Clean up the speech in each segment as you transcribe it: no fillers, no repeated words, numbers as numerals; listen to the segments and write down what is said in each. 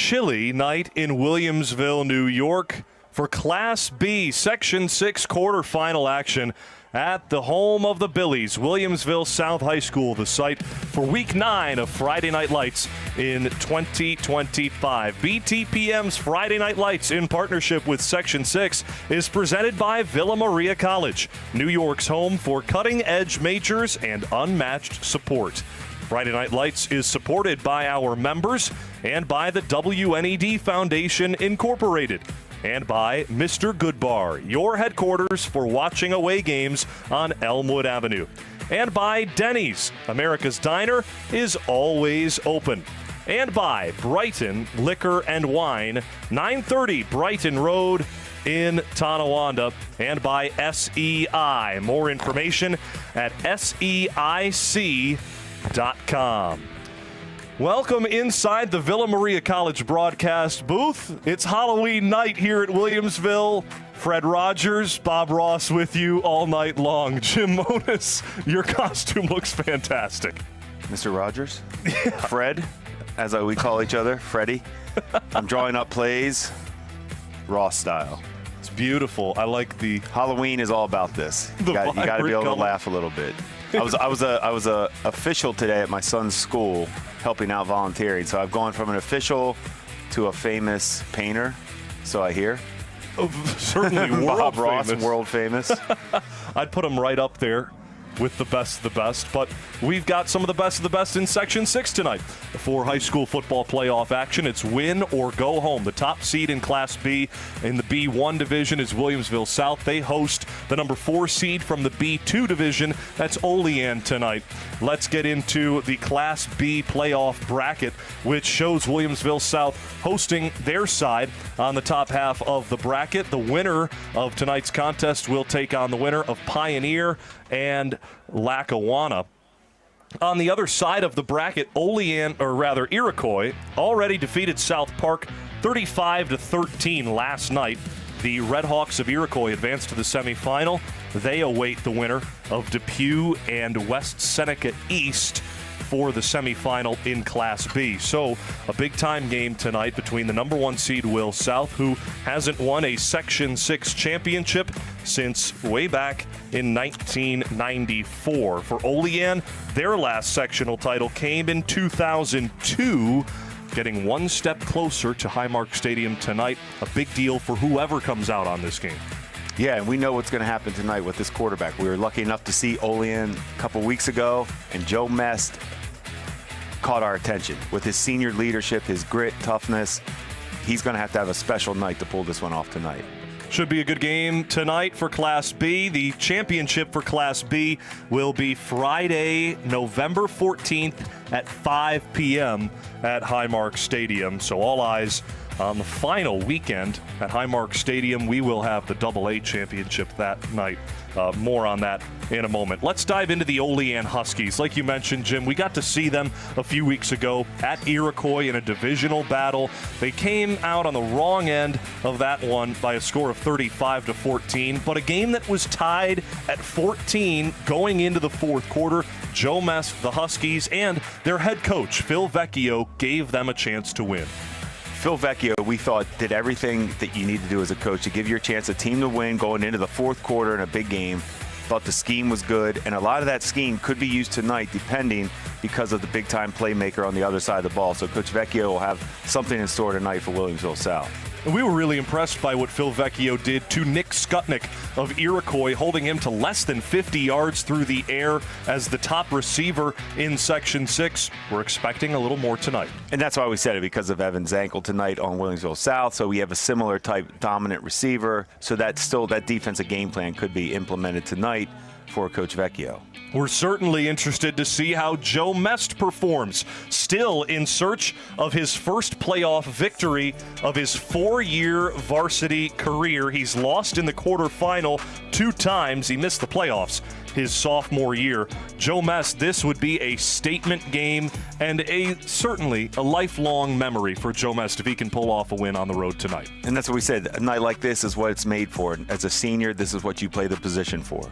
chilly night in Williamsville, New York for Class B Section 6 quarterfinal action at the home of the Billies, Williamsville South High School, the site for Week 9 of Friday Night Lights in 2025. BTPM's Friday Night Lights, in partnership with Section 6, is presented by Villa Maria College, New York's home for cutting-edge majors and unmatched support. Friday Night Lights is supported by our members and by the WNED Foundation Incorporated, and by Mr. Goodbar, your headquarters for watching away games on Elmwood Avenue, and by Denny's, America's Diner is always open, and by Brighton Liquor and Wine, 930 Brighton Road in Tonawanda, and by SEI. More information at SEIC.com. Welcome inside the Villa Maria College broadcast booth. It's Halloween night here at Williamsville. Fred Rogers, Bob Ross with you all night long. Jim Monis, your costume looks fantastic. Mr. Rogers? Yeah. Fred, as we call each other, Freddie. I'm drawing up plays, Ross style. It's beautiful. I like the... Halloween is all about this. You got to be able to laugh a little bit. I was a official today at my son's school, helping out volunteering. So I've gone from an official to a famous painter, so I hear. Oh, certainly world Bob famous. Ross, world famous. I'd put him right up there with the best of the best, but we've got some of the best in Section 6 tonight. For high school football playoff action, it's win or go home. The top seed in Class B in the B1 division is Williamsville South. They host the number 4 seed from the B2 division. That's Olean tonight. Let's get into the Class B playoff bracket, which shows Williamsville South hosting their side on the top half of the bracket. The winner of tonight's contest will take on the winner of Pioneer and Lackawanna. On the other side of the bracket, Iroquois already defeated South Park 35-13 last night. The Red Hawks of Iroquois advanced to the semifinal. They await the winner of Depew and West Seneca East for the semifinal in Class B. So a big-time game tonight between the number 1 seed Will South, who hasn't won a Section 6 championship since way back in 1994. For Olean, their last sectional title came in 2002, getting one step closer to Highmark Stadium tonight. A big deal for whoever comes out on this game. Yeah, and we know what's going to happen tonight with this quarterback. We were lucky enough to see Olean a couple weeks ago, and Joe Mest caught our attention. With his senior leadership, his grit, toughness, he's going to have a special night to pull this one off tonight. Should be a good game tonight for Class B. The championship for Class B will be Friday, November 14th at 5 p.m. at Highmark Stadium. So all eyes on the final weekend at Highmark Stadium. We will have the AA championship that night. More on that in a moment. Let's dive into the Olean Huskies. Like you mentioned, Jim, we got to see them a few weeks ago at Iroquois in a divisional battle. They came out on the wrong end of that one by a score of 35-14, but a game that was tied at 14 going into the fourth quarter. Joe Mest, the Huskies, and their head coach, Phil Vecchio, gave them a chance to win. Phil Vecchio, we thought, did everything that you need to do as a coach to give your chance a team to win going into the fourth quarter in a big game. Thought the scheme was good, and a lot of that scheme could be used tonight depending because of the big-time playmaker on the other side of the ball. So Coach Vecchio will have something in store tonight for Williamsville South. And we were really impressed by what Phil Vecchio did to Nick Skutnik of Iroquois, holding him to less than 50 yards through the air as the top receiver in Section 6. We're expecting a little more tonight. And that's why we said it, because of Evan's ankle tonight on Williamsville South. So we have a similar type dominant receiver. So that defensive game plan could be implemented tonight for Coach Vecchio. We're certainly interested to see how Joe Mest performs, still in search of his first playoff victory of his 4-year varsity career. He's lost in the quarterfinal 2 times. He missed the playoffs his sophomore year. Joe Mest, this would be a statement game and certainly a lifelong memory for Joe Mest if he can pull off a win on the road tonight. And that's what we said. A night like this is what it's made for. As a senior, this is what you play the position for.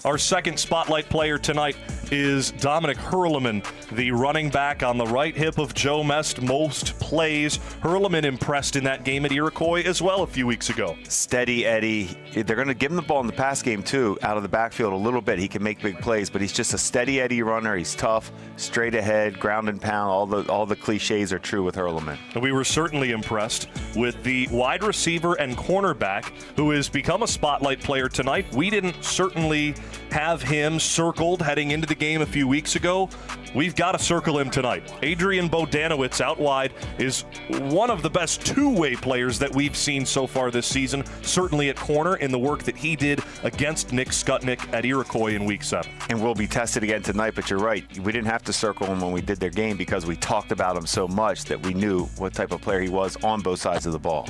Our second spotlight player tonight is Dominic Herrmann the running back on the right hip of Joe Mest, most plays. Herrmann impressed in that game at Iroquois as well a few weeks ago. Steady Eddie. They're going to give him the ball in the pass game, too, out of the backfield a little bit. He can make big plays, but he's just a steady Eddie runner. He's tough, straight ahead, ground and pound. All the cliches are true with Herrmann. We were certainly impressed with the wide receiver and cornerback who has become a spotlight player tonight. We didn't certainly have him circled heading into the game a few weeks ago. We've got to circle him tonight. Adrian Bodanowicz out wide is one of the best two-way players that we've seen so far this season, certainly at corner in the work that he did against Nick Skutnik at Iroquois in Week 7. And will be tested again tonight, but you're right. We didn't have to circle him when we did their game because we talked about him so much that we knew what type of player he was on both sides of the ball.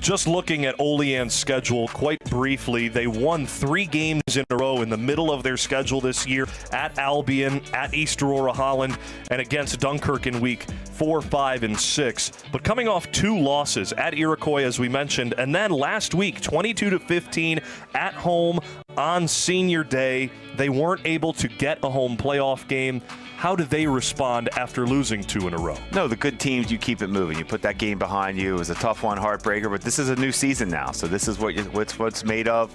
Just looking at Olean's schedule quite briefly, they won 3 games in a row in the middle of their schedule this year at Albion, at East Aurora Holland, and against Dunkirk in week 4, 5, and 6. But coming off 2 losses at Iroquois, as we mentioned, and then last week, 22-15 at home on Senior Day, they weren't able to get a home playoff game. How did they respond after losing 2 in a row? No, the good teams, you keep it moving. You put that game behind you. It was a tough one, heartbreaker, but this is a new season now. So this is what's made of.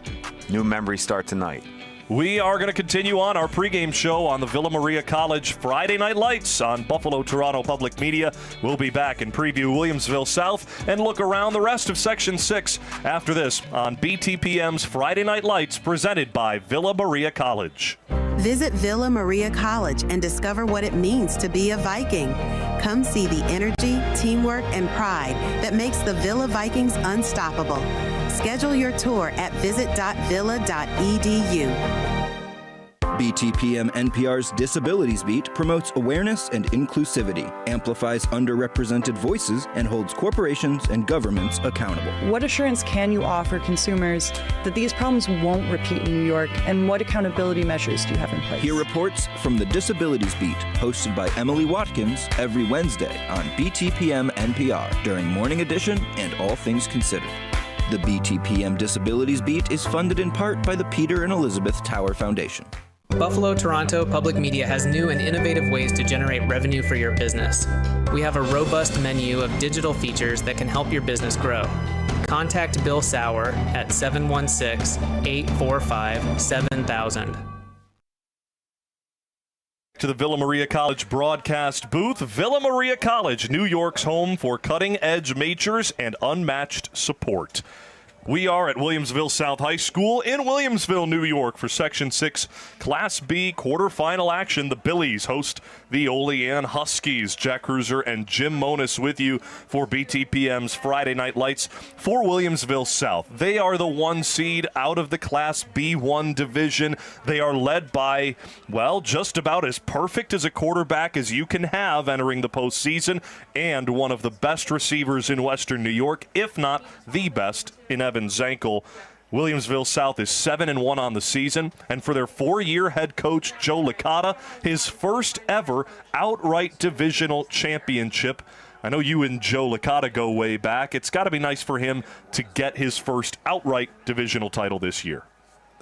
New memories start tonight. We are going to continue on our pregame show on the Villa Maria College Friday Night Lights on Buffalo Toronto Public Media. We'll be back and preview Williamsville South and look around the rest of Section 6 after this on BTPM's Friday Night Lights presented by Villa Maria College. Visit Villa Maria College and discover what it means to be a Viking. Come see the energy, teamwork, and pride that makes the Villa Vikings unstoppable. Schedule your tour at visit.villa.edu. BTPM NPR's Disabilities Beat promotes awareness and inclusivity, amplifies underrepresented voices, and holds corporations and governments accountable. What assurance can you offer consumers that these problems won't repeat in New York, and what accountability measures do you have in place? Hear reports from the Disabilities Beat, hosted by Emily Watkins every Wednesday on BTPM NPR during Morning Edition and All Things Considered. The BTPM Disabilities Beat is funded in part by the Peter and Elizabeth Tower Foundation. Buffalo Toronto Public Media has new and innovative ways to generate revenue for your business. We have a robust menu of digital features that can help your business grow. Contact Bill Saurer at 716-845-7000. To the Villa Maria College broadcast booth. Villa Maria College, New York's home for cutting-edge majors and unmatched support. We are at Williamsville South High School in Williamsville, New York for Section 6 Class B quarterfinal action. The Billies host the Olean Huskies. Jack Kreuzer and Jim Monis with you for BTPM's Friday Night Lights for Williamsville South. They are the 1 seed out of the Class B1 division. They are led by, well, just about as perfect as a quarterback as you can have entering the postseason, and one of the best receivers in Western New York, if not the best, in Evan Zankel. Williamsville South is 7-1 on the season, and for their 4-year head coach Joe Licata, his first ever outright divisional championship. I know you and Joe Licata go way back. It's got to be nice for him to get his first outright divisional title this year.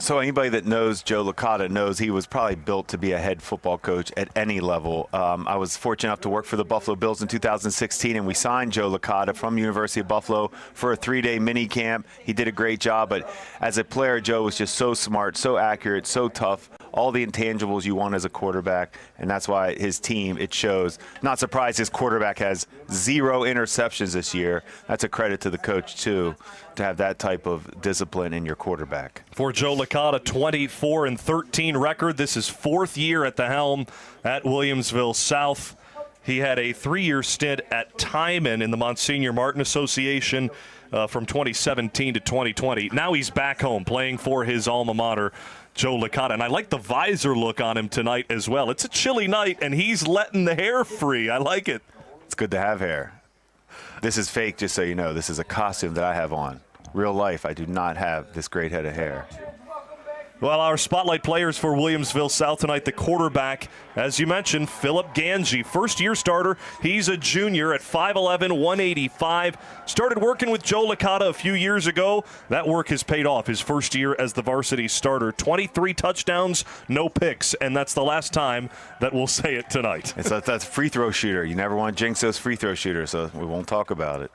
So anybody that knows Joe Licata knows he was probably built to be a head football coach at any level. I was fortunate enough to work for the Buffalo Bills in 2016, and we signed Joe Licata from University of Buffalo for a 3-day mini camp. He did a great job, but as a player, Joe was just so smart, so accurate, so tough, all the intangibles you want as a quarterback, and that's why his team, it shows. Not surprised his quarterback has 0 interceptions this year. That's a credit to the coach, too, to have that type of discipline in your quarterback. For Joe Licata, 24-13 record. This is 4th year at the helm at Williamsville South. He had a 3-year stint at Timon in the Monsignor Martin Association from 2017 to 2020. Now he's back home playing for his alma mater, Joe Licata. And I like the visor look on him tonight as well. It's a chilly night, and he's letting the hair free. I like it. It's good to have hair. This is fake, just so you know. This is a costume that I have on. Real life, I do not have this great head of hair. Well, our spotlight players for Williamsville South tonight, the quarterback, as you mentioned, Philip Ganji, first-year starter. He's a junior at 5'11", 185. Started working with Joe Licata a few years ago. That work has paid off his first year as the varsity starter. 23 touchdowns, no picks, and that's the last time that we'll say it tonight. That's a free throw shooter. You never want to jinx those free throw shooters, so we won't talk about it.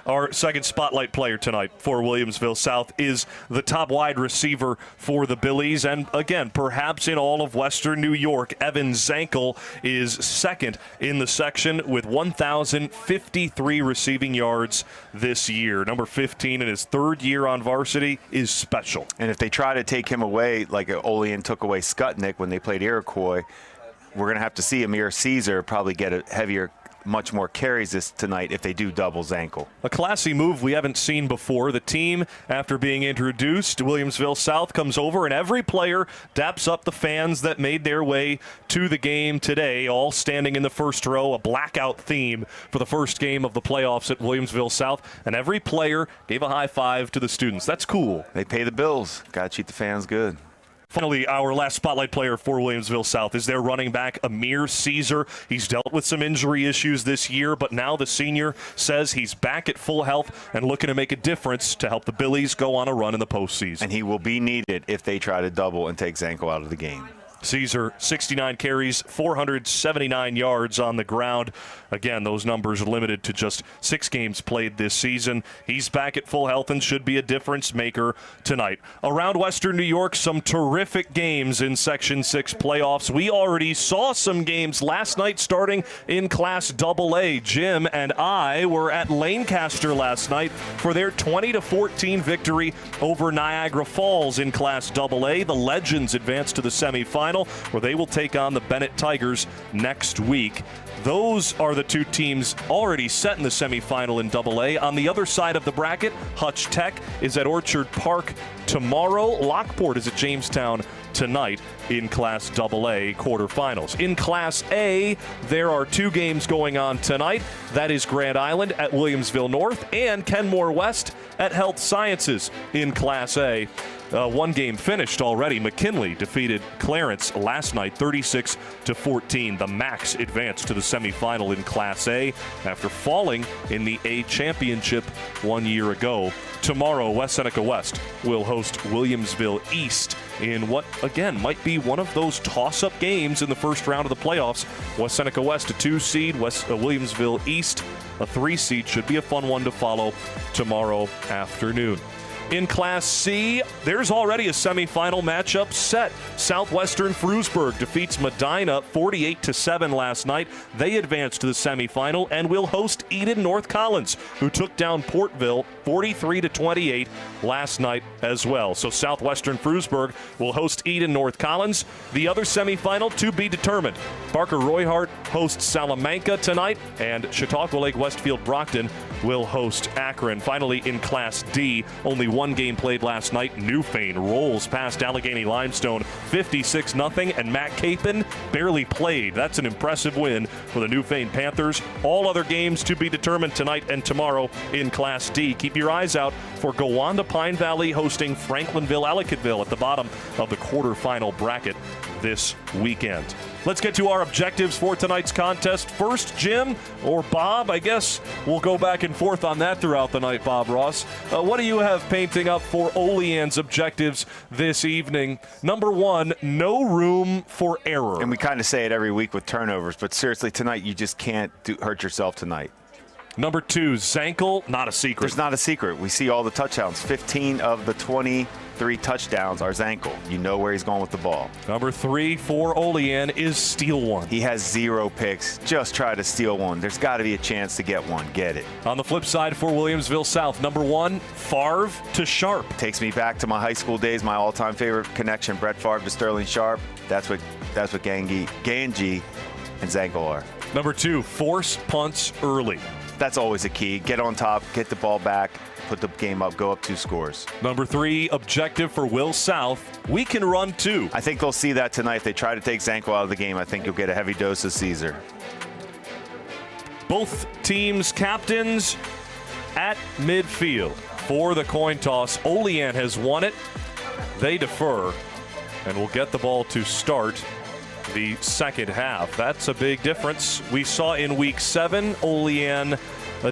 Our second spotlight player tonight for Williamsville South is the top wide receiver for the Billies. And again, perhaps in all of Western New York, Evan Zankel is second in the section with 1,053 receiving yards this year. Number 15 in his third year on varsity is special. And if they try to take him away, like Olean took away Skutnik when they played Iroquois, we're going to have to see Amir Caesar probably get a heavier, much more carries this tonight if they do double Zankel. A classy move we haven't seen before. The team, after being introduced, Williamsville South comes over, and every player daps up the fans that made their way to the game today, all standing in the first row, a blackout theme for the first game of the playoffs at Williamsville South, and every player gave a high five to the students. That's cool. They pay the bills. Got to treat the fans good. Finally, our last spotlight player for Williamsville South is their running back, Amir Caesar. He's dealt with some injury issues this year, but now the senior says he's back at full health and looking to make a difference to help the Billies go on a run in the postseason. And he will be needed if they try to double and take Zankel out of the game. Caesar, 69 carries, 479 yards on the ground. Again, those numbers are limited to just 6 games played this season. He's back at full health and should be a difference maker tonight. Around Western New York, some terrific games in Section 6 playoffs. We already saw some games last night starting in Class AA. Jim and I were at Lancaster last night for their 20-14 victory over Niagara Falls in Class AA. The Legends advance to the semifinal, where they will take on the Bennett Tigers next week. Those are the two teams already set in the semifinal in AA. On the other side of the bracket, Hutch Tech is at Orchard Park tomorrow. Lockport is at Jamestown tonight in Class AA quarterfinals. In Class A, there are 2 games going on tonight. That is Grand Island at Williamsville North and Kenmore West at Health Sciences in Class A. One game finished already. McKinley defeated Clarence last night, 36-14. The Max advanced to the semifinal in Class A after falling in the A championship 1 year ago. Tomorrow, West Seneca West will host Williamsville East in what, again, might be one of those toss-up games in the first round of the playoffs. West Seneca West, a 2 seed. Williamsville East, a 3 seed. Should be a fun one to follow tomorrow afternoon. In Class C, there's already a semifinal matchup set. Southwestern Frewsburg defeats Medina 48-7 last night. They advance to the semifinal and will host Eden North Collins, who took down Portville 43-28 last night as well. So Southwestern Frewsburg will host Eden North Collins. The other semifinal to be determined. Barker Royhart hosts Salamanca tonight, and Chautauqua Lake Westfield Brockton will host Akron. Finally, in Class D, only 1 game played last night. Newfane rolls past Allegheny Limestone 56-0, and Matt Capon barely played. That's an impressive win for the Newfane Panthers. All other games to be determined tonight and tomorrow in Class D. Keep your eyes out for Gowanda Pine Valley hosting Franklinville-Ellicottville at the bottom of the quarterfinal bracket this weekend. Let's get to our objectives for tonight's contest. First, Jim or Bob, I guess we'll go back and forth on that throughout the night, Bob Ross. What do you have painting up for Olean's objectives this evening? Number 1, no room for error. And we kind of say it every week with turnovers, but seriously, tonight you just can't hurt yourself tonight. Number 2, Zankel, not a secret. There's not a secret. We see all the touchdowns. 15 of the 23 touchdowns are Zankel. You know where he's going with the ball. Number 3 for Olean is steal one. He has 0 picks. Just try to steal one. There's got to be a chance to get one. Get it. On the flip side for Williamsville South, number 1, Favre to Sharp. Takes me back to my high school days, my all-time favorite connection, Brett Favre to Sterling Sharp. That's what Ganji and Zankel are. Number 2, force punts early. That's always a key. Get on top, get the ball back, put the game up, go up 2 scores. Number 3, objective for Will South. We can run 2. I think they'll see that tonight. If they try to take Zankel out of the game, I think you'll get a heavy dose of Caesar. Both teams' captains at midfield for the coin toss. Olean has won it. They defer. and will get the ball to start the second half. That's a big difference. We saw in Week 7, Olean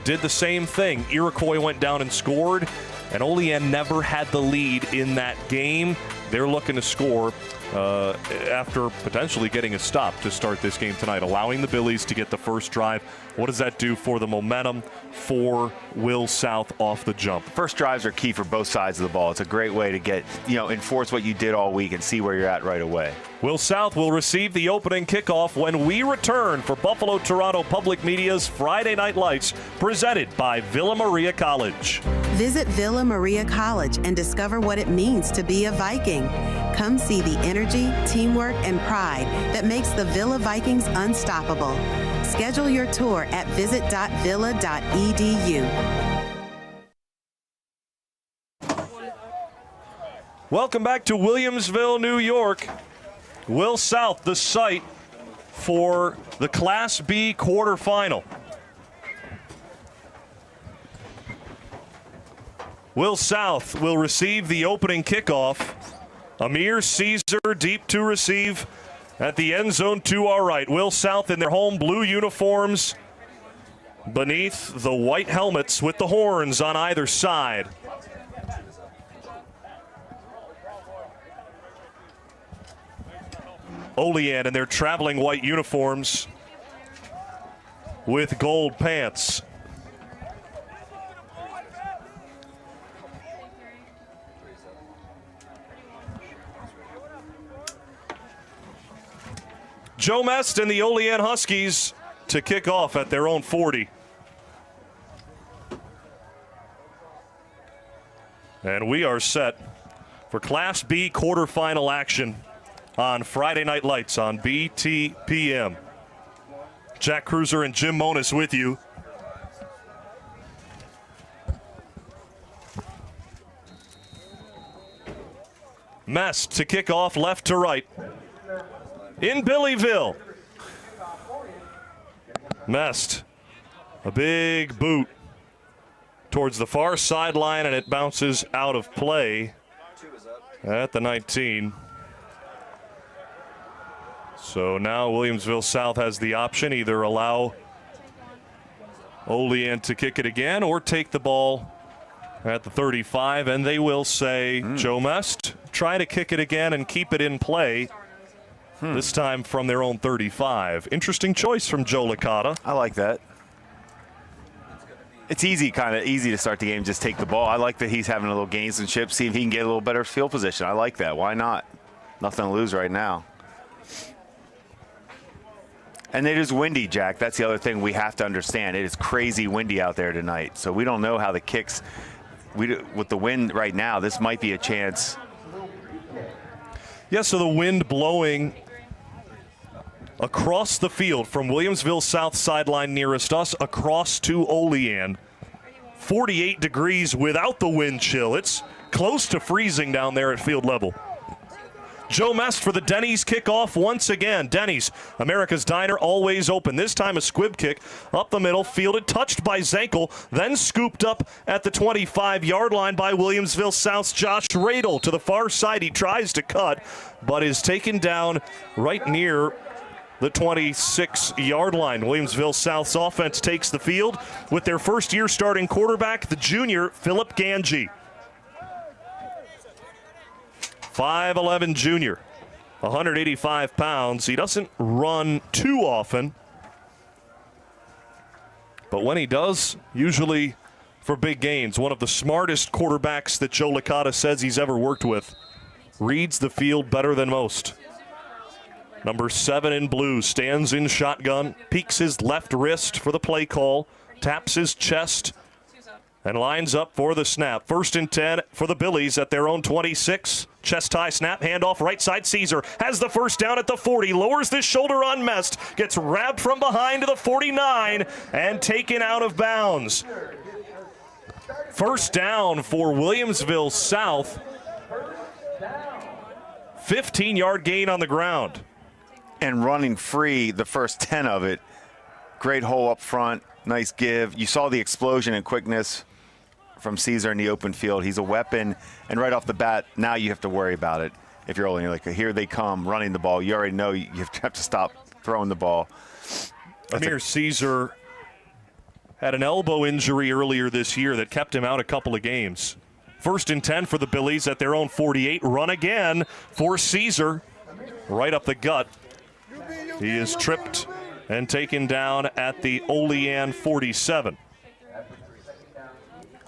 did the same thing. Iroquois went down and scored, and Olean never had the lead in that game. They're looking to score after potentially getting a stop to start this game tonight, allowing the Billies to get the first drive. What does that do for the momentum for Will South off the jump? First drives are key for both sides of the ball. It's a great way to get, enforce what you did all week and see where you're at right away. Will South will receive the opening kickoff when we return for Buffalo Toronto Public Media's Friday Night Lights, presented by Villa Maria College. Visit Villa Maria College and discover what it means to be a Viking. Come see the energy, teamwork, and pride that makes the Villa Vikings unstoppable. Schedule your tour at visit.villa.edu. Welcome back to Williamsville, New York. Will South, the site for the Class B quarterfinal. Will South will receive the opening kickoff. Amir Caesar deep to receive at the end zone to our right. Will South in their home blue uniforms beneath the white helmets with the horns on either side. Olean in their traveling white uniforms with gold pants. Joe Mest and the Olean Huskies to kick off at their own 40. And we are set for Class B quarterfinal action on Friday Night Lights on BTPM. Jack Kreuzer and Jim Monis with you. Mest to kick off left to right. In Billyville. Mest, a big boot towards the far sideline, and it bounces out of play at the 19. So now Williamsville South has the option, either allow Olean to kick it again or take the ball at the 35, and they will say, Joe Mest, try to kick it again and keep it in play. This time from their own 35. Interesting choice from Joe Licata. I like that. It's easy to start the game, just take the ball. I like that he's having a little gamesmanship, see if he can get a little better field position. I like that. Why not? Nothing to lose right now. And it is windy, Jack. That's the other thing we have to understand. It is crazy windy out there tonight. So we don't know how the kicks, with the wind right now, this might be a chance. Yeah, so the wind blowing across the field from Williamsville South sideline nearest us across to Olean. 48 degrees without the wind chill. It's close to freezing down there at field level. Joe Mest for the Denny's kickoff once again. Denny's, America's Diner, always open. This time a squib kick up the middle, fielded, touched by Zankel, then scooped up at the 25-yard line by Williamsville South's Josh Radel. To the far side, he tries to cut, but is taken down right near the 26-yard line. Williamsville South's offense takes the field with their first-year starting quarterback, the junior Philip Ganji. 5'11" junior, 185 pounds. He doesn't run too often, but when he does, usually for big gains. One of the smartest quarterbacks that Joe Licata says he's ever worked with. Reads the field better than most. Number 7 in blue stands in shotgun, peeks his left wrist for the play call, taps his chest, and lines up for the snap. 1st and 10 for the Billies at their own 26. Chest high snap, handoff right side. Caesar has the first down at the 40, lowers the shoulder on Mest, gets wrapped from behind to the 49 and taken out of bounds. First down for Williamsville South. 15-yard gain on the ground. And running free the first 10 of it. Great hole up front, nice give. You saw the explosion and quickness from Caesar in the open field. He's a weapon, and right off the bat, now you have to worry about it. If you're Olean, like, here they come running the ball, you already know you have to stop throwing the ball. Amir Caesar had an elbow injury earlier this year that kept him out a couple of games. 1st and 10 for the Billies at their own 48. Run again for Caesar. Right up the gut. He is tripped and taken down at the Olean 47.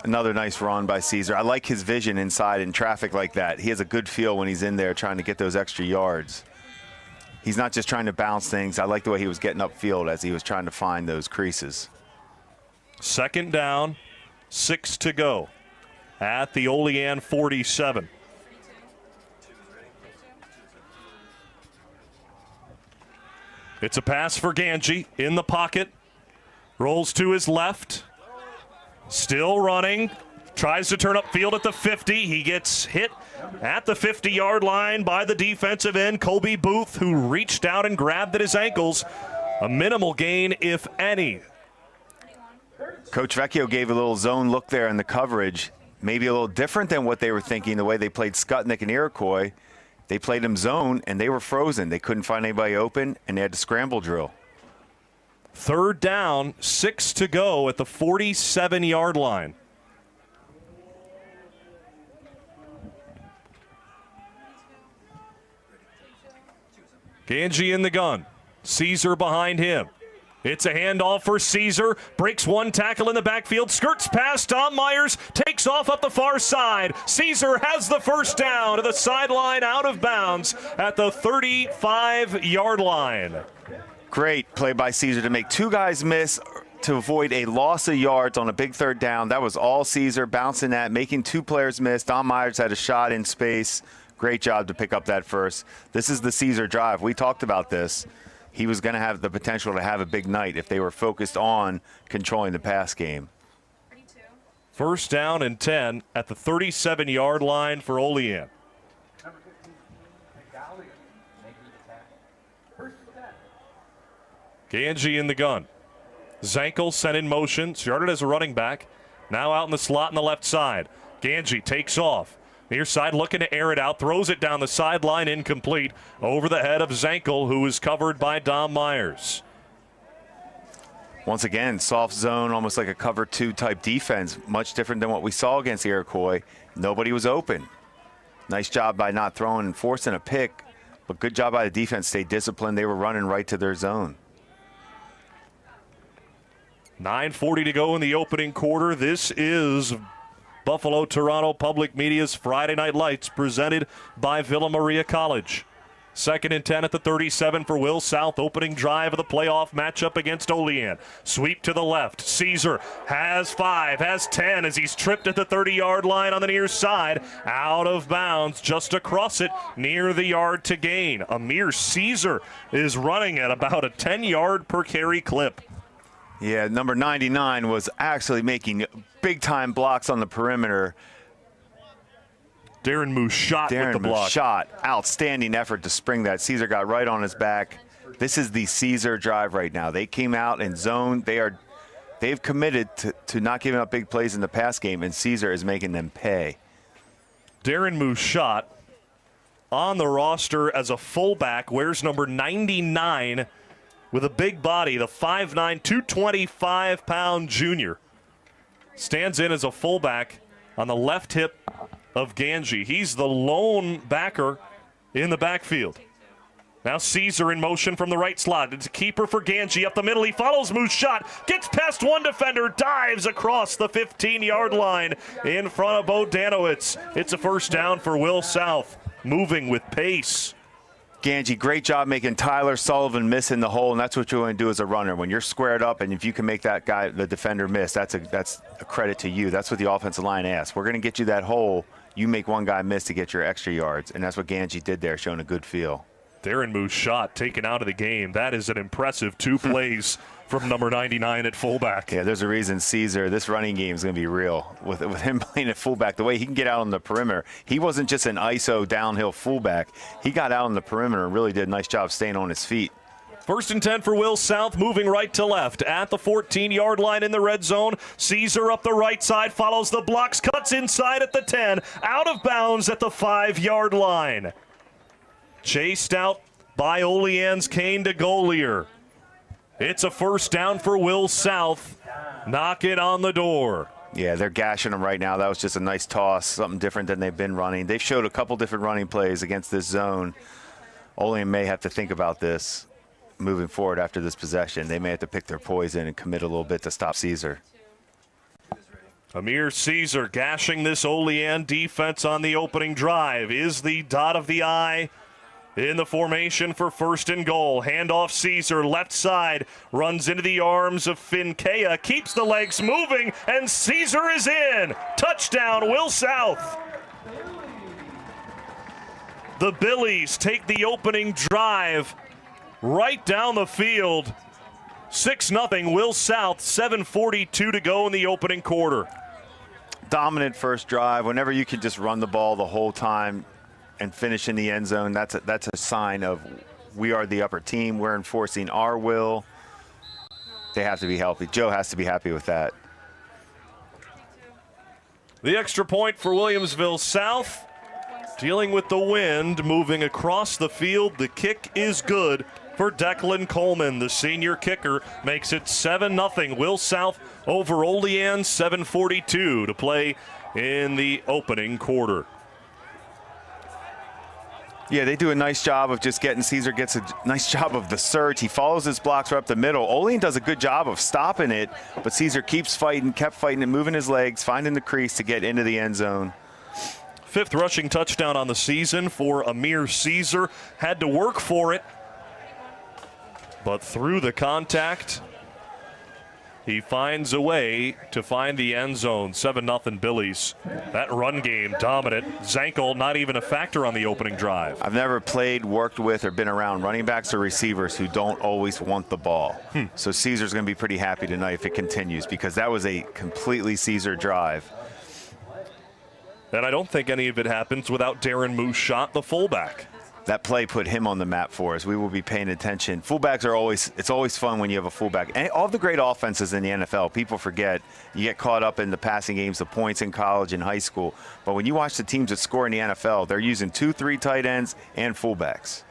Another nice run by Caesar. I like his vision inside in traffic like that. He has a good feel when he's in there trying to get those extra yards. He's not just trying to bounce things. I like the way he was getting upfield as he was trying to find those creases. 2nd down, 6 to go at the Olean 47. It's a pass for Ganji in the pocket. Rolls to his left. Still running. Tries to turn upfield at the 50. He gets hit at the 50-yard line by the defensive end, Kobe Booth, who reached out and grabbed at his ankles. A minimal gain, if any. Coach Vecchio gave a little zone look there in the coverage. Maybe a little different than what they were thinking, the way they played Skutnik and Iroquois. They played him zone, and they were frozen. They couldn't find anybody open, and they had to scramble drill. 3rd down, 6 to go at the 47-yard line. Ganji in the gun. Caesar behind him. It's a handoff for Caesar. Breaks one tackle in the backfield. Skirts past Tom Myers. Takes off up the far side. Caesar has the 1st down to the sideline, out of bounds at the 35-yard line. Great play by Caesar to make 2 guys miss to avoid a loss of yards on a big 3rd down. That was all Caesar, bouncing that, making 2 players miss. Tom Myers had a shot in space. Great job to pick up that first. This is the Caesar drive. We talked about this. He was going to have the potential to have a big night if they were focused on controlling the pass game. 1st down and 10 at the 37-yard line for Olean. Ganji in the gun. Zankel sent in motion, started as a running back. Now out in the slot on the left side. Ganji takes off. Near side looking to air it out, throws it down the sideline, incomplete, over the head of Zankel, who is covered by Dom Myers. Once again, soft zone, almost like a cover 2 type defense, much different than what we saw against Iroquois. Nobody was open. Nice job by not throwing and forcing a pick, but good job by the defense. Stay disciplined. They were running right to their zone. 9:40 to go in the opening quarter. This is Buffalo Toronto Public Media's Friday Night Lights, presented by Villa Maria College. 2nd and 10 at the 37 for Will South. Opening drive of the playoff matchup against Olean. Sweep to the left. Caesar has 5, has 10 as he's tripped at the 30-yard line on the near side. Out of bounds, just across it, near the yard to gain. Amir Caesar is running at about a 10-yard per carry clip. Yeah, number 99 was actually making big-time blocks on the perimeter. Darren Mouchot with the block. Mouchot, outstanding effort to spring that. Caesar got right on his back. This is the Caesar drive right now. They came out in zone. They've committed to not giving up big plays in the pass game, and Caesar is making them pay. Darren Mouchot on the roster as a fullback, wears number 99 with a big body, the 5'9", 225-pound junior. Stands in as a fullback on the left hip of Ganji. He's the lone backer in the backfield. Now Caesar in motion from the right slot. It's a keeper for Ganji up the middle. He follows Mouchot, gets past one defender, dives across the 15-yard line in front of Bodanowitz. It's a 1st down for Will South, moving with pace. Ganji, great job making Tyler Sullivan miss in the hole, and that's what you want to do as a runner. When you're squared up and if you can make that guy, the defender, miss, that's a credit to you. That's what the offensive line asks. We're going to get you that hole. You make one guy miss to get your extra yards, and that's what Ganji did there, showing a good feel. Darren Mouchot taken out of the game. That is an impressive 2 plays from number 99 at fullback. Yeah, there's a reason Caesar, this running game is going to be real. With him playing at fullback, the way he can get out on the perimeter. He wasn't just an ISO downhill fullback. He got out on the perimeter and really did a nice job staying on his feet. 1st and 10 for Will South, moving right to left at the 14-yard line in the red zone. Caesar up the right side, follows the blocks, cuts inside at the 10, out of bounds at the 5-yard line. Chased out by Olean's Kane de Golier. It's a first down for Will South. Knock it on the door. Yeah, they're gashing them right now. That was just a nice toss, something different than they've been running. They've showed a couple different running plays against this zone. Olean may have to think about this moving forward after this possession. They may have to pick their poison and commit a little bit to stop Caesar. Amir Caesar gashing this Olean defense on the opening drive. Is the dot of the I in the formation for first and goal. Handoff Caesar, left side, runs into the arms of Finkea, keeps the legs moving, and Caesar is in. Touchdown, Will South. The Billies take the opening drive right down the field. 6-0, Will South, 7:42 to go in the opening quarter. Dominant first drive. Whenever you can just run the ball the whole time and finish in the end zone, that's a sign of we are the upper team. We're enforcing our will. They have to be healthy. Joe has to be happy with that. The extra point for Williamsville South. Dealing with the wind, moving across the field. The kick is good for Declan Coleman. The senior kicker makes it 7-0. Will South over Olean, 7:42 to play in the opening quarter. Yeah, they do a nice job of just getting, Caesar gets a nice job of the surge. He follows his blocks right up the middle. Olean does a good job of stopping it, but Caesar keeps fighting, kept fighting and moving his legs, finding the crease to get into the end zone. 5th rushing touchdown on the season for Amir Caesar. Had to work for it, but through the contact, he finds a way to find the end zone. 7-0 Billies. That run game dominant. Zankel not even a factor on the opening drive. I've never played, worked with, or been around running backs or receivers who don't always want the ball. So Caesar's going to be pretty happy tonight if it continues, because that was a completely Caesar drive. And I don't think any of it happens without Darren Moose-Schott, the fullback. That play put him on the map for us. We will be paying attention. Fullbacks are always, it's always fun when you have a fullback. And all the great offenses in the NFL, people forget, you get caught up in the passing games, the points in college and high school. But when you watch the teams that score in the NFL, they're using 2-3 tight ends and fullbacks.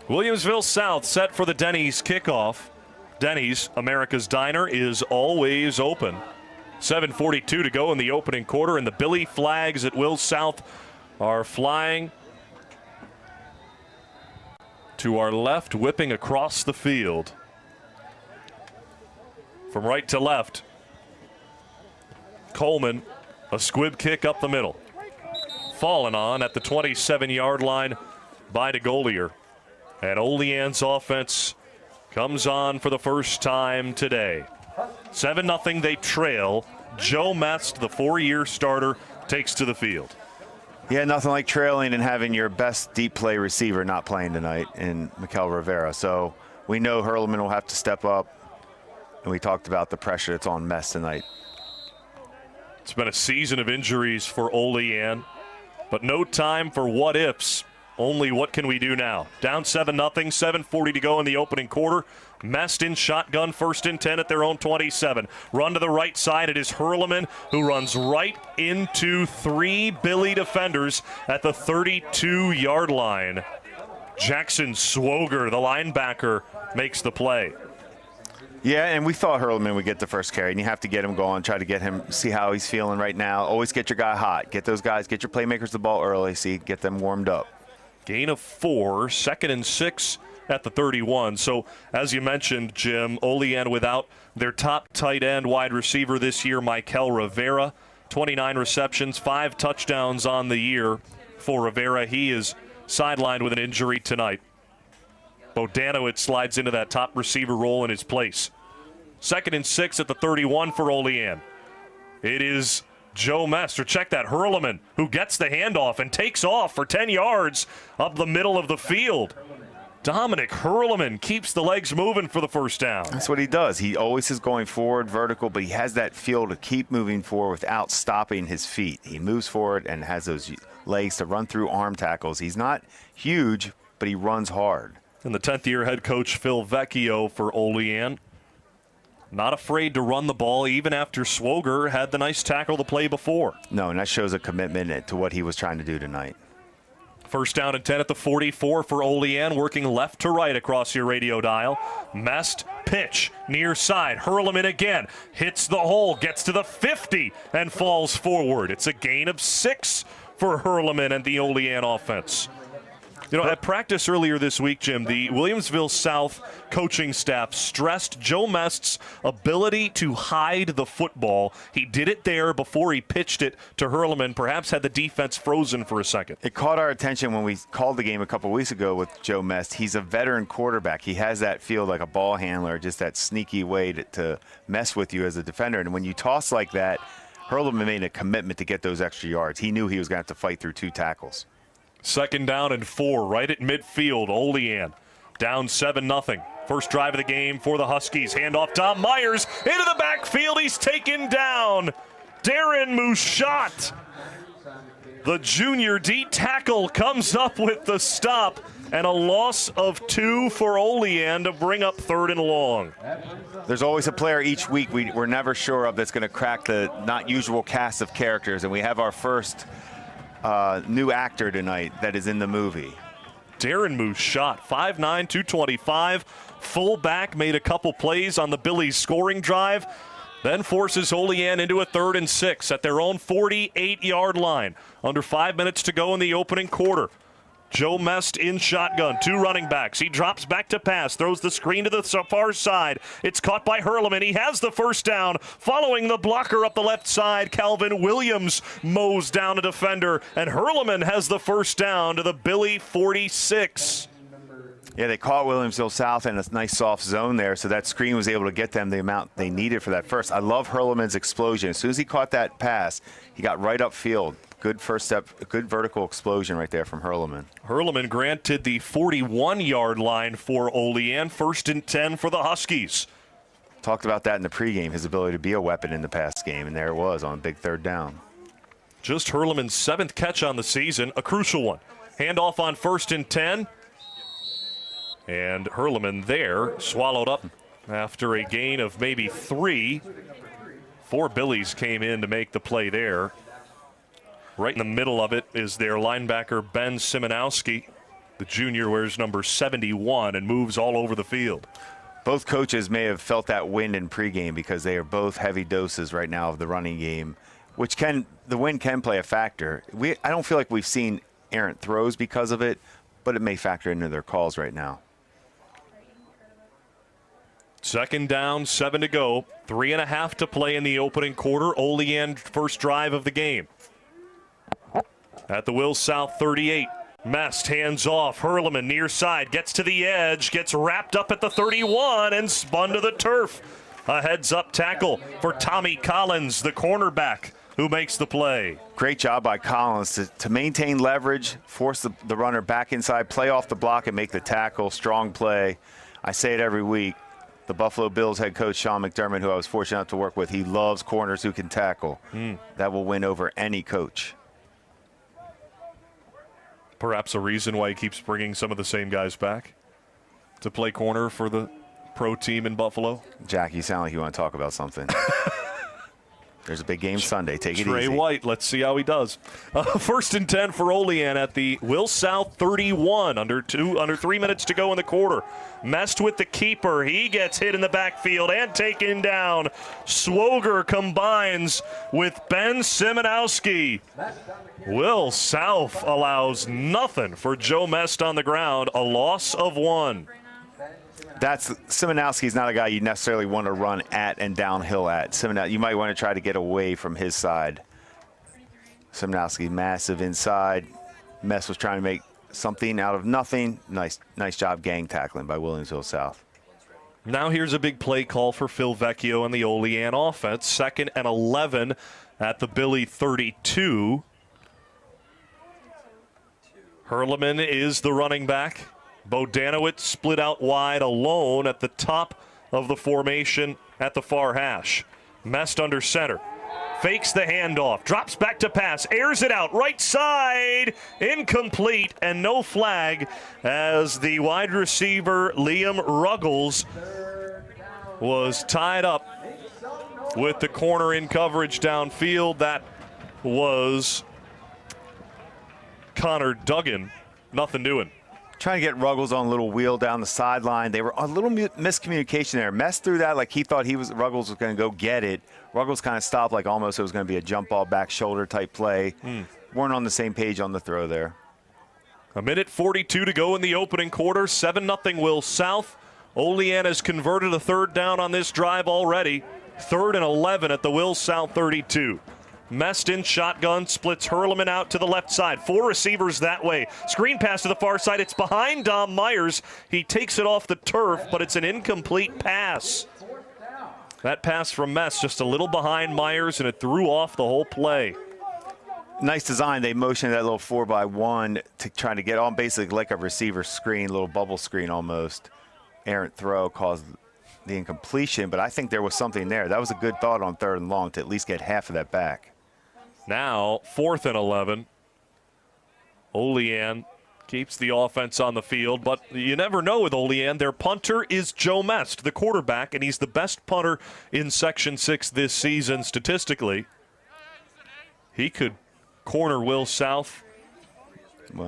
Williamsville South set for the Denny's kickoff. Denny's, America's Diner, is always open. 7:42 to go in the opening quarter, and the Billy flags at Will South are flying to our left, whipping across the field. From right to left, Coleman, a squib kick up the middle. Fallen on at the 27-yard line by de Golier. And Olean's offense comes on for the first time today. 7-0, they trail. Joe Mest, the 4-year starter, takes to the field. Yeah, nothing like trailing and having your best deep play receiver not playing tonight in McKay Rivera. So we know Herrmann will have to step up, and we talked about the pressure that's on Mest tonight. It's been a season of injuries for Olean, but no time for what-ifs. Only what can we do now? Down 7-0, 7:40 to go in the opening quarter. Mest in shotgun, 1st and 10 at their own 27. Run to the right side. It is Herrmann who runs right into 3 Billy defenders at the 32-yard line. Jackson Swoger, the linebacker, makes the play. Yeah, and we thought Herrmann would get the first carry, and you have to get him going, try to get him, see how he's feeling right now. Always get your guy hot. Get those guys, get your playmakers the ball early, see, get them warmed up. Gain of 4, 2nd and 6 at the 31. So, as you mentioned, Jim, Olean without their top tight end wide receiver this year, McKay Rivera. 29 receptions, 5 touchdowns on the year for Rivera. He is sidelined with an injury tonight. Bodanowicz slides into that top receiver role in his place. 2nd and 6 at the 31 for Olean. It is Joe Mest, or check that, Herrmann, who gets the handoff and takes off for 10 yards up the middle of the field. Dominic Herrmann keeps the legs moving for the first down. That's what he does. He always is going forward, vertical, but he has that feel to keep moving forward without stopping his feet. He moves forward and has those legs to run through arm tackles. He's not huge, but he runs hard. And the 10th-year head coach, Phil Vecchio, for Olean. Not afraid to run the ball, even after Swoger had the nice tackle the play before. No, and that shows a commitment to what he was trying to do tonight. First down and 10 at the 44 for Olean, working left to right across your radio dial. Mest pitch near side. Herrmann again. Hits the hole, gets to the 50 and falls forward. It's a gain of 6 for Herrmann and the Olean offense. You know, at practice earlier this week, Jim, the Williamsville South coaching staff stressed Joe Mest's ability to hide the football. He did it there before he pitched it to Herrmann, perhaps had the defense frozen for a second. It caught our attention when we called the game a couple weeks ago with Joe Mest. He's a veteran quarterback. He has that feel like a ball handler, just that sneaky way to mess with you as a defender. And when you toss like that, Herrmann made a commitment to get those extra yards. He knew he was going to have to fight through 2 tackles. Second down and 4, right at midfield. Olean down 7-0. First drive of the game for the Huskies. Handoff Tom Myers into the backfield. He's taken down. Darren Mushat, the junior D tackle, comes up with the stop, and a loss of 2 for Olean to bring up 3rd and long. There's always a player each week we're never sure of that's going to crack the not usual cast of characters, and we have our first new actor tonight that is in the movie. Darren Mushat, 5'9", 225, fullback, made a couple plays on the Billies scoring drive, then forces Olean into a 3rd and 6 at their own 48-yard line. Under 5 minutes to go in the opening quarter. Joe Mest in shotgun, 2 running backs. He drops back to pass, throws the screen to the far side. It's caught by Herrmann. He has the first down. Following the blocker up the left side, Calvin Williams mows down a defender, and Herrmann has the first down to the Billy 46. Yeah, they caught Williamsville South in a nice soft zone there, so that screen was able to get them the amount they needed for that first. I love Herrmann's explosion. As soon as he caught that pass, he got right upfield. Good first step, good vertical explosion right there from Herrmann. Herrmann granted the 41-yard line for Olean. 1st and 10 for the Huskies. Talked about that in the pregame, his ability to be a weapon in the pass game, and there it was on a big 3rd down. Just Herrmann's 7th catch on the season, a crucial one. Handoff on 1st and 10. And Herrmann there, swallowed up after a gain of maybe 3. 4 Billies came in to make the play there. Right in the middle of it is their linebacker, Ben Simonowski. The junior wears number 71 and moves all over the field. Both coaches may have felt that wind in pregame because they are both heavy doses right now of the running game, which the wind can play a factor. I don't feel like we've seen errant throws because of it, but it may factor into their calls right now. Second down, 7 to go. 3.5 to play in the opening quarter. Olean first drive of the game. At the Will South 38, Mest hands off. Herrmann near side, gets to the edge, gets wrapped up at the 31 and spun to the turf. A heads-up tackle for Tommy Collins, the cornerback, who makes the play. Great job by Collins to maintain leverage, force the runner back inside, play off the block and make the tackle. Strong play. I say it every week. The Buffalo Bills head coach Sean McDermott, who I was fortunate enough to work with, he loves corners who can tackle. That will win over any coach. Perhaps a reason why he keeps bringing some of the same guys back to play corner for the pro team in Buffalo. Jack, you sound like you want to talk about something. There's a big game Sunday. Take it easy. Trey White, let's see how he does. 1st and 10 for Olean at the Will South 31. Under 3 minutes to go in the quarter. Messed with the keeper. He gets hit in the backfield and taken down. Swoger combines with Ben Simonowski. Will South allows nothing for Joe Mest on the ground. A loss of 1. Simonowski's not a guy you necessarily want to run at and downhill at. You might want to try to get away from his side. Simonowski massive inside. Mest was trying to make something out of nothing. Nice job gang tackling by Williamsville South. Now here's a big play call for Phil Vecchio and the Olean offense. 2nd and 11 at the Billy 32. Herrmann is the running back. Bodanowitz split out wide alone at the top of the formation at the far hash. Mest under center. Fakes the handoff. Drops back to pass. Airs it out. Right side. Incomplete and no flag as the wide receiver Liam Ruggles was tied up with the corner in coverage downfield. That was Connor Duggan. Nothing doing. Trying to get Ruggles on a little wheel down the sideline. They were a little miscommunication there. Mess threw that like he thought Ruggles was going to go get it. Ruggles kind of stopped like almost it was going to be a jump ball back shoulder type play. Weren't on the same page on the throw there. A minute 42 to go in the opening quarter. 7-0 Will South. Olean has converted a third down on this drive already. 3rd and 11 at the Will South 32. Mest in shotgun, splits Herrmann out to the left side. 4 receivers that way. Screen pass to the far side. It's behind Dom Myers. He takes it off the turf, but it's an incomplete pass. That pass from Mest just a little behind Myers, and it threw off the whole play. Nice design. They motioned that little 4x1 to try to get on basically like a receiver screen, little bubble screen almost. Errant throw caused the incompletion, but I think there was something there. That was a good thought on 3rd and long to at least get half of that back. Now, 4th and 11. Olean keeps the offense on the field, but you never know with Olean. Their punter is Joe Mest, the quarterback, and he's the best punter in Section 6 this season statistically. He could corner Will South,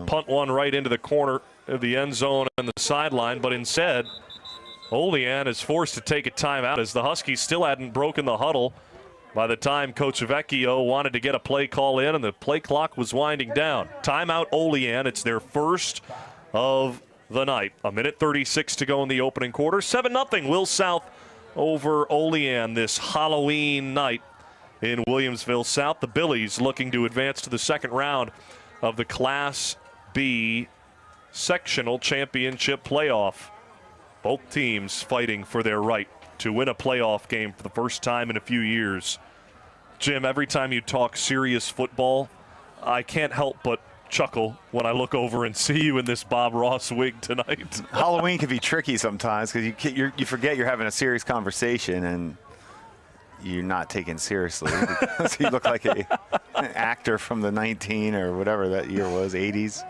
punt one right into the corner of the end zone and the sideline, but instead, Olean is forced to take a timeout as the Huskies still hadn't broken the huddle by the time Coach Vecchio wanted to get a play call in, and the play clock was winding down. Timeout Olean. It's their first of the night. A minute 36 to go in the opening quarter. 7-0 Will South over Olean this Halloween night in Williamsville South. The Billies looking to advance to the second round of the Class B sectional championship playoff. Both teams fighting for their right to win a playoff game for the first time in a few years. Jim, every time you talk serious football, I can't help but chuckle when I look over and see you in this Bob Ross wig tonight. Halloween can be tricky sometimes because you forget you're having a serious conversation and you're not taken seriously. Because you look like an actor from the 19 or whatever that year was, 80s.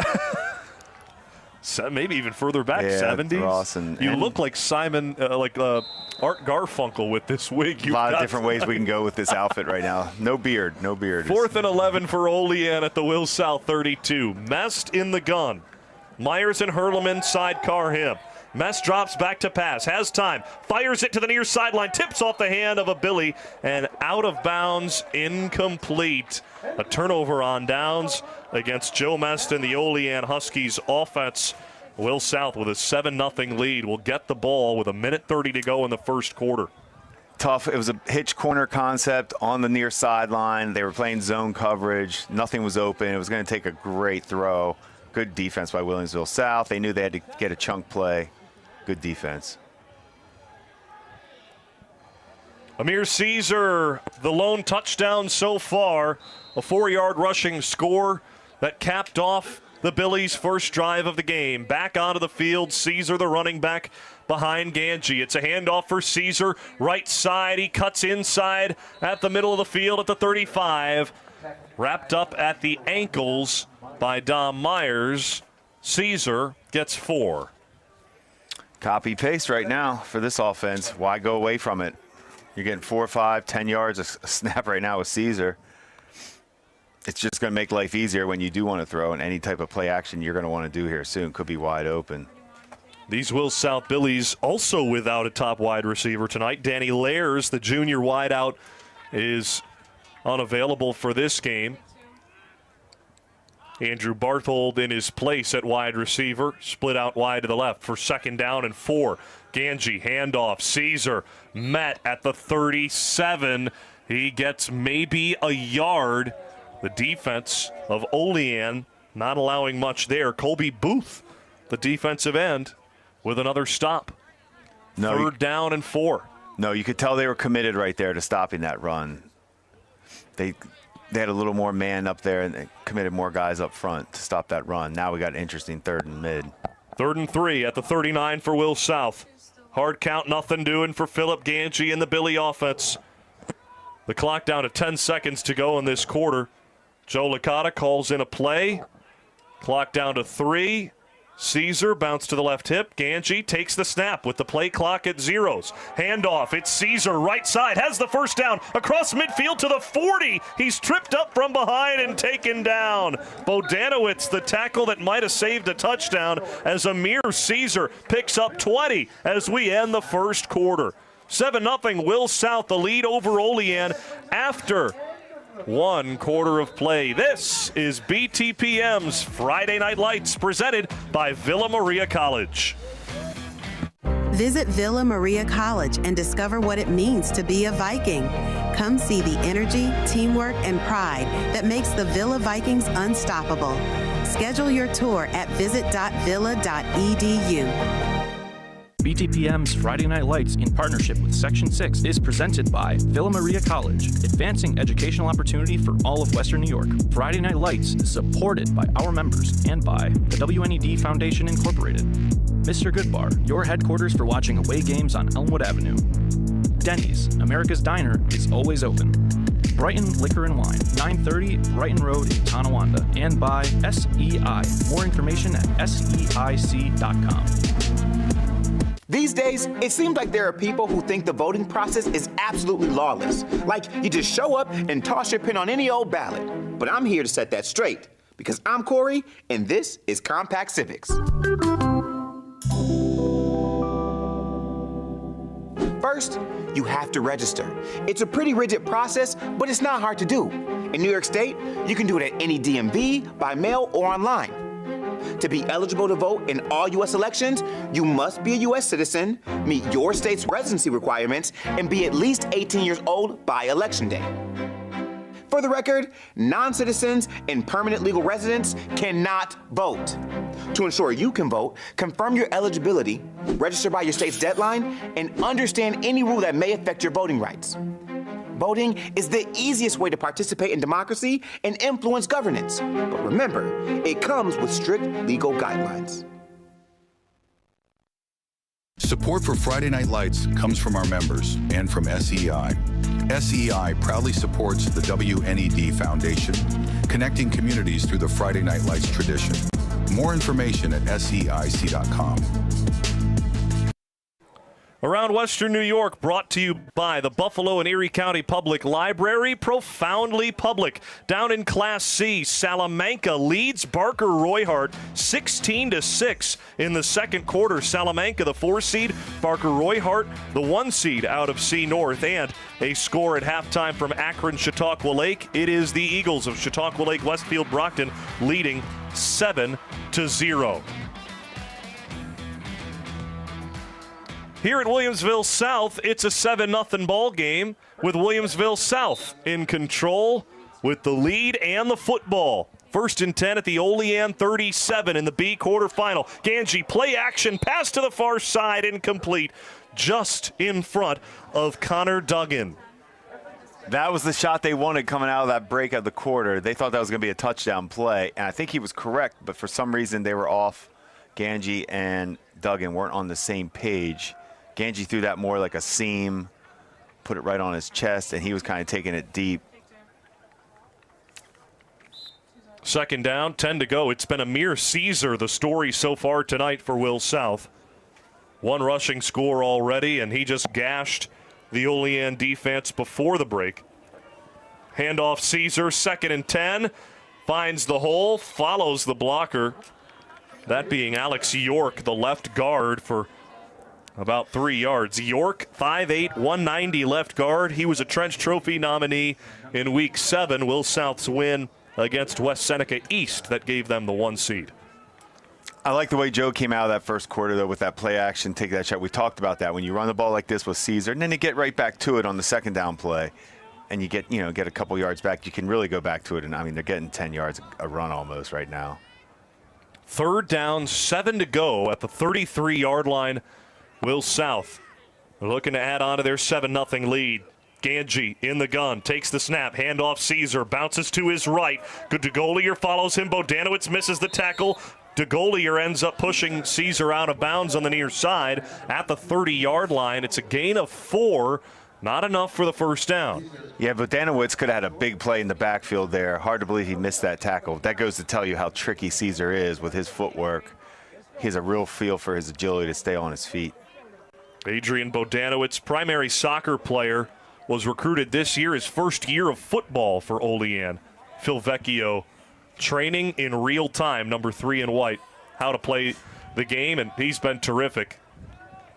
Maybe even further back, yeah, 70s. Ross you look like Simon, Art Garfunkel with this wig. A lot of different ways we can go with this outfit right now. No beard. 4th and 11 for Olean at the Will South 32. Mest in the gun. Myers and Herrmann sidecar him. Mest drops back to pass, has time, fires it to the near sideline, tips off the hand of a Billy, and out of bounds, incomplete. A turnover on downs against Joe Mest and the Olean Huskies offense. Will South with a 7-0 lead will get the ball with a minute 30 to go in the first quarter. Tough. It was a hitch corner concept on the near sideline. They were playing zone coverage. Nothing was open. It was going to take a great throw. Good defense by Williamsville South. They knew they had to get a chunk play. Good defense. Amir Caesar, the lone touchdown so far. A 4-yard rushing score that capped off the Billies' first drive of the game. Back onto the field, Caesar, the running back, behind Ganji. It's a handoff for Caesar, right side. He cuts inside at the middle of the field at the 35. Wrapped up at the ankles by Dom Myers. Caesar gets 4. Copy-paste right now for this offense. Why go away from it? You're getting 4, 5, 10 yards a snap right now with Caesar. It's just going to make life easier when you do want to throw, and any type of play action you're going to want to do here soon could be wide open. These Will South Billies also without a top wide receiver tonight. Danny Lairs, the junior wideout, is unavailable for this game. Andrew Barthold in his place at wide receiver, split out wide to the left for 2nd down and 4. Ganji, handoff, Caesar met at the 37. He gets maybe a yard. The defense of Olean not allowing much there. Colby Booth, the defensive end, with another stop. 3rd down and 4. No, you could tell they were committed right there to stopping that run. They had a little more man up there, and they committed more guys up front to stop that run. Now we got an interesting 3rd and mid. 3rd and 3 at the 39 for Will South. Hard count, nothing doing for Philip Ganji and the Billy offense. The clock down to 10 seconds to go in this quarter. Joe Licata calls in a play. Clock down to 3. Caesar bounced to the left hip. Ganji takes the snap with the play clock at zeros. Handoff. It's Caesar right side. Has the first down across midfield to the 40. He's tripped up from behind and taken down. Bodanowicz, the tackle that might have saved a touchdown, as Amir Caesar picks up 20 as we end the first quarter. 7-0 Will South, the lead over Olean after 1 quarter of play. This is BTPM's Friday Night Lights, presented by Villa Maria College. Visit Villa Maria College and discover what it means to be a Viking. Come see the energy, teamwork, and pride that makes the Villa Vikings unstoppable. Schedule your tour at visit.villa.edu. BTPM's Friday Night Lights, in partnership with Section 6, is presented by Villa Maria College, advancing educational opportunity for all of Western New York. Friday Night Lights is supported by our members and by the WNED Foundation Incorporated. Mr. Goodbar, your headquarters for watching away games on Elmwood Avenue. Denny's, America's Diner, is always open. Brighton Liquor and Wine, 930 Brighton Road in Tonawanda. And by SEI. More information at SEIC.com. These days, it seems like there are people who think the voting process is absolutely lawless. Like you just show up and toss your pin on any old ballot. But I'm here to set that straight, because I'm Corey, and this is Compact Civics. First, you have to register. It's a pretty rigid process, but it's not hard to do. In New York State, you can do it at any DMV, by mail, or online. To be eligible to vote in all U.S. elections, you must be a U.S. citizen, meet your state's residency requirements, and be at least 18 years old by Election Day. For the record, non-citizens and permanent legal residents cannot vote. To ensure you can vote, confirm your eligibility, register by your state's deadline, and understand any rule that may affect your voting rights. Voting is the easiest way to participate in democracy and influence governance. But remember, it comes with strict legal guidelines. Support for Friday Night Lights comes from our members and from SEI. SEI proudly supports the WNED Foundation, connecting communities through the Friday Night Lights tradition. More information at SEIC.com. Around Western New York, brought to you by the Buffalo and Erie County Public Library, profoundly public. Down in Class C, Salamanca leads Barker Royhart 16-6 in the second quarter. Salamanca, the 4 seed, Barker Royhart, the 1 seed out of C North, and a score at halftime from Akron Chautauqua Lake. It is the Eagles of Chautauqua Lake Westfield Brockton leading 7-0. Here at Williamsville South, it's a 7-0 ball game with Williamsville South in control with the lead and the football. 1st and 10 at the Olean 37 in the B quarterfinal. Ganji, play action, pass to the far side, incomplete, just in front of Connor Duggan. That was the shot they wanted coming out of that break of the quarter. They thought that was going to be a touchdown play, and I think he was correct, but for some reason they were off. Ganji and Duggan weren't on the same page. Ganji threw that more like a seam, put it right on his chest, and he was kind of taking it deep. 2nd down, 10 to go. It's been Amir Caesar, the story so far tonight for Will South. 1 rushing score already, and he just gashed the Olean defense before the break. Handoff Caesar, 2nd and 10. Finds the hole, follows the blocker. That being Alex York, the left guard, for about 3 yards. York, 5'8", 190 left guard. He was a Trench Trophy nominee in Week 7. Will South's win against West Seneca East that gave them the 1 seed. I like the way Joe came out of that first quarter, though, with that play action, take that shot. We talked about that. When you run the ball like this with Caesar, and then you get right back to it on the 2nd down play, and you get a couple yards back, you can really go back to it. And, I mean, they're getting 10 yards a run almost right now. 3rd down, 7 to go at the 33-yard line. Will South looking to add on to their 7-0 lead. Ganji in the gun, takes the snap, handoff Caesar, bounces to his right. Good DeGolier follows him. Bodanowicz misses the tackle. DeGolier ends up pushing Caesar out of bounds on the near side at the 30-yard line. It's a gain of 4. Not enough for the 1st down. Yeah, Bodanowicz could have had a big play in the backfield there. Hard to believe he missed that tackle. That goes to tell you how tricky Caesar is with his footwork. he has a real feel for his agility to stay on his feet. Adrian Bodanowicz, primary soccer player, was recruited this year, his first year of football for Olean. Phil Vecchio training in real time, number 3 in white, how to play the game, and he's been terrific.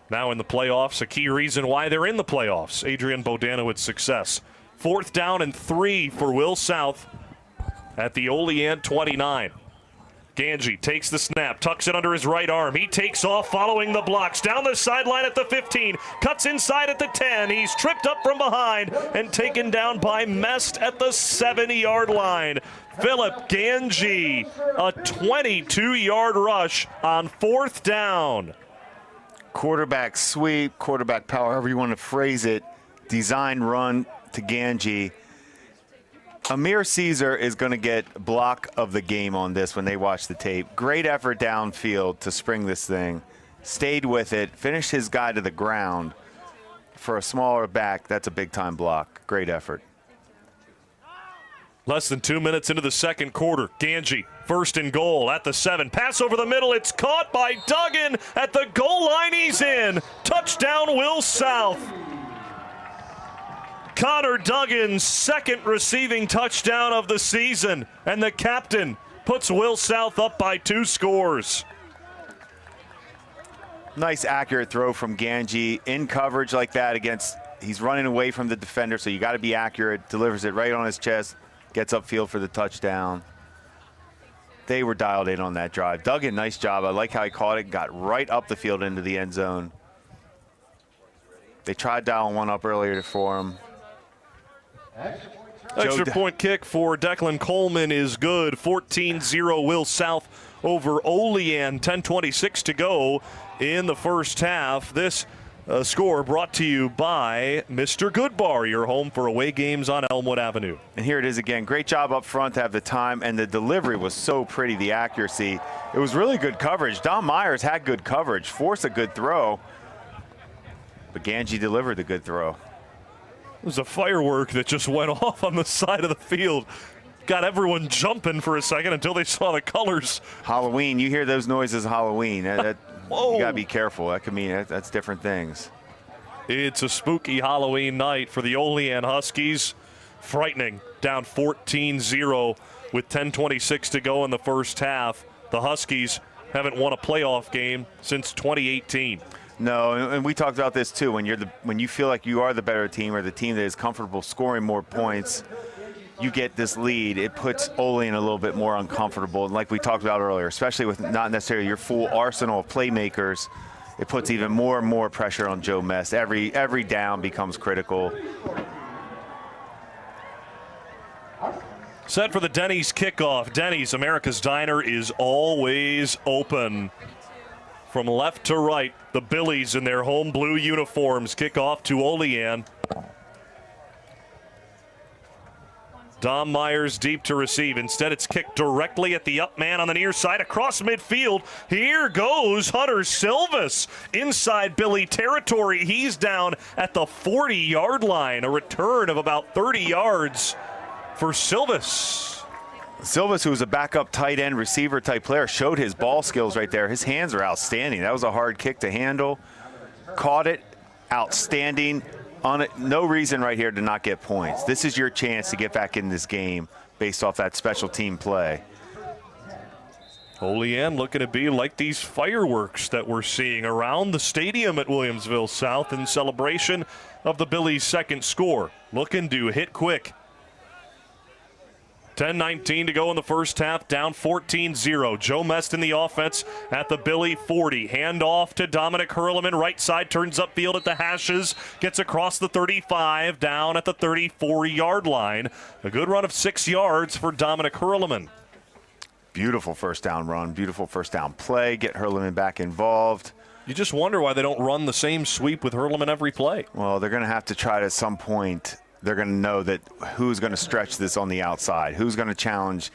Now in the playoffs, a key reason why they're in the playoffs, Adrian Bodanowicz's success. 4th down and 3 for Will South at the Olean 29. Ganji takes the snap, tucks it under his right arm. He takes off following the blocks. Down the sideline at the 15, cuts inside at the 10. He's tripped up from behind and taken down by Mest at the 70-yard line. Philip Ganji, a 22-yard rush on 4th down. Quarterback sweep, quarterback power, however you want to phrase it. Design run to Ganji. Amir Caesar is going to get block of the game on this when they watch the tape. Great effort downfield to spring this thing. Stayed with it, finished his guy to the ground. For a smaller back, that's a big-time block. Great effort. Less than 2 minutes into the second quarter. Ganji, 1st and goal at the 7. Pass over the middle. It's caught by Duggan at the goal line. He's in. Touchdown, Will South. Connor Duggan's 2nd receiving touchdown of the season, and the captain puts Will South up by 2 scores. Nice accurate throw from Ganji in coverage like that against, he's running away from the defender, so you got to be accurate. Delivers it right on his chest, gets upfield for the touchdown. They were dialed in on that drive. Duggan, nice job. I like how he caught it, got right up the field into the end zone. They tried dialing one up earlier for him. Extra point kick for Declan Coleman is good. 14-0 Will South over Olean. 10:26 to go in the first half. This score brought to you by Mr. Goodbar, your home for away games on Elmwood Avenue. And here it is again. Great job up front to have the time, and the delivery was so pretty, the accuracy. It was really good coverage. Don Myers had good coverage, forced a good throw, but Ganji delivered the good throw. It was a firework that just went off on the side of the field. Got everyone jumping for a second until they saw the colors. Halloween, you hear those noises Halloween. You Whoa. got to be careful. That could mean that's different things. It's a spooky Halloween night for the Olean Huskies. Frightening, down 14-0 with 10:26 to go in the first half. The Huskies haven't won a playoff game since 2018. No, and we talked about this too. When you feel like you are the better team or the team that is comfortable scoring more points, you get this lead. It puts Olean a little bit more uncomfortable. And like we talked about earlier, especially with not necessarily your full arsenal of playmakers, it puts even more and more pressure on Joe Mest. Every down becomes critical. Set for the Denny's kickoff. Denny's, America's Diner, is always open. From left to right, the Billies in their home blue uniforms kick off to Olean. Dom Myers deep to receive. Instead, it's kicked directly at the up man on the near side across midfield. Here goes Hunter Silvis inside Billy territory. He's down at the 40-yard line. A return of about 30 yards for Silvis. Silvis, who was a backup tight end receiver type player, showed his ball skills right there. His hands are outstanding. That was a hard kick to handle. Caught it, outstanding. On it, no reason right here to not get points. This is your chance to get back in this game based off that special team play. Olean looking to be like these fireworks that we're seeing around the stadium at Williamsville South in celebration of the Billies' second score. Looking to hit quick. 10:19 to go in the first half, down 14-0. Joe Mest in the offense at the Billy 40. Hand off to Dominic Herrmann. Right side turns upfield at the hashes. Gets across the 35, down at the 34-yard line. A good run of 6 yards for Dominic Herrmann. Beautiful first down run, beautiful first down play. Get Herrmann back involved. You just wonder why they don't run the same sweep with Herrmann every play. Well, they're going to have to try to at some point. They're going to know that who's going to stretch this on the outside, who's going to challenge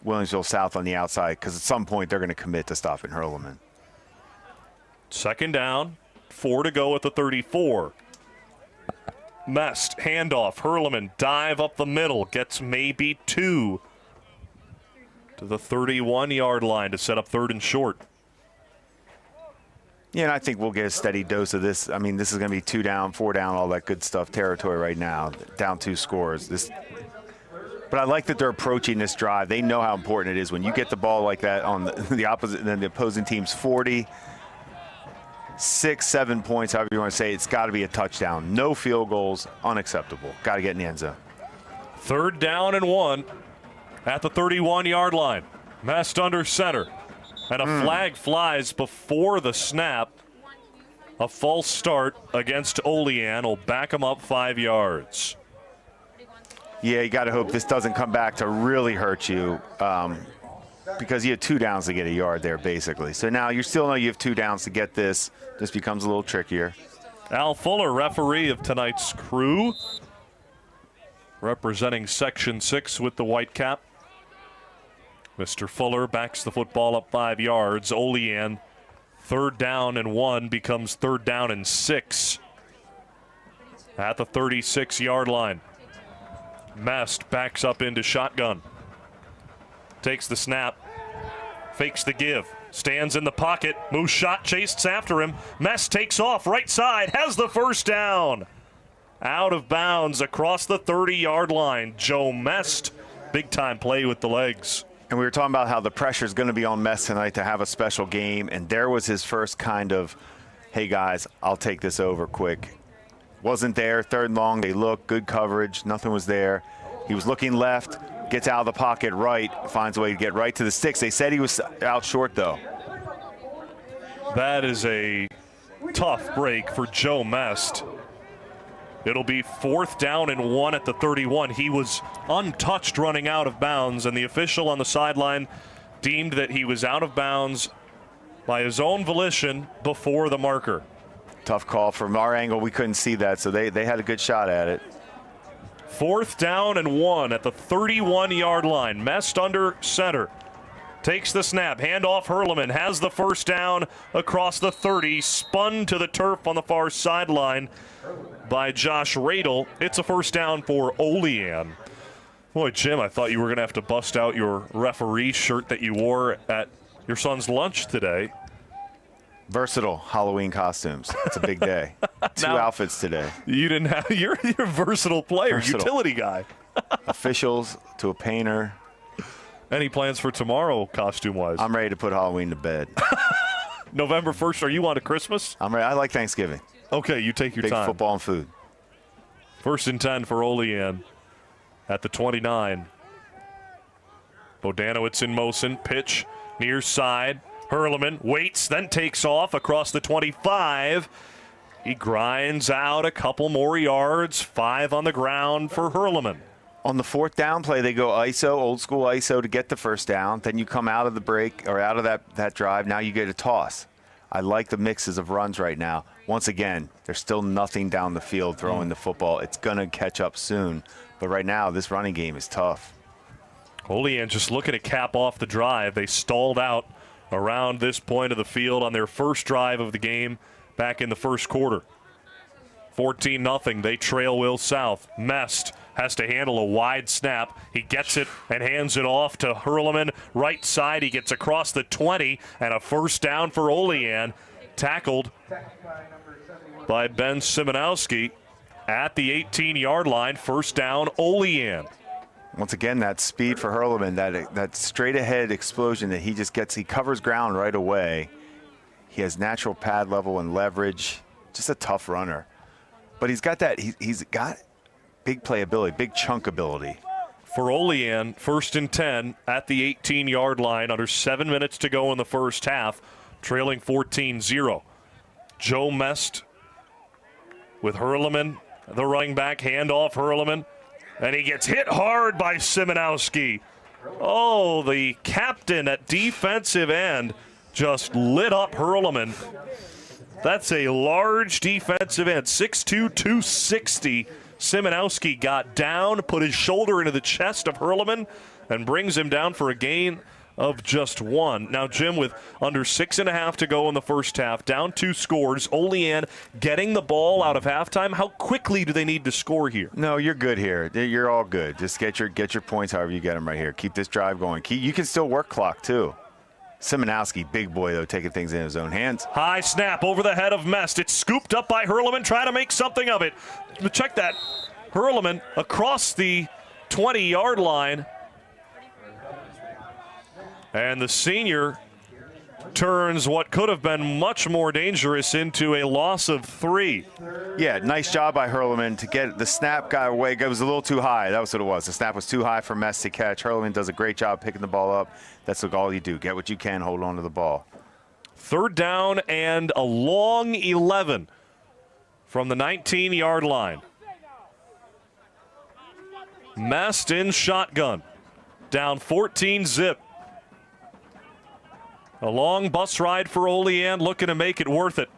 Williamsville South on the outside, because at some point they're going to commit to stopping Herrmann. Second down, 4 to go at the 34. Mest, handoff, Herrmann, dive up the middle, gets maybe 2 to the 31-yard line to set up 3rd and short. Yeah, and I think we'll get a steady dose of this. I mean, this is going to be 2 down, 4 down, all that good stuff territory right now. Down 2 scores. But I like that they're approaching this drive. They know how important it is when you get the ball like that on the opposite, then the opposing team's 40, 6, 7 points, however you want to say it. It's got to be a touchdown. No field goals, unacceptable. Got to get in the end zone. 3rd down and 1 at the 31-yard line. Messed under center. And a flag flies before the snap. A false start against Olean will back him up 5 yards. Yeah, you got to hope this doesn't come back to really hurt you because you had 2 downs to get a yard there, basically. So now you still know you have 2 downs to get this. This becomes a little trickier. Al Fuller, referee of tonight's crew, representing Section 6 with the white cap. Mr. Fuller backs the football up 5 yards. Olean, 3rd down and 1 becomes 3rd down and 6 at the 36-yard line. Mest backs up into shotgun. Takes the snap. Fakes the give. Stands in the pocket. Moose shot chased after him. Mest takes off right side. Has the 1st down. Out of bounds across the 30-yard line. Joe Mest. Big time play with the legs. And we were talking about how the pressure is going to be on Mest tonight to have a special game. And there was his first kind of, hey, guys, I'll take this over quick. Wasn't there. 3rd and long. They look. Good coverage. Nothing was there. He was looking left. Gets out of the pocket right. Finds a way to get right to the sticks. They said he was out short, though. That is a tough break for Joe Mest. It'll be 4th down and 1 at the 31. He was untouched running out of bounds, and the official on the sideline deemed that he was out of bounds by his own volition before the marker. Tough call. From our angle, we couldn't see that, so they had a good shot at it. 4th down and 1 at the 31-yard line. Mest under center. Takes the snap. Handoff Herrmann. Has the 1st down across the 30. Spun to the turf on the far sideline by Josh Radel. It's a 1st down for Olean. Boy, Jim, I thought you were going to have to bust out your referee shirt that you wore at your son's lunch today. Versatile Halloween costumes. It's a big day. 2 outfits today. You didn't have. You're a versatile player, utility guy. Officials to a painter. Any plans for tomorrow, costume-wise? I'm ready to put Halloween to bed. November 1st. Are you on to Christmas? I'm ready. I like Thanksgiving. Okay, you take your Big time. Football and food. 1st and 10 for Olean at the 29. Bodanowitz in motion. Pitch near side. Herrmann waits, then takes off across the 25. He grinds out a couple more yards. 5 on the ground for Herrmann. On the 4th down play, they go ISO, old school ISO to get the 1st down. Then you come out of the break or out of that drive. Now you get a toss. I like the mixes of runs right now. Once again, there's still nothing down the field throwing the football. It's going to catch up soon. But right now, this running game is tough. Olean just looking to cap off the drive. They stalled out around this point of the field on their first drive of the game back in the 1st quarter. 14-0. They trail Will South. Mest has to handle a wide snap. He gets it and hands it off to Herrmann. Right side, he gets across the 20 and a 1st down for Olean. Tackled by Ben Simonowski at the 18-yard line. 1st down, Olean. Once again, that speed for Herrmann, that straight-ahead explosion that he just gets, he covers ground right away. He has natural pad level and leverage. Just a tough runner. But he's got that, he's got big playability, big chunk ability. For Olean, 1st and 10 at the 18-yard line, under 7 minutes to go in the 1st half, trailing 14-0. Joe Mest with Herrmann, the running back, handoff Herrmann. And he gets hit hard by Simonowski. Oh, the captain at defensive end just lit up Herrmann. That's a large defensive end, 6'2", 260. Simonowski got down, put his shoulder into the chest of Herrmann, and brings him down for a gain of just 1. Now, Jim, with under 6.5 to go in the 1st half, down 2 scores, Olean getting the ball out of halftime. How quickly do they need to score here? No, you're good here. You're all good. Just get your points however you get them right here. Keep this drive going. You can still work clock, too. Simonowski, big boy, though, taking things in his own hands. High snap over the head of Mest. It's scooped up by Herrmann, trying to make something of it. Check that. Herrmann across the 20-yard line. And the senior turns what could have been much more dangerous into a loss of 3. Yeah, nice job by Herrmann to get the snap guy away. It was a little too high. That was what it was. The snap was too high for Mest to catch. Herrmann does a great job picking the ball up. That's all you do. Get what you can, hold on to the ball. 3rd down and a long 11 from the 19-yard line. Mest in shotgun. Down 14-zip. A long bus ride for Olean, looking to make it worth it.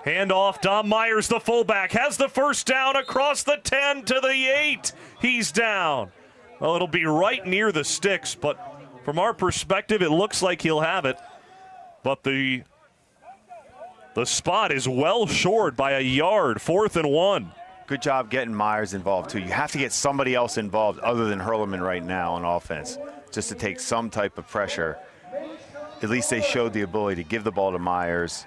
Handoff, Dom Myers, the fullback, has the first down across the 10 to the 8. He's down. Well, it'll be right near the sticks, but from our perspective, it looks like he'll have it. But the spot is well short by a yard, 4th and 1. Good job getting Myers involved, too. You have to get somebody else involved other than Herrmann right now on offense, just to take some type of pressure. At least they showed the ability to give the ball to Myers.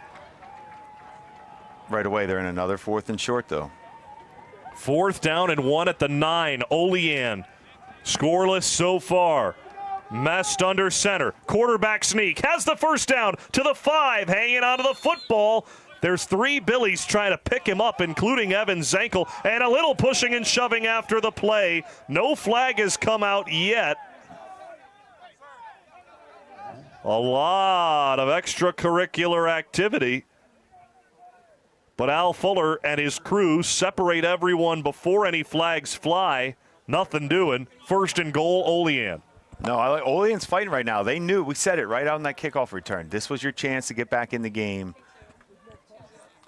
Right away, they're in another 4th and short, though. 4th down and 1 at the 9. Olean scoreless so far. Mest under center. Quarterback sneak. Has the first down to the 5. Hanging onto the football. There's 3 Billies trying to pick him up, including Evan Zankel. And a little pushing and shoving after the play. No flag has come out yet. A lot of extracurricular activity. But Al Fuller and his crew separate everyone before any flags fly. Nothing doing. 1st and goal, Olean. No, Olean's fighting right now. They knew. We said it right out in that kickoff return. This was your chance to get back in the game.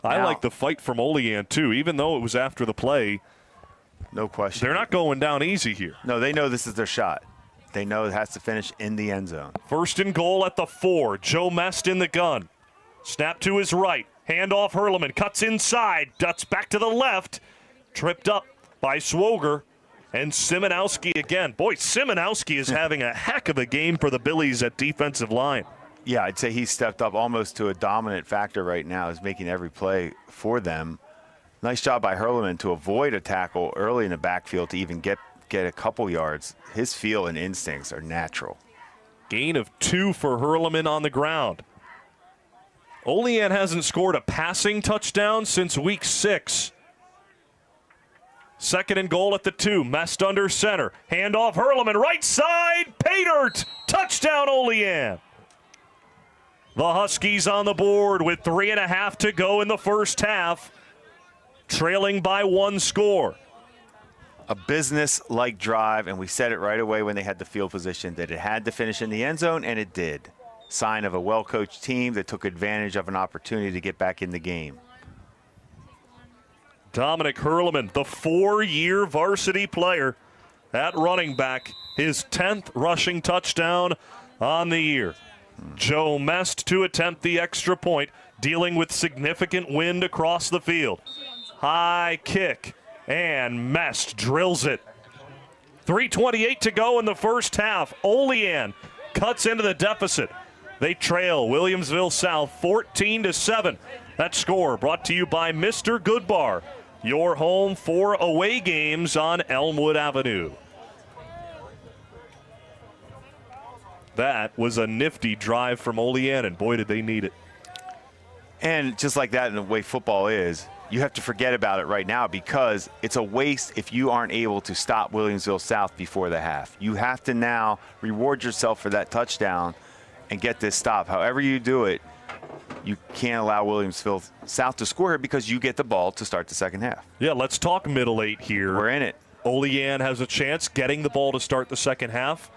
I like the fight from Olean, too, even though it was after the play. No question. They're not going down easy here. No, they know this is their shot. They know it has to finish in the end zone. 1st and goal at the 4. Joe Mest in the gun. Snap to his right. Handoff Herrmann. Cuts inside. Duts back to the left. Tripped up by Swoger. And Simonowski again. Boy, Simonowski is having a heck of a game for the Billies at defensive line. Yeah, I'd say he's stepped up almost to a dominant factor right now. He's making every play for them. Nice job by Herrmann to avoid a tackle early in the backfield to even get a couple yards. His feel and instincts are natural. Gain of 2 for Herrmann on the ground. Olean hasn't scored a passing touchdown since week 6. 2nd and goal at the 2. Mest under center. Handoff Herrmann. Right side. Paydirt. Touchdown Olean. The Huskies on the board with 3.5 to go in the first half. Trailing by 1 score. A business-like drive, and we said it right away when they had the field position that it had to finish in the end zone, and it did. Sign of a well-coached team that took advantage of an opportunity to get back in the game. Dominic Herrmann, the 4-year varsity player at running back, his 10th rushing touchdown on the year. Joe Mest to attempt the extra point, dealing with significant wind across the field. High kick, and Mest drills it. 3:28 to go in the first half. Olean cuts into the deficit. They trail Williamsville South 14-7. That score brought to you by Mr. Goodbar, your home for away games on Elmwood Avenue. That was a nifty drive from Olean, and boy, did they need it. And just like that in the way football is, you have to forget about it right now because it's a waste if you aren't able to stop Williamsville South before the half. You have to now reward yourself for that touchdown and get this stop. However you do it, you can't allow Williamsville South to score here because you get the ball to start the second half. Yeah, let's talk middle eight here. We're in it. Olean has a chance getting the ball to start the second half.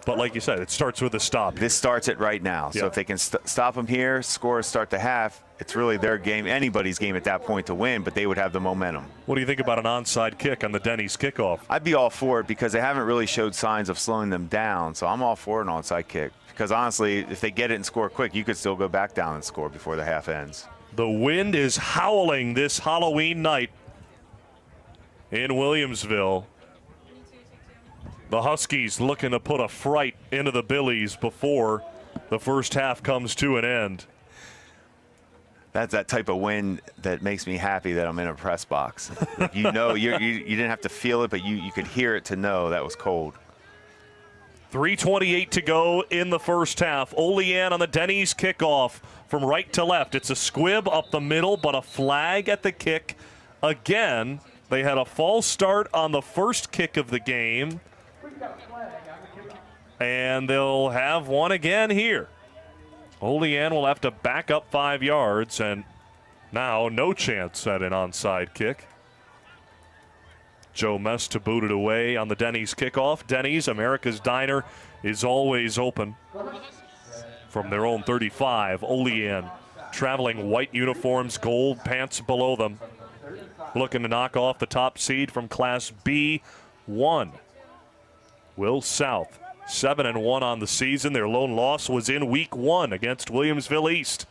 But like you said, it starts with a stop. This starts it right now. So if they can stop them here, score, start the half, it's really their game, anybody's game at that point to win, but they would have the momentum. What do you think about an onside kick on the Denny's kickoff? I'd be all for it because they haven't really showed signs of slowing them down. So I'm all for an onside kick because honestly, if they get it and score quick, you could still go back down and score before the half ends. The wind is howling this Halloween night in Williamsville. The Huskies looking to put a fright into the Billies before the first half comes to an end. That's that type of win that makes me happy that I'm in a press box. Like, you didn't have to feel it, but you could hear it to know that was cold. 3:28 to go in the first half. Olean on the Denny's kickoff from right to left. It's a squib up the middle, but a flag at the kick. Again, they had a false start on the first kick of the game. And they'll have one again here. Olean will have to back up 5 yards, and now no chance at an onside kick. Joe Mess to boot it away on the Denny's kickoff. Denny's, America's Diner, is always open from their own 35. Olean traveling white uniforms, gold pants below them. Looking to knock off the top seed from Class B1. Will South, 7-1 on the season. Their lone loss was in week 1 against Williamsville East.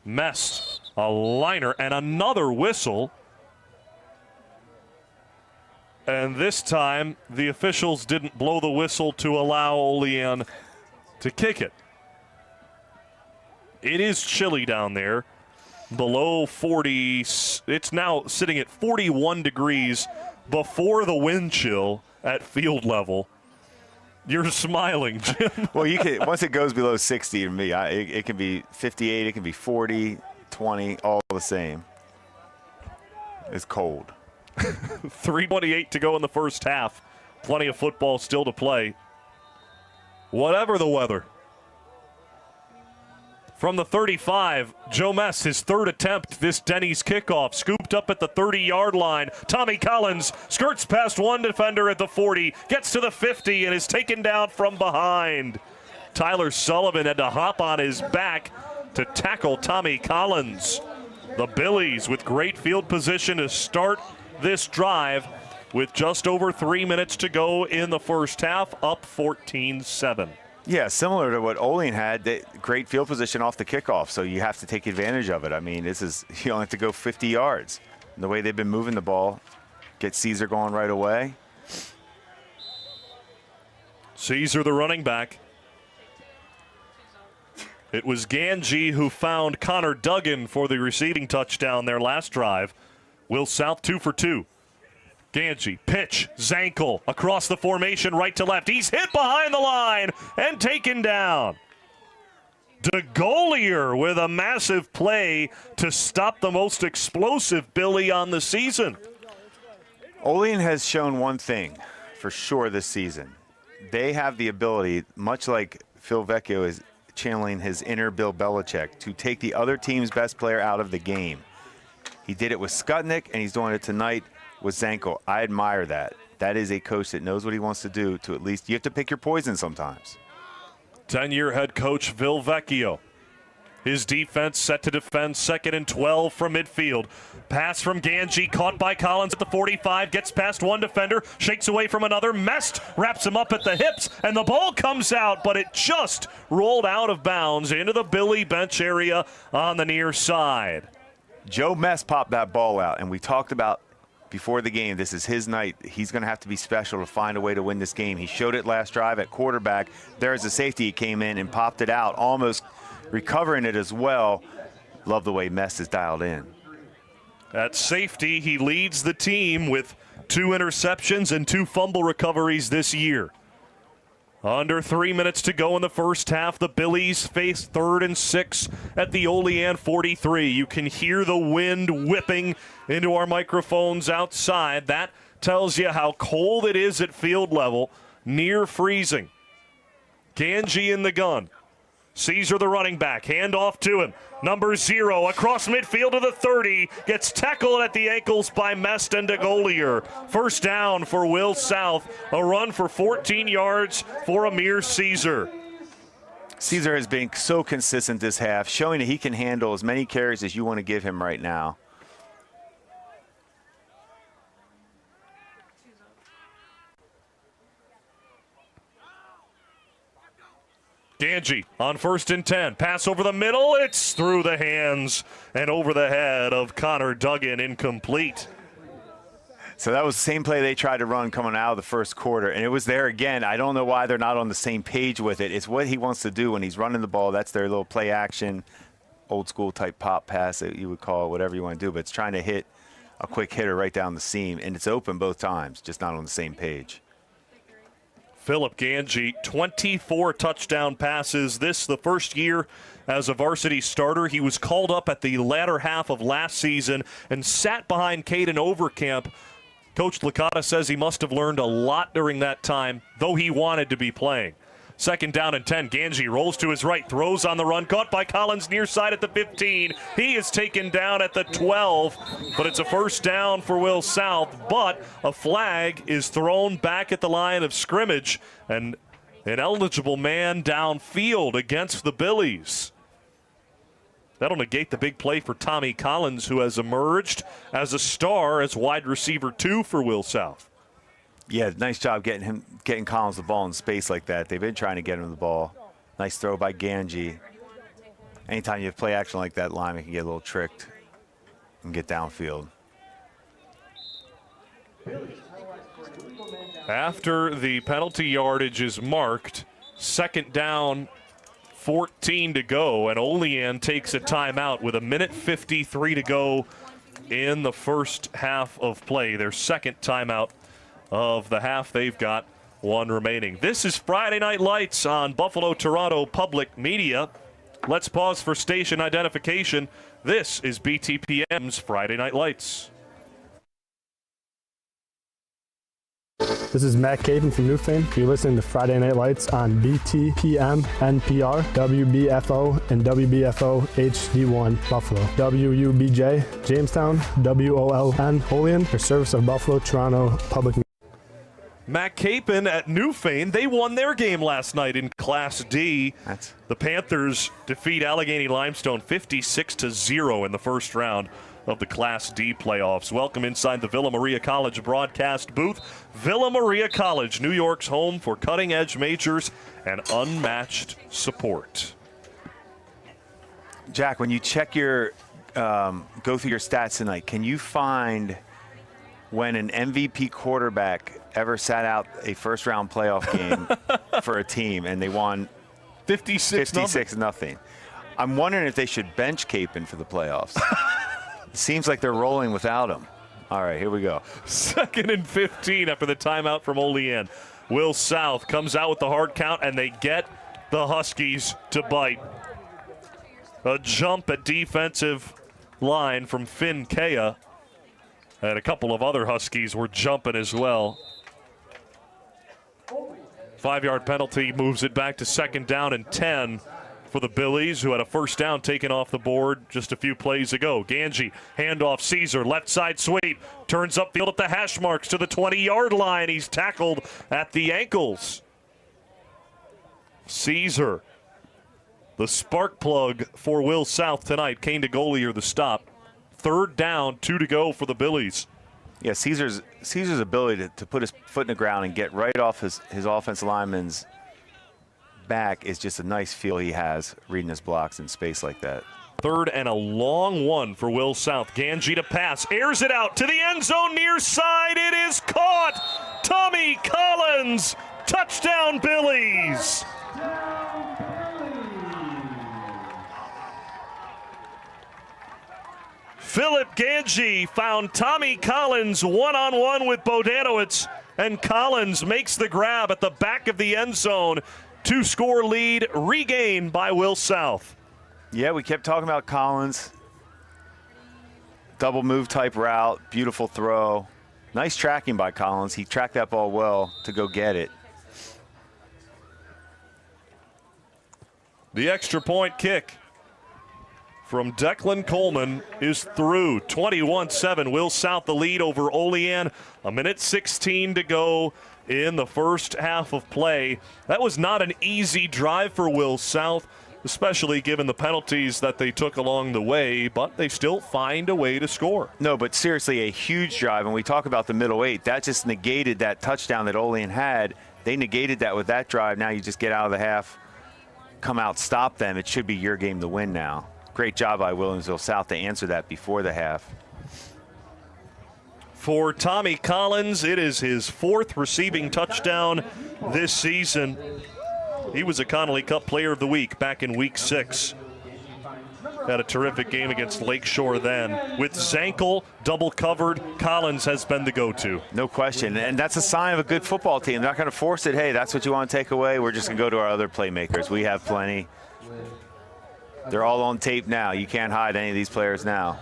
Mess, a liner, and another whistle. And this time, the officials didn't blow the whistle to allow Olean to kick it. It is chilly down there. Below 40, it's now sitting at 41 degrees before the wind chill at field level. You're smiling, Jim. Well, you can once it goes below 60 to me, it can be 58, it can be 40, 20, all the same. It's cold. 3:28 to go in the first half. Plenty of football still to play. Whatever the weather. From the 35, Joe Mess, his third attempt, this Denny's kickoff, scooped up at the 30-yard line. Tommy Collins skirts past one defender at the 40, gets to the 50, and is taken down from behind. Tyler Sullivan had to hop on his back to tackle Tommy Collins. The Billies with great field position to start this drive with just over 3 minutes to go in the first half, up 14-7. Yeah, similar to what Olean had, great field position off the kickoff, so you have to take advantage of it. I mean, you only have to go 50 yards. And the way they've been moving the ball, get Caesar going right away. Caesar, the running back. It was Ganji who found Connor Duggan for the receiving touchdown their last drive. Will South 2 for 2. Ganji, pitch, Zankel, across the formation, right to left. He's hit behind the line and taken down. DeGolier with a massive play to stop the most explosive Billy on the season. Olean has shown one thing for sure this season. They have the ability, much like Phil Vecchio is channeling his inner Bill Belichick, to take the other team's best player out of the game. He did it with Skutnik, and he's doing it tonight with Zankel. I admire that. That is a coach that knows what he wants to do to at least, you have to pick your poison sometimes. 10-year head coach Phil Vecchio. His defense set to defend 2nd and 12 from midfield. Pass from Ganji, caught by Collins at the 45, gets past one defender, shakes away from another. Mest wraps him up at the hips, and the ball comes out, but it just rolled out of bounds into the Billy bench area on the near side. Joe Mess popped that ball out, and we talked about before the game, this is his night. He's going to have to be special to find a way to win this game. He showed it last drive at quarterback. There's a safety. He came in and popped it out, almost recovering it as well. Love the way Mess is dialed in. At safety, he leads the team with 2 interceptions and 2 fumble recoveries this year. Under 3 minutes to go in the first half. The Billies face 3rd and 6 at the Olean 43. You can hear the wind whipping into our microphones outside. That tells you how cold it is at field level, near freezing. Ganji in the gun. Caesar, the running back, hand off to him. Number 0 across midfield to the 30. Gets tackled at the ankles by Mest and DeGolier. First down for Will South. A run for 14 yards for Amir Caesar. Caesar has been so consistent this half, showing that he can handle as many carries as you want to give him right now. Ganji on 1st and 10. Pass over the middle. It's through the hands and over the head of Connor Duggan, incomplete. So that was the same play they tried to run coming out of the first quarter, and it was there again. I don't know why they're not on the same page with it. It's what he wants to do when he's running the ball. That's their little play action, old school type pop pass that you would call it, whatever you want to do. But it's trying to hit a quick hitter right down the seam, and it's open both times, just not on the same page. Philip Ganji, 24 touchdown passes. This the first year as a varsity starter. He was called up at the latter half of last season and sat behind Caden Overcamp. Coach Licata says he must have learned a lot during that time, though he wanted to be playing. 2nd down and 10. Ganji rolls to his right, throws on the run, caught by Collins near side at the 15. He is taken down at the 12, but it's a first down for Will South. But a flag is thrown back at the line of scrimmage, and an eligible man downfield against the Billies. That'll negate the big play for Tommy Collins, who has emerged as a star as wide receiver 2 for Will South. Yeah, nice job getting Collins the ball in space like that. They've been trying to get him the ball. Nice throw by Ganji. Anytime you have play action like that, lineman can get a little tricked and get downfield. After the penalty yardage is marked, 2nd down, 14 to go, and Olean takes a timeout with 1:53 to go in the first half of play. Their 2nd timeout of the half. They've got 1 remaining. This is Friday Night Lights on Buffalo Toronto Public Media. Let's pause for station identification. This is BTPM's Friday Night Lights. This is Matt Capen from Newfane. You're listening to Friday Night Lights on BTPM, NPR, WBFO, and WBFO HD1 Buffalo. WUBJ, Jamestown, WOLN, Olean, for service of Buffalo, Toronto Public Media. Matt Capen at Newfane, they won their game last night in Class D. The Panthers defeat Allegheny Limestone 56-0 in the first round of the Class D playoffs. Welcome inside the Villa Maria College broadcast booth. Villa Maria College, New York's home for cutting-edge majors and unmatched support. Jack, when you check your, go through your stats tonight, can you find when an MVP quarterback ever sat out a first-round playoff game for a team and they won 56-0? I'm wondering if they should bench Capen for the playoffs. Seems like they're rolling without him. All right, here we go. 2nd and 15 after the timeout from Olean. Will South comes out with the hard count, and they get the Huskies to bite. A jump at defensive line from Finn Kea, and a couple of other Huskies were jumping as well. 5-yard penalty moves it back to 2nd down and 10 for the Billies, who had a first down taken off the board just a few plays ago. Ganji, handoff Caesar, left side sweep, turns upfield at the hash marks to the 20-yard line. He's tackled at the ankles. Caesar, the spark plug for Will South tonight. Kane to Golier the stop. 3rd down, 2 to go for the Billies. Yeah, Caesar's ability to put his foot in the ground and get right off his offensive lineman's back is just a nice feel he has reading his blocks in space like that. 3rd and a long one for Will South. Ganji to pass, airs it out to the end zone near side. It is caught. Tommy Collins, touchdown Billies. Philip Ganji found Tommy Collins one-on-one with Bodanowicz, and Collins makes the grab at the back of the end zone. 2-score lead regained by Will South. Yeah, we kept talking about Collins. Double move type route, beautiful throw. Nice tracking by Collins. He tracked that ball well to go get it. The extra point kick from Declan Coleman is through. 21-7. Will South the lead over Olean. 1:16 to go in the first half of play. That was not an easy drive for Will South, especially given the penalties that they took along the way, but they still find a way to score. No, but seriously, a huge drive. And we talk about the middle 8. That just negated that touchdown that Olean had. They negated that with that drive. Now you just get out of the half, come out, stop them. It should be your game to win now. Great job by Williamsville South to answer that before the half. For Tommy Collins, it is his 4th receiving touchdown this season. He was a Connolly Cup Player of the Week back in Week 6. Had a terrific game against Lakeshore then. With Zankel double covered, Collins has been the go-to. No question, and that's a sign of a good football team. They're not going to force it. Hey, that's what you want to take away. We're just going to go to our other playmakers. We have plenty. They're all on tape now. You can't hide any of these players now.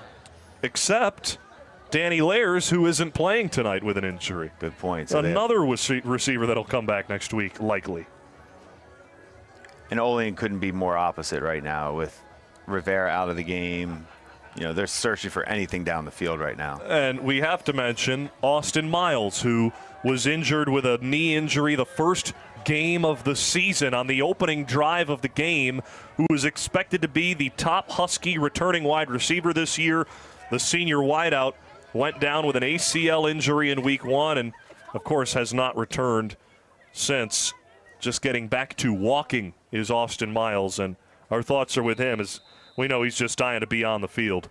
Except Danny Lairs, who isn't playing tonight with an injury. Good point. So another receiver that'll come back next week, likely. And Olean couldn't be more opposite right now with Rivera out of the game. You know, they're searching for anything down the field right now. And we have to mention Austin Miles, who was injured with a knee injury the first game of the season on the opening drive of the game, who was expected to be the top Husky returning wide receiver this year. The senior wideout went down with an ACL injury in week 1 and, of course, has not returned since. Just getting back to walking is Austin Miles, and our thoughts are with him as we know he's just dying to be on the field.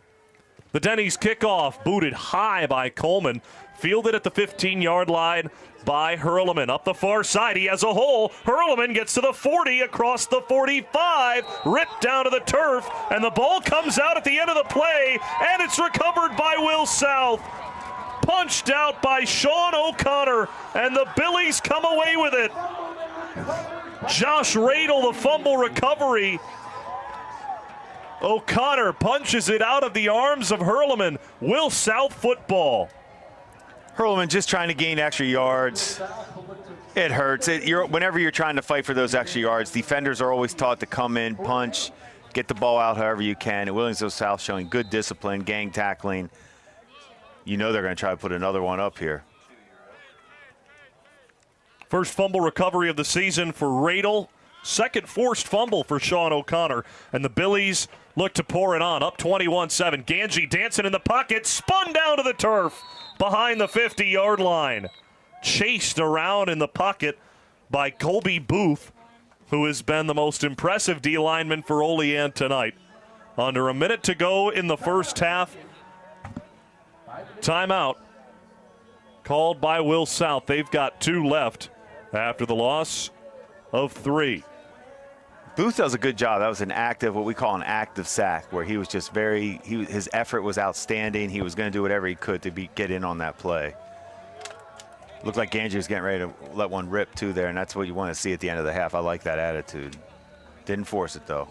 The Denny's kickoff booted high by Coleman, fielded at the 15-yard line by Herrmann. Up the far side, he has a hole. Herrmann gets to the 40, across the 45, ripped down to the turf, and the ball comes out at the end of the play, and it's recovered by Will South. Punched out by Sean O'Connor, and the Billies come away with it. Josh Radel, the fumble recovery. O'Connor punches it out of the arms of Herrmann. Will South football. Herrmann just trying to gain extra yards. It hurts. Whenever you're trying to fight for those extra yards, defenders are always taught to come in, punch, get the ball out however you can. And Williamsville South showing good discipline, gang tackling. You know they're going to try to put another one up here. First fumble recovery of the season for Radel. Second forced fumble for Sean O'Connor. And the Billies look to pour it on. Up 21-7. Ganji dancing in the pocket. Spun down to the turf behind the 50-yard line. Chased around in the pocket by Colby Booth, who has been the most impressive D lineman for Olean tonight. Under a minute to go in the first half. Timeout called by Will South. They've got 2 left after the loss of 3. Booth does a good job. That was an active, what we call an active sack, where he was just his effort was outstanding. He was going to do whatever he could to get in on that play. Looked like Ganji was getting ready to let one rip too there, and that's what you want to see at the end of the half. I like that attitude. Didn't force it though.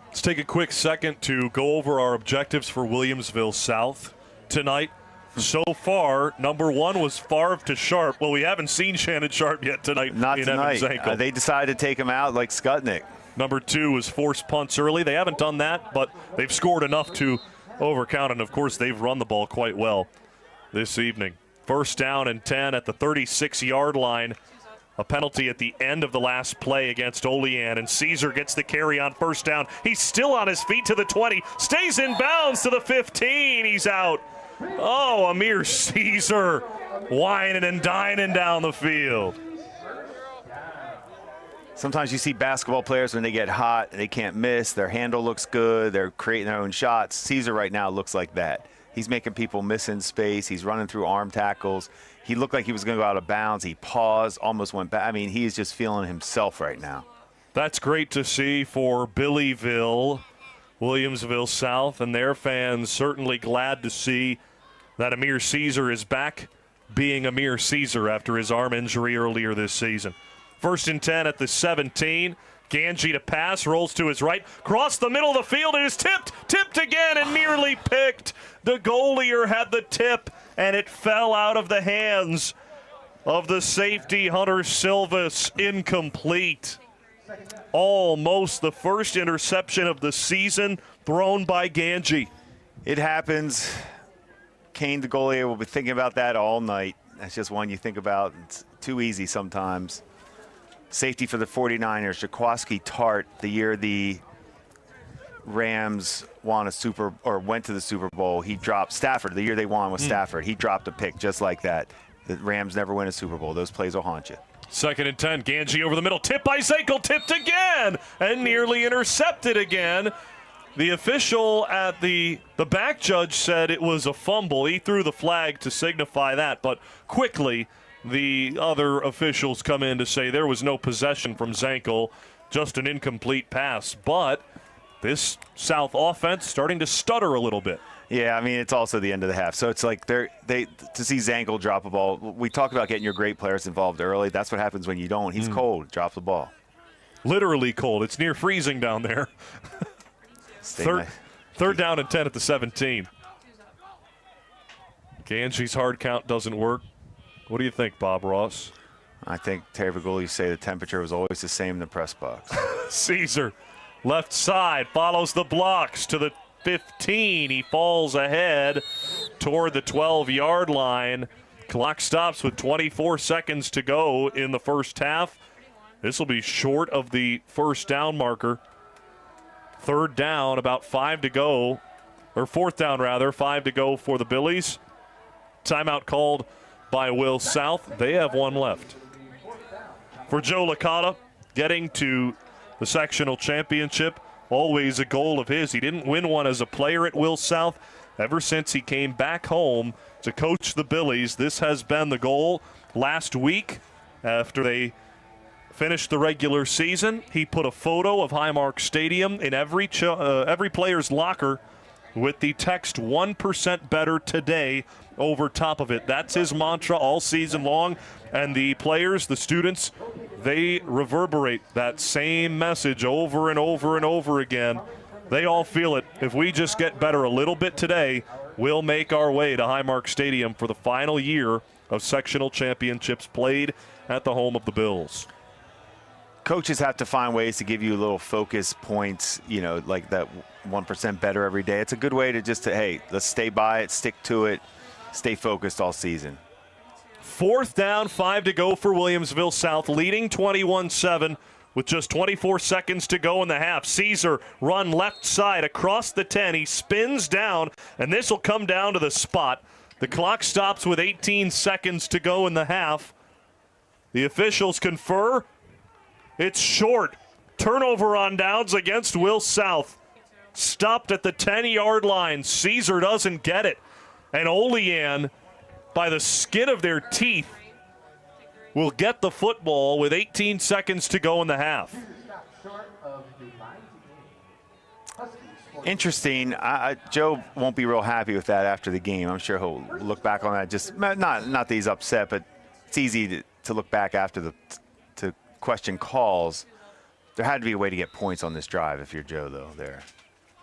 Let's take a quick second to go over our objectives for Williamsville South tonight. So far, number 1 was Favre to Sharp. Well, we haven't seen Shannon Sharp yet tonight. Not in tonight. They decided to take him out like Skutnik. Number 2 was forced punts early. They haven't done that, but they've scored enough to overcount, and of course they've run the ball quite well this evening. First down and 10 at the 36-yard line. A penalty at the end of the last play against Olean, and Caesar gets the carry on first down. He's still on his feet to the 20, stays in bounds to the 15. He's out. Oh, Amir Caesar whining and dining down the field. Sometimes you see basketball players when they get hot, they can't miss, their handle looks good, they're creating their own shots. Caesar right now looks like that. He's making people miss in space. He's running through arm tackles. He looked like he was going to go out of bounds. He paused, almost went back. I mean, he is just feeling himself right now. That's great to see for Billyville, Williamsville South, and their fans certainly glad to see that Amir Caesar is back being Amir Caesar after his arm injury earlier this season. First and 10 at the 17. Ganji to pass, rolls to his right, cross the middle of the field, it is tipped again and nearly picked. The goalier had the tip, and it fell out of the hands of the safety, Hunter Silvas, incomplete. Almost the first interception of the season thrown by Ganji. It happens. Kane, the goalie, will be thinking about that all night. That's just one you think about. It's too easy sometimes. Safety for the 49ers, Jaquoski Tart, the year the Rams went to the Super Bowl. He dropped Stafford, the year they won with Stafford. He dropped a pick just like that. The Rams never win a Super Bowl. Those plays will haunt you. Second and 10, Ganji over the middle, tip by Zankel, tipped again, and nearly intercepted again. The official at the back judge said it was a fumble. He threw the flag to signify that, but quickly the other officials come in to say there was no possession from Zankel, just an incomplete pass. But this South offense starting to stutter a little bit. Yeah, I mean, it's also the end of the half. So it's like to see Zankel drop a ball. We talk about getting your great players involved early. That's what happens when you don't. He's cold, drops the ball. Literally cold. It's near freezing down there. Third down and 10 at the 17. Ganji's hard count doesn't work. What do you think, Bob Ross? I think Terry Vogel used to say the temperature was always the same in the press box. Caesar, left side, follows the blocks to the 15. He falls ahead toward the 12-yard line. Clock stops with 24 seconds to go in the first half. This will be short of the first down marker. Third down, about 5 to go. Or fourth down, rather, 5 to go for the Billies. Timeout called by Will South. They have one left. For Joe Licata, getting to the sectional championship, always a goal of his. He didn't win one as a player at Will South. Ever since he came back home to coach the Billies, this has been the goal. Last week, after they finished the regular season, he put a photo of Highmark Stadium in every player's locker with the text 1% better today over top of it. That's his mantra all season long. And the players, the students, they reverberate that same message over and over and over again. They all feel it. If we just get better a little bit today, we'll make our way to Highmark Stadium for the final year of sectional championships played at the home of the Bills. Coaches have to find ways to give you little focus points, you know, like that 1% better every day. It's a good way to just, hey, let's stay by it, stick to it, stay focused all season. Fourth down, 5 to go for Williamsville South, leading 21-7 with just 24 seconds to go in the half. Caesar run left side across the 10. He spins down, and this will come down to the spot. The clock stops with 18 seconds to go in the half. The officials confer. It's short. Turnover on downs against Will South. Stopped at the 10-yard line. Caesar doesn't get it. And Olean, by the skin of their teeth, will get the football with 18 seconds to go in the half. Interesting. Joe won't be real happy with that after the game. I'm sure he'll look back on that. Just not that he's upset, but it's easy to look back after to question calls. There had to be a way to get points on this drive if you're Joe, though, there.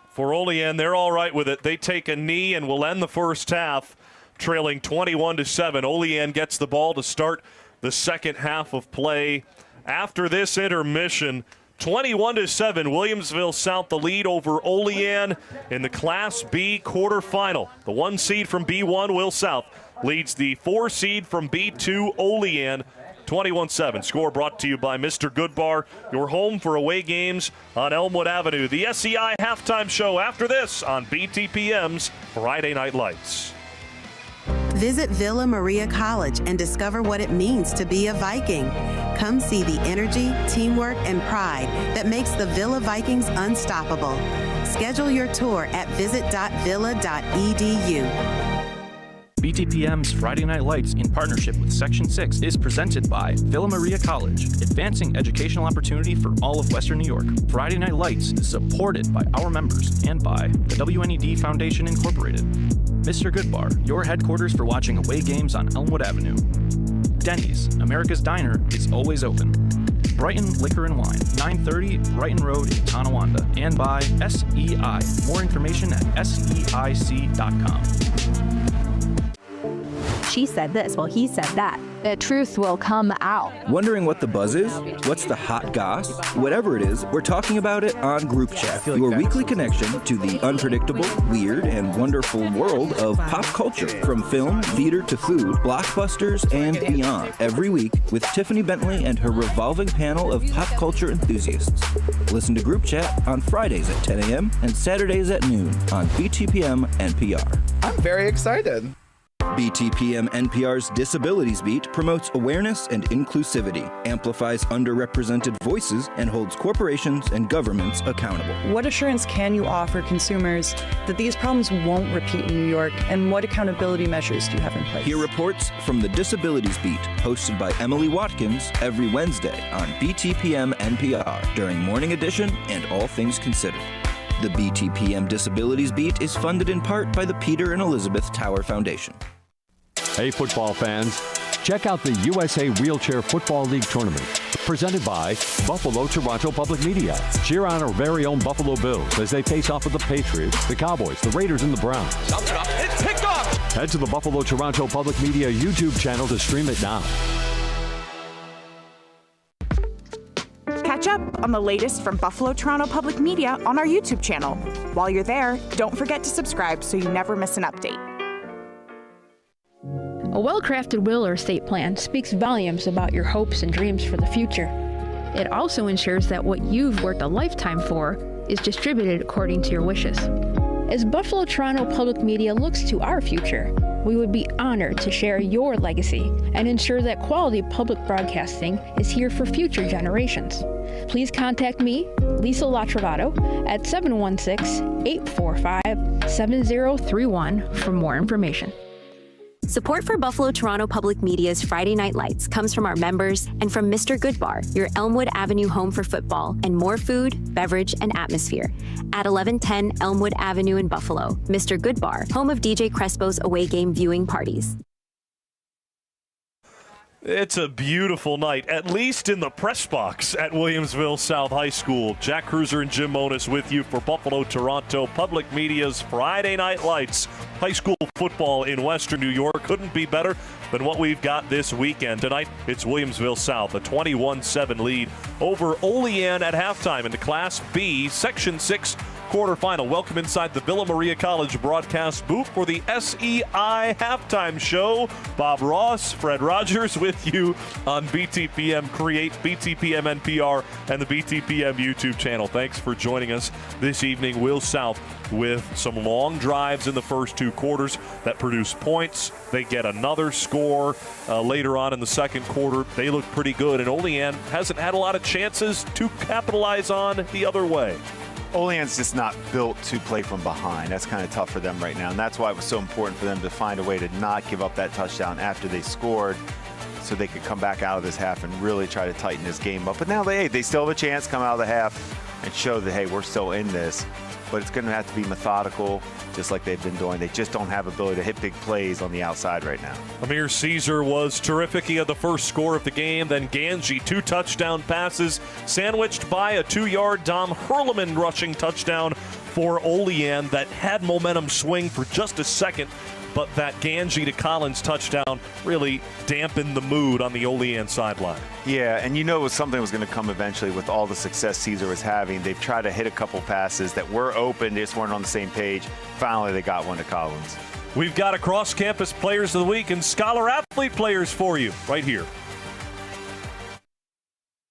For Olean, they're all right with it. They take a knee and will end the first half, trailing 21-7. Olean gets the ball to start the second half of play. After this intermission, 21-7, Williamsville South the lead over Olean in the Class B quarterfinal. The 1 seed from B1, Will South, leads the 4 seed from B2, Olean, 21-7. Score brought to you by Mr. Goodbar, your home for away games on Elmwood Avenue. The SEI halftime show after this on BTPM's Friday Night Lights. Visit Villa Maria College and discover what it means to be a Viking. Come see the energy, teamwork, and pride that makes the Villa Vikings unstoppable. Schedule your tour at visit.villa.edu. BTPM's Friday Night Lights in partnership with Section 6 is presented by Villa Maria College, advancing educational opportunity for all of Western New York. Friday Night Lights is supported by our members and by the WNED Foundation Incorporated. Mr. Goodbar, your headquarters for watching away games on Elmwood Avenue. Denny's, America's Diner, is always open. Brighton Liquor and Wine, 930 Brighton Road in Tonawanda. And by SEI. More information at SEIC.com. She said this, well, he said that. The truth will come out. Wondering what the buzz is? What's the hot goss? Whatever it is, we're talking about it on Group Chat, your weekly connection to the unpredictable, weird, and wonderful world of pop culture, from film, theater to food, blockbusters, and beyond. Every week with Tiffany Bentley and her revolving panel of pop culture enthusiasts. Listen to Group Chat on Fridays at 10 a.m. and Saturdays at noon on BTPM NPR. I'm very excited. BTPM NPR's Disabilities Beat promotes awareness and inclusivity, amplifies underrepresented voices, and holds corporations and governments accountable. What assurance can you offer consumers that these problems won't repeat in New York, and what accountability measures do you have in place? Hear reports from the Disabilities Beat, hosted by Emily Watkins every Wednesday on BTPM NPR during Morning Edition and All Things Considered. The BTPM Disabilities Beat is funded in part by the Peter and Elizabeth Tower Foundation. Hey, football fans, check out the USA Wheelchair Football League Tournament, presented by Buffalo Toronto Public Media. Cheer on our very own Buffalo Bills as they face off with the Patriots, the Cowboys, the Raiders, and the Browns. It's picked off! Head to the Buffalo Toronto Public Media YouTube channel to stream it now. Catch up on the latest from Buffalo Toronto Public Media on our YouTube channel. While you're there, don't forget to subscribe so you never miss an update. A well-crafted will or estate plan speaks volumes about your hopes and dreams for the future. It also ensures that what you've worked a lifetime for is distributed according to your wishes. As Buffalo Toronto Public Media looks to our future, we would be honored to share your legacy and ensure that quality public broadcasting is here for future generations. Please contact me, Lisa Latrovato, at 716-845-7031 for more information. Support for Buffalo Toronto Public Media's Friday Night Lights comes from our members and from Mr. Good Bar, your Elmwood Avenue home for football and more food, beverage, and atmosphere. At 1110 Elmwood Avenue in Buffalo, Mr. Good Bar, home of DJ Crespo's away game viewing parties. It's a beautiful night, at least in the press box at Williamsville South High School. Jack Kreuzer and Jim Monis with you for Buffalo Toronto Public Media's Friday Night Lights. High school football in Western New York couldn't be better than what we've got this weekend. Tonight, it's Williamsville South, a 21-7 lead over Olean at halftime in the Class B, Section 6 quarterfinal. Welcome inside the Villa Maria College broadcast booth for the SEI halftime show. Bob Ross, Fred Rogers with you on BTPM Create, BTPM NPR, and the BTPM YouTube channel. Thanks for joining us this evening. Will South with some long drives in the first two quarters that produce points. They get another score later on in the second quarter. They look pretty good, and Olean hasn't had a lot of chances to capitalize on the other way. Olean's just not built to play from behind. That's kind of tough for them right now, and that's why it was so important for them to find a way to not give up that touchdown after they scored so they could come back out of this half and really try to tighten this game up. But now they still have a chance to come out of the half and show that, hey, we're still in this. But it's going to have to be methodical, just like they've been doing. They just don't have ability to hit big plays on the outside right now. Amir Caesar was terrific. He had the first score of the game. Then Ganji, 2 touchdown passes, sandwiched by a 2-yard Dom Herrmann rushing touchdown for Olean that had momentum swing for just a second. But that Ganji to Collins touchdown really dampened the mood on the Olean sideline. Yeah, and you know something was going to come eventually with all the success Caesar was having. They've tried to hit a couple passes that were open, they just weren't on the same page. Finally, they got one to Collins. We've got across-campus players of the week and scholar-athlete players for you right here.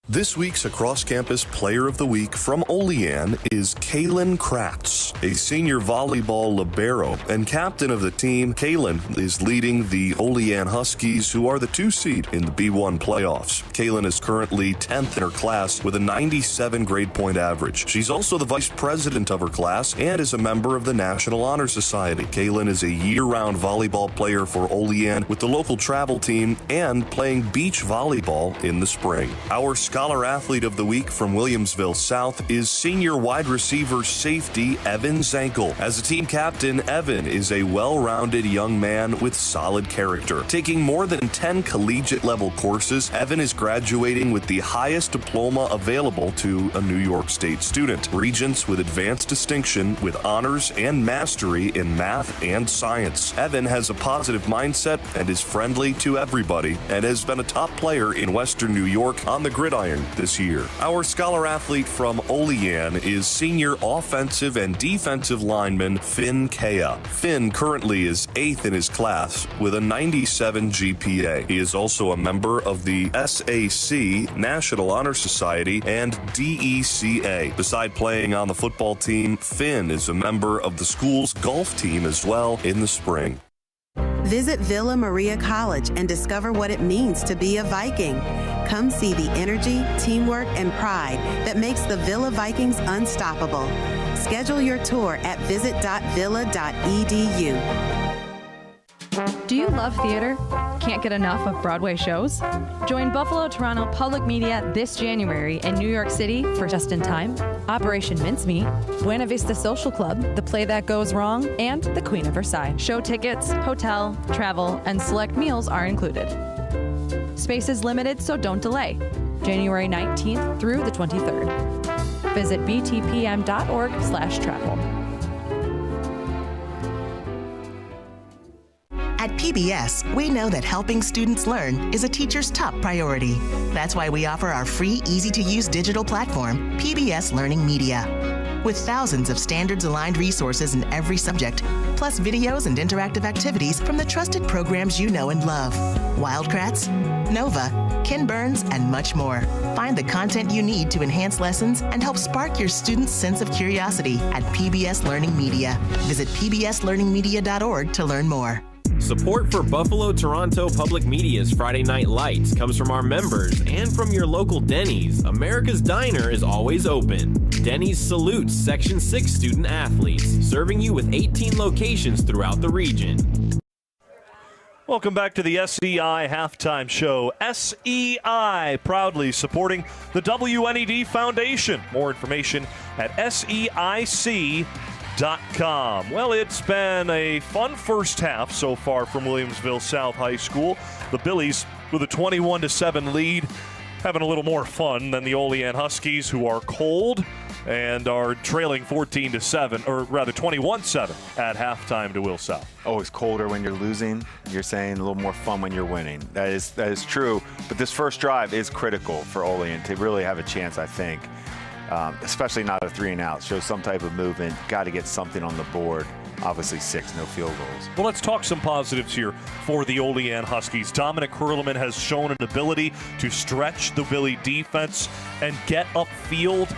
This week's across-campus player of the week from Olean is Kaylin Kratz, a senior volleyball libero and captain of the team. Kaylin is leading the Olean Huskies, who are the 2 seed in the B1 playoffs. Kaylin is currently 10th in her class with a 97 grade point average. She's also the vice president of her class and is a member of the National Honor Society. Kaylin is a year-round volleyball player for Olean with the local travel team and playing beach volleyball in the spring. Our Scholar Athlete of the Week from Williamsville South is senior wide receiver safety Evan Zankel. As a team captain, Evan is a well-rounded young man with solid character. Taking more than 10 collegiate-level courses, Evan is graduating with the highest diploma available to a New York State student, Regents with advanced distinction with honors and mastery in math and science. Evan has a positive mindset and is friendly to everybody and has been a top player in Western New York on the gridiron this year. Our Scholar Athlete from Olean is senior offensive and defensive lineman Finn Kea. Finn currently is 8th in his class with a 97 GPA. He is also a member of the SAC, National Honor Society, and DECA. Beside playing on the football team, Finn is a member of the school's golf team as well in the spring. Visit Villa Maria College and discover what it means to be a Viking. Come see the energy, teamwork, and pride that makes the Villa Vikings unstoppable. Schedule your tour at visit.villa.edu. Do you love theater? Can't get enough of Broadway shows? Join Buffalo Toronto Public Media this January in New York City for Just in Time, Operation Mincemeat, Buena Vista Social Club, The Play That Goes Wrong, and The Queen of Versailles. Show tickets, hotel, travel, and select meals are included. Space is limited, so don't delay. January 19th through the 23rd. Visit btpm.org/travel. At PBS, we know that helping students learn is a teacher's top priority. That's why we offer our free, easy-to-use digital platform, PBS Learning Media. With thousands of standards-aligned resources in every subject, plus videos and interactive activities from the trusted programs you know and love. Wildcrats, Nova, Ken Burns, and much more. Find the content you need to enhance lessons and help spark your students' sense of curiosity at PBS Learning Media. Visit pbslearningmedia.org to learn more. Support for Buffalo Toronto Public Media's Friday Night Lights comes from our members and from your local Denny's. America's Diner is always open. Denny's salutes Section 6 student athletes, serving you with 18 locations throughout the region. Welcome back to the SEI Halftime Show. SEI proudly supporting the WNED Foundation. More information at SEIC.com. Well, it's been a fun first half so far from Williamsville South High School. The Billies with a 21-7 lead, having a little more fun than the Olean Huskies, who are cold and are trailing 14-7, or rather 21-7 at halftime to Will South. Always colder when you're losing. You're saying a little more fun when you're winning. That is true. But this first drive is critical for Olean to really have a chance, I think. Especially not a 3-and-out. Show some type of movement. Got to get something on the board. Obviously 6, no field goals. Well, let's talk some positives here for the Olean Huskies. Dominic Herrmann has shown an ability to stretch the Billy defense and get upfield,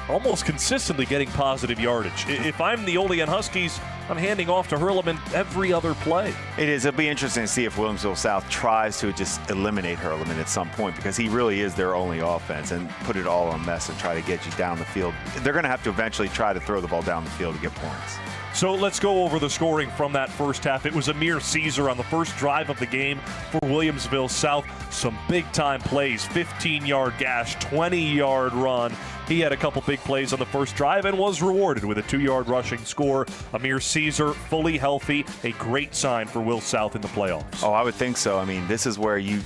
almost consistently getting positive yardage. If I'm the Olean Huskies, I'm handing off to Herrmann every other play. It is. It'll be interesting to see if Williamsville South tries to just eliminate Herrmann at some point, because he really is their only offense, and put it all on mess and try to get you down the field. They're going to have to eventually try to throw the ball down the field to get points. So let's go over the scoring from that first half. It was Amir Caesar on the first drive of the game for Williamsville South. Some big-time plays, 15-yard gash, 20-yard run. He had a couple big plays on the first drive and was rewarded with a 2-yard rushing score. Amir Caesar, fully healthy, a great sign for Will South in the playoffs. Oh, I would think so. I mean, this is where you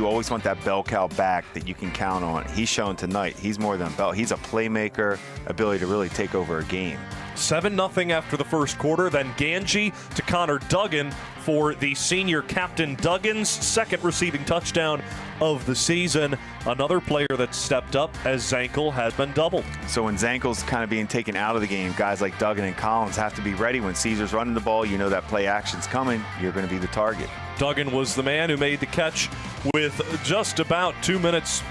always want that bell cow back that you can count on. He's shown tonight he's more than a bell. He's a playmaker, ability to really take over a game. 7-0 after the first quarter, then Ganji to Connor Duggan for the senior captain Duggan's second receiving touchdown of the season. Another player that stepped up as Zankel has been doubled. So when Zankel's kind of being taken out of the game, guys like Duggan and Collins have to be ready. When Caesar's running the ball, you know that play action's coming. You're going to be the target. Duggan was the man who made the catch with just about 2 minutes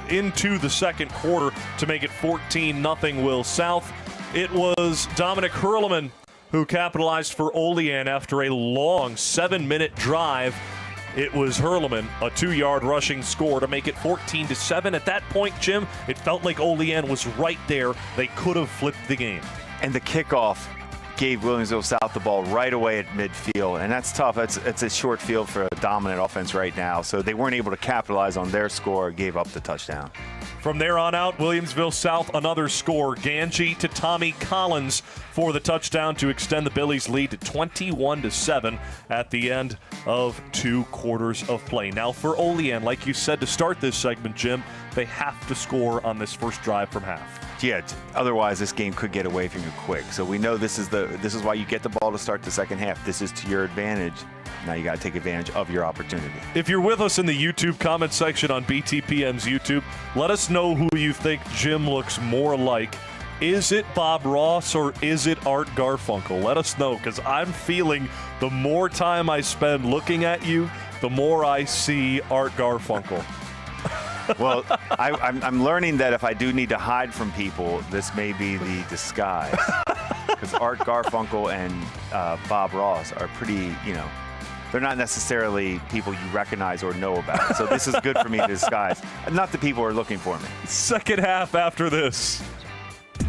into the second quarter to make it 14-0 Will South. It was Dominic Herrmann who capitalized for Olean after a long 7-minute drive. It was Herrmann, a 2-yard rushing score to make it 14-7. At that point, Jim, it felt like Olean was right there. They could have flipped the game. And the kickoff gave Williamsville South the ball right away at midfield, and that's tough. It's a short field for a dominant offense right now, so they weren't able to capitalize on their score, gave up the touchdown. From there on out, Williamsville South, another score. Ganji to Tommy Collins for the touchdown to extend the Billies' lead to 21-7 at the end of 2 quarters of play. Now for Olean, like you said to start this segment, Jim, they have to score on this first drive from half. Yeah, otherwise this game could get away from you quick. So we know this is why you get the ball to start the second half. This is to your advantage. Now you got to take advantage of your opportunity. If you're with us in the YouTube comment section on BTPM's YouTube, let us know who you think Jim looks more like. Is it Bob Ross or is it Art Garfunkel? Let us know, because I'm feeling the more time I spend looking at you, the more I see Art Garfunkel. Well, I'm learning that if I do need to hide from people, this may be the disguise. because Art Garfunkel and Bob Ross are pretty, they're not necessarily people you recognize or know about. So this is good for me to disguise. Not the people who are looking for me. Second half after this.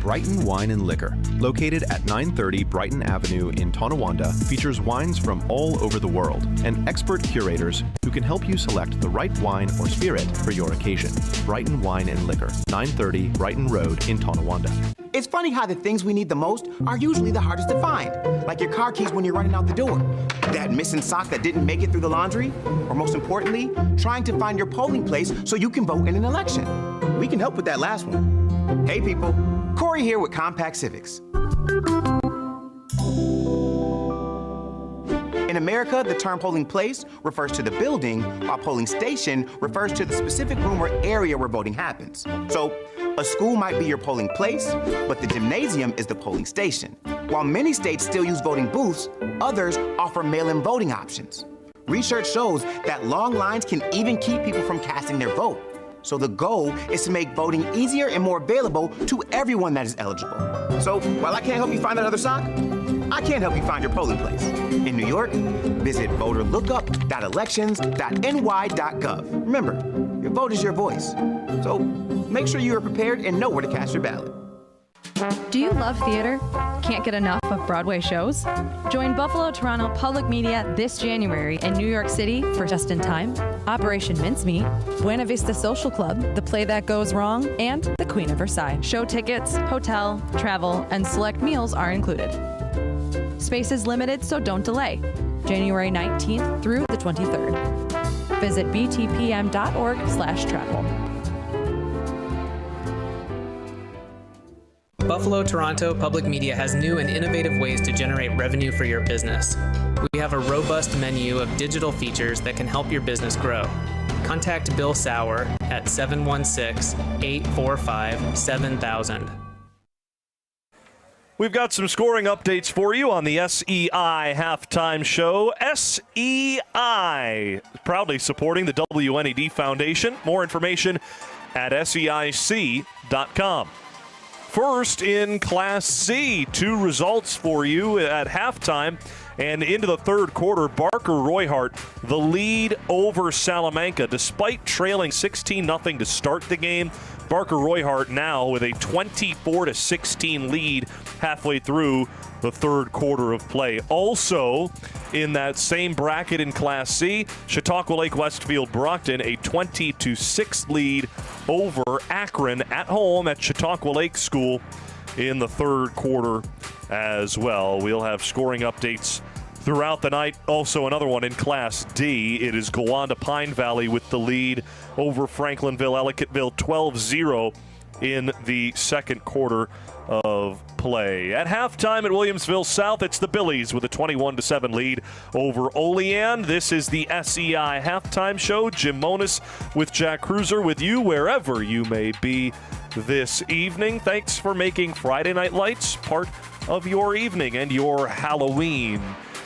Brighton Wine and Liquor, located at 930 Brighton Avenue in Tonawanda, features wines from all over the world and expert curators who can help you select the right wine or spirit for your occasion. Brighton Wine and Liquor, 930 Brighton Road in Tonawanda. It's funny how the things we need the most are usually the hardest to find, like your car keys when you're running out the door, that missing sock that didn't make it through the laundry, or most importantly, trying to find your polling place so you can vote in an election. We can help with that last one. Hey people, Corey here with Compact Civics. In America, the term polling place refers to the building, while polling station refers to the specific room or area where voting happens. So, a school might be your polling place, but the gymnasium is the polling station. While many states still use voting booths, others offer mail-in voting options. Research shows that long lines can even keep people from casting their vote. So the goal is to make voting easier and more available to everyone that is eligible. So while I can't help you find that other sock, I can help you find your polling place. In New York, visit voterlookup.elections.ny.gov. Remember, your vote is your voice. So make sure you are prepared and know where to cast your ballot. Do you love theater? Can't get enough of Broadway shows? Join Buffalo Toronto Public Media this January in New York City for Just in Time, Operation Mincemeat, Buena Vista Social Club, The Play That Goes Wrong, and The Queen of Versailles. Show tickets, hotel, travel, and select meals are included. Space is limited, so don't delay. January 19th through the 23rd. Visit btpm.org/travel. Buffalo Toronto Public Media has new and innovative ways to generate revenue for your business. We have a robust menu of digital features that can help your business grow. Contact Bill Saurer at 716-845-7000. We've got some scoring updates for you on the SEI Halftime Show. SEI proudly supporting the WNED Foundation. More information at SEIC.com. First in Class C, 2 results for you at halftime and into the third quarter. Barker Royhart, the lead over Salamanca. Despite trailing 16-0 to start the game, Barker Royhart now with a 24-16 lead halfway through the third quarter of play. Also in that same bracket in Class C, Chautauqua Lake Westfield Brockton, a 20-6 lead over Akron at home at Chautauqua Lake School in the third quarter as well. We'll have scoring updates throughout the night. Also another one in Class D. It is Gowanda Pine Valley with the lead over Franklinville-Ellicottville 12-0 in the second quarter of play. At halftime at Williamsville South, it's the Billies with a 21-7 lead over Olean. This is the SEI Halftime Show. Jim Monis with Jack Kreuzer with you wherever you may be this evening. Thanks for making Friday Night Lights part of your evening and your Halloween.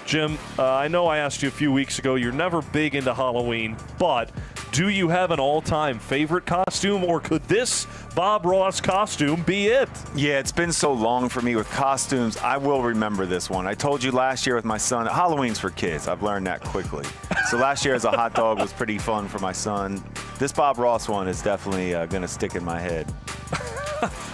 Jim, I know I asked you a few weeks ago, you're never big into Halloween, but do you have an all-time favorite costume, or could this Bob Ross costume be it? Yeah, it's been so long for me with costumes. I will remember this one. I told you last year with my son, Halloween's for kids. I've learned that quickly. So last year as a hot dog was pretty fun for my son. This Bob Ross one is definitely going to stick in my head.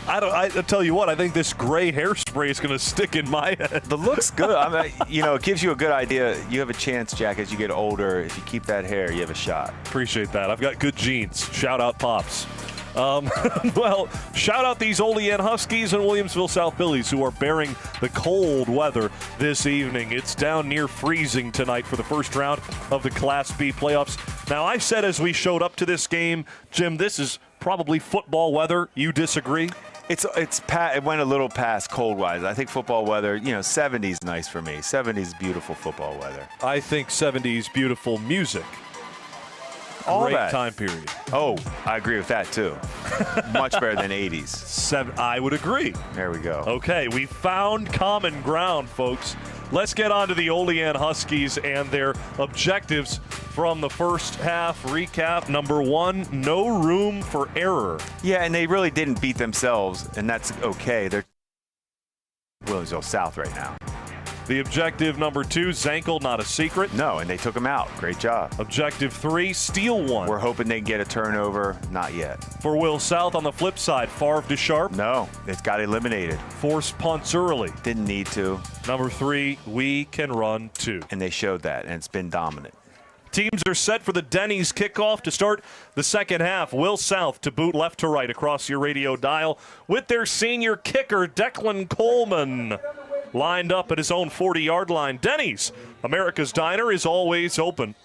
I tell you what, I think this gray hairspray is going to stick in my head. The look's good. It gives you a good idea. You have a chance, Jack, as you get older. If you keep that hair, you have a shot. Appreciate that. I've got good genes. Shout out Pops. Well, shout out these Olean Huskies and Williamsville South Billies who are bearing the cold weather this evening. It's down near freezing tonight for the first round of the Class B playoffs. Now, I said as we showed up to this game, Jim, this is probably football weather. You disagree? It went a little past cold-wise. I think football weather, 70's nice for me. 70's beautiful football weather. I think 70's beautiful music. All Great that time period. Oh, I agree with that too. Much better than 80s. I would agree. There we go. Okay, we found common ground, folks. Let's get on to the Olean Huskies and their objectives from the first half. Recap. Number 1, no room for error. Yeah, and they really didn't beat themselves, and that's okay. They're Williamsville. Williamsville South right now. The objective number 2, Zankel, not a secret. No, and they took him out. Great job. Objective 3, steal one. We're hoping they can get a turnover. Not yet. For Will South on the flip side, Favre to Sharp. No, it's got eliminated. Force punts early. Didn't need to. Number 3, we can run 2. And they showed that, and it's been dominant. Teams are set for the Denny's kickoff to start the second half. Will South to boot left to right across your radio dial with their senior kicker, Declan Coleman, lined up at his own 40-yard line. Denny's, America's Diner, is always open.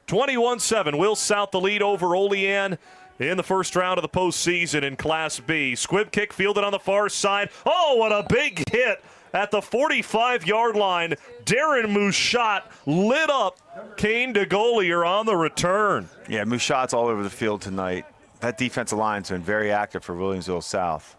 21-7, Will South the lead over Olean in the first round of the postseason in Class B. Squib kick fielded on the far side. Oh, what a big hit at the 45-yard line. Darren Mouchot lit up Kane DeGolier on the return. Yeah, Mouchot's all over the field tonight. That defensive line's been very active for Williamsville South.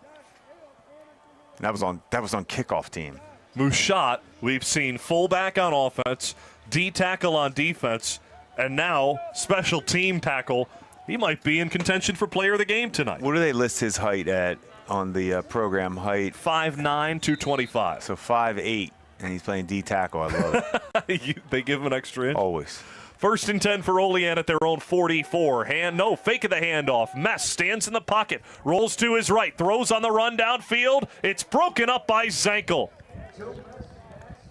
And that was on kickoff team. Mouchot, we've seen fullback on offense, D-tackle on defense, and now special team tackle. He might be in contention for player of the game tonight. What do they list his height at on the program height? 5'9", 225. So 5'8", and he's playing D-tackle. I love it. They give him an extra inch? Always. First and 10 for Olean at their own 44. Fake of the handoff. Mess stands in the pocket, rolls to his right, throws on the run downfield. It's broken up by Zankel.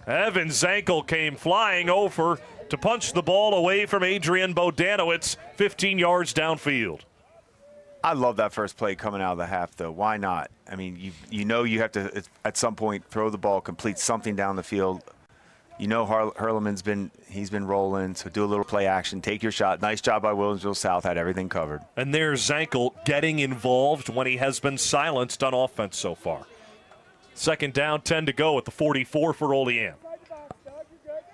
Evan Zankel came flying over to punch the ball away from Adrian Bodanowitz, 15 yards downfield. I love that first play coming out of the half, though. Why not? I mean, you know you have to, at some point, throw the ball, complete something down the field. You know Herrmann's been rolling, so do a little play action, take your shot. Nice job by Williamsville South, had everything covered. And there's Zankel getting involved when he has been silenced on offense so far. Second down, 10 to go at the 44 for Olean.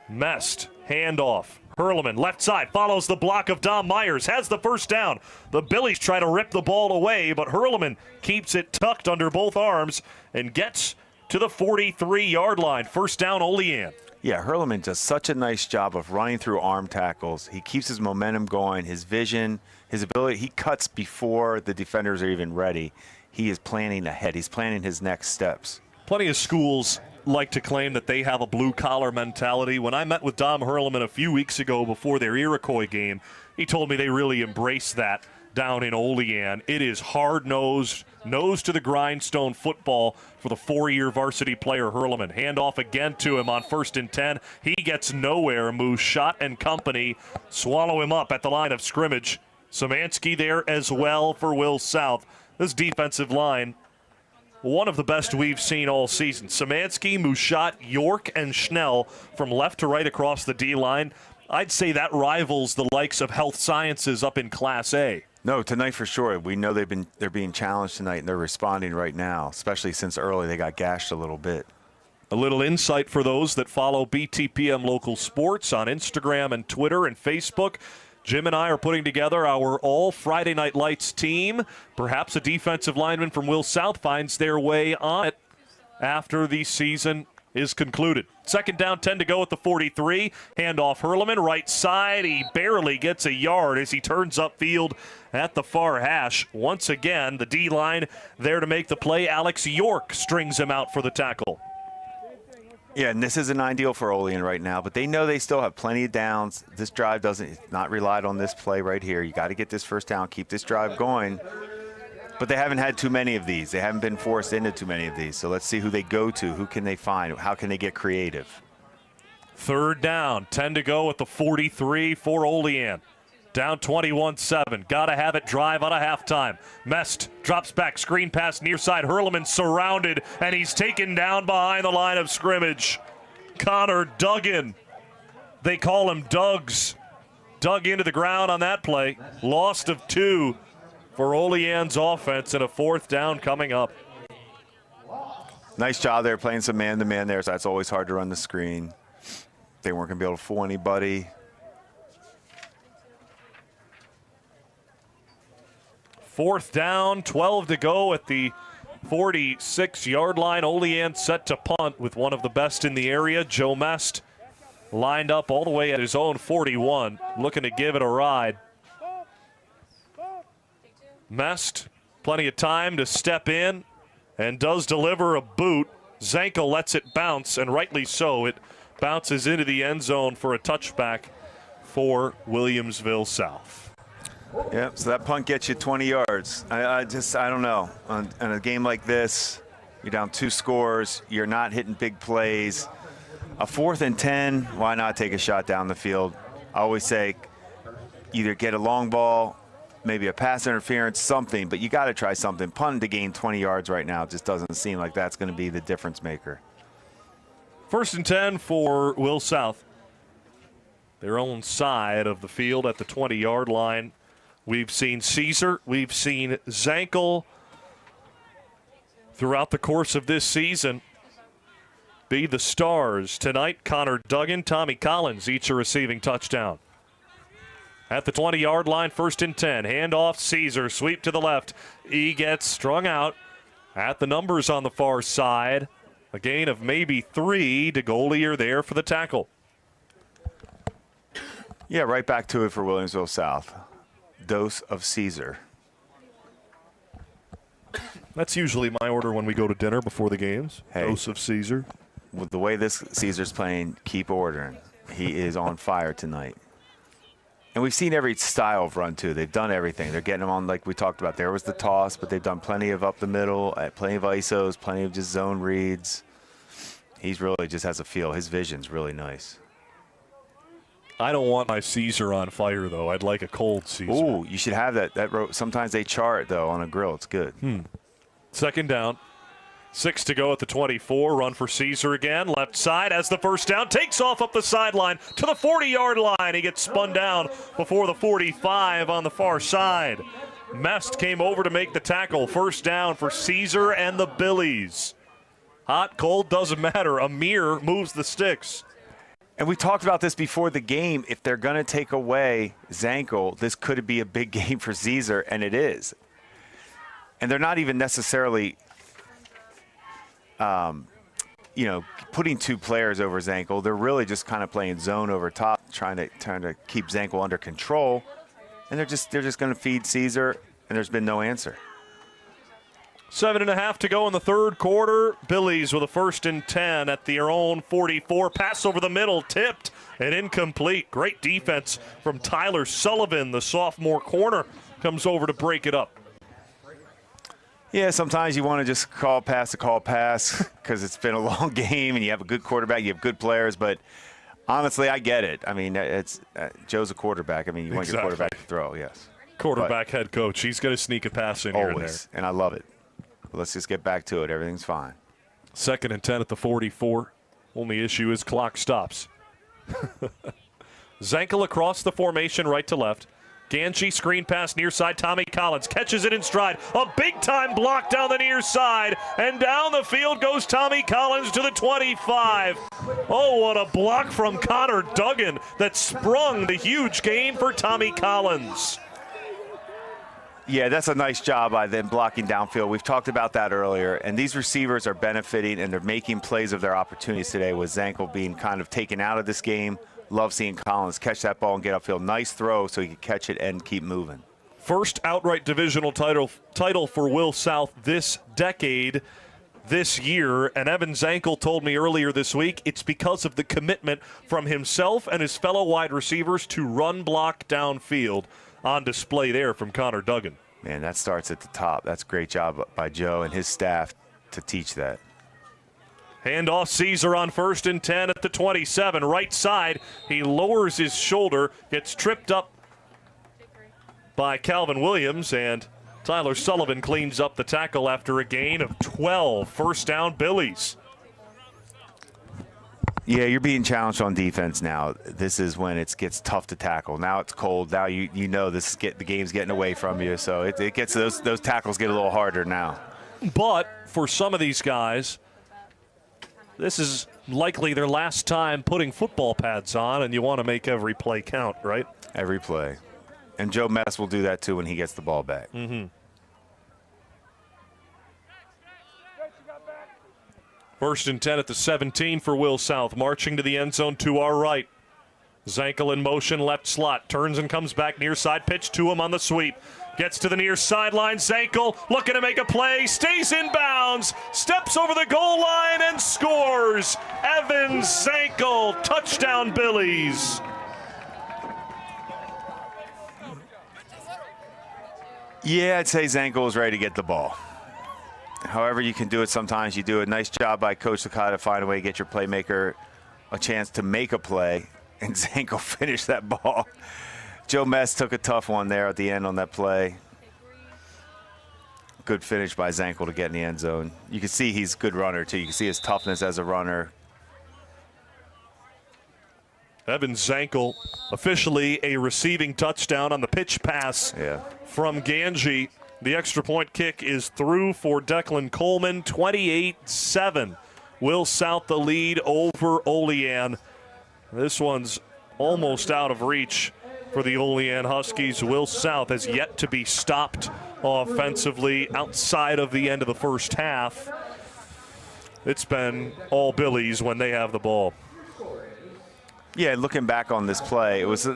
Mest, handoff. Herrmann, left side, follows the block of Dom Myers, has the first down. The Billies try to rip the ball away, but Herrmann keeps it tucked under both arms and gets to the 43-yard line. First down, Olean. Yeah, Herrmann does such a nice job of running through arm tackles. He keeps his momentum going, his vision, his ability. He cuts before the defenders are even ready. He is planning ahead. He's planning his next steps. Plenty of schools like to claim that they have a blue-collar mentality. When I met with Dom Herrmann a few weeks ago before their Iroquois game, he told me they really embrace that down in Olean. It is hard-nosed, nose-to-the-grindstone football for the four-year varsity player Herrmann. Handoff again to him on 1st and 10. He gets nowhere. Mouchot and company swallow him up at the line of scrimmage. Szymanski there as well for Will South. This defensive line, one of the best we've seen all season. Szymanski, Mouchot, York, and Schnell from left to right across the D-line. I'd say that rivals the likes of Health Sciences up in Class A. No, tonight for sure. We know they're being challenged tonight, and they're responding right now, especially since early they got gashed a little bit. A little insight for those that follow BTPM Local Sports on Instagram and Twitter and Facebook. Jim and I are putting together our all Friday Night Lights team. Perhaps a defensive lineman from Will South finds their way on it after the season is concluded. Second down, 10 to go at the 43. Handoff Herrmann, right side. He barely gets a yard as he turns upfield at the far hash. Once again, the D-line there to make the play. Alex York strings him out for the tackle. Yeah, and this isn't ideal for Olean right now, but they know they still have plenty of downs. This drive not relied on this play right here. You got to get this first down, keep this drive going. But they haven't had too many of these. They haven't been forced into too many of these. So let's see who they go to. Who can they find? How can they get creative? Third down, 10 to go at the 43 for Olean. Down 21-7. Got to have it drive out of halftime. Mest drops back, screen pass near side. Herrmann surrounded, and he's taken down behind the line of scrimmage. Connor Duggan. They call him Duggs. Dug into the ground on that play. Lost of 2 for Olean's offense, and a fourth down coming up. Nice job there playing some man-to-man there, so that's always hard to run the screen. They weren't going to be able to fool anybody. Fourth down, 12 to go at the 46-yard line. Olean set to punt with one of the best in the area, Joe Mest, lined up all the way at his own 41, looking to give it a ride. Mest, plenty of time to step in and does deliver a boot. Zankel lets it bounce, and rightly so. It bounces into the end zone for a touchback for Williamsville South. Yep, so that punt gets you 20 yards. I don't know. On a game like this, you're down 2 scores, you're not hitting big plays. A 4th and 10, why not take a shot down the field? I always say either get a long ball, maybe a pass interference, something, but you got to try something. Punting to gain 20 yards right now just doesn't seem like that's going to be the difference maker. 1st and 10 for Will South. Their own side of the field at the 20-yard line. We've seen Caesar, we've seen Zankel throughout the course of this season be the stars. Tonight, Connor Duggan, Tommy Collins, each a receiving touchdown. At the 20-yard line, 1st and 10. Handoff, Caesar, sweep to the left. He gets strung out at the numbers on the far side. A gain of maybe 3. DeGolier there for the tackle. Yeah, right back to it for Williamsville South. Dose of Caesar. That's usually my order when we go to dinner before the games. Hey. Dose of Caesar. With the way this Caesar's playing, keep ordering. He is on fire tonight. And we've seen every style of run, too. They've done everything. They're getting them on, like we talked about. There was the toss, but they've done plenty of up the middle, plenty of ISOs, plenty of just zone reads. He's really just has a feel. His vision's really nice. I don't want my Caesar on fire, though. I'd like a cold Caesar. Ooh, you should have that. Sometimes they char it, though, on a grill. It's good. 2nd down. 6 to go at the 24. Run for Caesar again. Left side has the first down. Takes off up the sideline to the 40-yard line. He gets spun down before the 45 on the far side. Mest came over to make the tackle. 1st down for Caesar and the Billies. Hot, cold, doesn't matter. Amir moves the sticks. And we talked about this before the game. If they're going to take away Zankel, this could be a big game for Caesar, and it is. And they're not even necessarily putting 2 players over Zankel. They're really just kind of playing zone over top, trying to keep Zankel under control. And they're just going to feed Caesar, and there's been no answer. 7.5 to go in the 3rd quarter. Billies with a 1st and 10 at their own 44. Pass over the middle, tipped and incomplete. Great defense from Tyler Sullivan, the sophomore corner, comes over to break it up. Yeah, sometimes you want to just call pass because it's been a long game and you have a good quarterback, you have good players. But honestly, I get it. I mean, it's Joe's a quarterback. I mean, you want your quarterback to throw, yes. Quarterback head coach. He's going to sneak a pass in here and there. And I love it. Let's just get back to it. Everything's fine. 2nd and 10 at the 44. Only issue is clock stops. Zankel across the formation right to left. Ganji screen pass near side. Tommy Collins catches it in stride. A big-time block down the near side. And down the field goes Tommy Collins to the 25. Oh, what a block from Connor Duggan that sprung the huge gain for Tommy Collins. Yeah, that's a nice job by them blocking downfield. We've talked about that earlier. And these receivers are benefiting, and they're making plays of their opportunities today with Zankel being kind of taken out of this game. Love seeing Collins catch that ball and get upfield. Nice throw so he can catch it and keep moving. First outright divisional title for Will South this decade, this year. And Evan Zankel told me earlier this week it's because of the commitment from himself and his fellow wide receivers to run block downfield. On display there from Connor Duggan. Man, that starts at the top. That's a great job by Joe and his staff to teach that. Handoff Caesar on 1st and 10 at the 27. Right side, he lowers his shoulder, gets tripped up by Calvin Williams, and Tyler Sullivan cleans up the tackle after a gain of 12. 1st down, Billies. Yeah, you're being challenged on defense now. This is when it gets tough to tackle. Now it's cold. Now you know the game's getting away from you, so it gets those tackles get a little harder now. But for some of these guys, this is likely their last time putting football pads on, and you want to make every play count, right? Every play. And Joe Mess will do that too when he gets the ball back. Mm-hmm. 1st and 10 at the 17 for Will South. Marching to the end zone to our right. Zankel in motion, left slot. Turns and comes back near side. Pitch to him on the sweep. Gets to the near sideline. Zankel looking to make a play. Stays in bounds. Steps over the goal line and scores. Evan Zankel. Touchdown, Billies. Yeah, I'd say Zankel is ready to get the ball. However you can do it, sometimes you do a nice job by Coach Sakata to find a way to get your playmaker a chance to make a play, and Zankel finished that ball. Joe Mess took a tough one there at the end on that play. Good finish by Zankel to get in the end zone. You can see he's a good runner, too. You can see his toughness as a runner. Evan Zankel, officially a receiving touchdown on the pitch pass from Ganji. The extra point kick is through for Declan Coleman, 28-7. Will South the lead over Olean. This one's almost out of reach for the Olean Huskies. Will South has yet to be stopped offensively outside of the end of the first half. It's been all Billies when they have the ball. Yeah, looking back on this play, it was,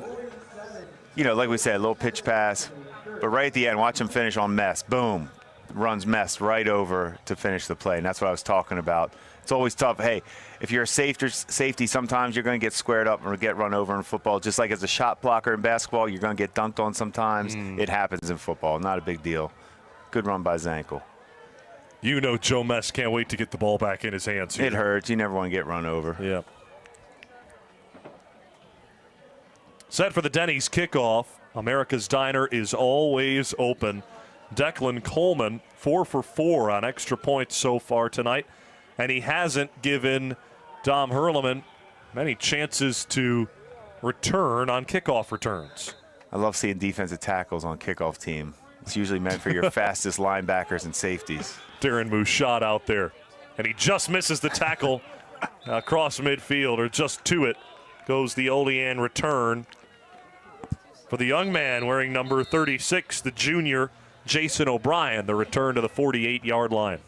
like we said, a little pitch pass. But right at the end, watch him finish on Mess. Boom. Runs Mess right over to finish the play. And that's what I was talking about. It's always tough. Hey, if you're a safety, sometimes you're going to get squared up or get run over in football. Just like as a shot blocker in basketball, you're going to get dunked on sometimes. It happens in football. Not a big deal. Good run by Zankel. Joe Mess can't wait to get the ball back in his hands here. It hurts. You never want to get run over. Yeah. Set for the Denny's kickoff. America's Diner is always open. Declan Coleman, 4 for 4 on extra points so far tonight. And he hasn't given Dom Herrmann many chances to return on kickoff returns. I love seeing defensive tackles on kickoff team. It's usually meant for your fastest linebackers and safeties. Darren Mouchot out there. And he just misses the tackle across midfield, or just to it goes the Olean return. For the young man wearing number 36, the junior, Jason O'Brien, the return to the 48-yard line.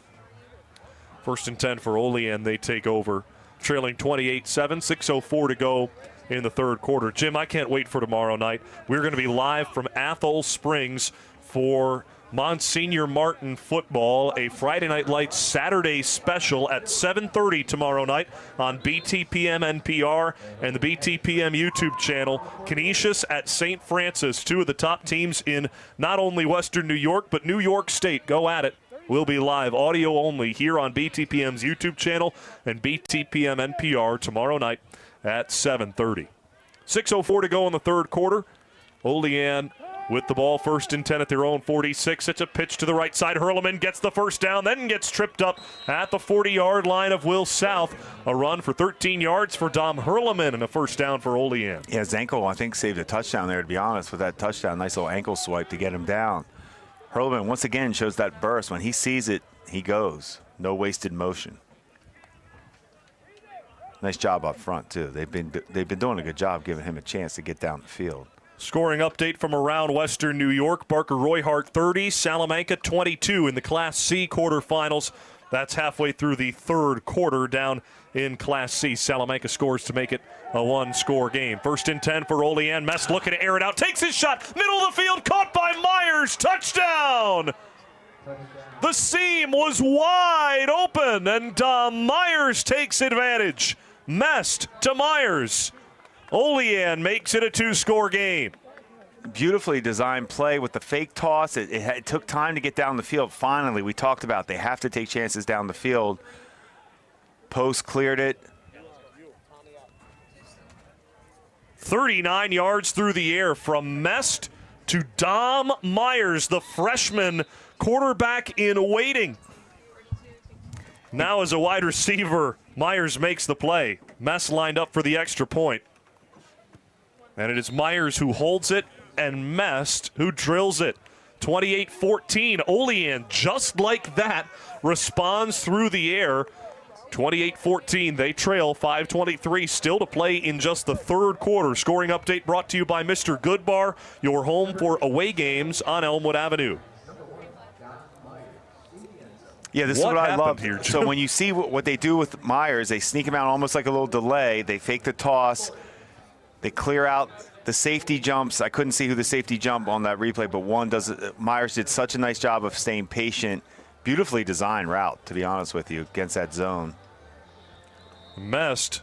1st and 10 for Olean. They take over, trailing 28-7, 6:04 to go in the third quarter. Jim, I can't wait for tomorrow night. We're going to be live from Athol Springs for Monsignor Martin football, a Friday Night Lights Saturday special at 7:30 tomorrow night on BTPM NPR and the BTPM YouTube channel. Canisius at St. Francis, two of the top teams in not only Western New York, but New York State. Go at it. We'll be live audio only here on BTPM's YouTube channel and BTPM NPR tomorrow night at 7:30. 6:04 to go in the third quarter. Olean with the ball, 1st and 10 at their own 46. It's a pitch to the right side. Herrmann gets the first down, then gets tripped up at the 40-yard line of Will South. A run for 13 yards for Dom Herrmann and a first down for Olean. Yeah, Zankel, I think, saved a touchdown there, to be honest, with that touchdown. Nice little ankle swipe to get him down. Herrmann, once again, shows that burst. When he sees it, he goes. No wasted motion. Nice job up front, too. They've been doing a good job giving him a chance to get down the field. Scoring update from around Western New York. Barker Royhart 30, Salamanca 22 in the Class C quarterfinals. That's halfway through the third quarter down in Class C. Salamanca scores to make it a one-score game. 1st and 10 for Olean. Mess looking to air it out. Takes his shot. Middle of the field. Caught by Myers. Touchdown! The seam was wide open, and Myers takes advantage. Mess to Myers. Olean makes it a two-score game. Beautifully designed play with the fake toss. It took time to get down the field. Finally, we talked about they have to take chances down the field. Post cleared it. 39 yards through the air from Mest to Dom Myers, the freshman quarterback in waiting. Now as a wide receiver, Myers makes the play. Mest lined up for the extra point. And it is Myers who holds it and Mest who drills it. 28-14. Olean, just like that, responds through the air. 28-14. They trail. 5:23 still to play in just the third quarter. Scoring update brought to you by Mr. Goodbar, your home for away games on Elmwood Avenue. Yeah, this is what I love here. So when you see what they do with Myers, they sneak him out almost like a little delay. They fake the toss. They clear out The safety jumps, I couldn't see who the safety jump on that replay, but one does. Myers did such a nice job of staying patient. Beautifully designed route, to be honest with you, against that zone. Mest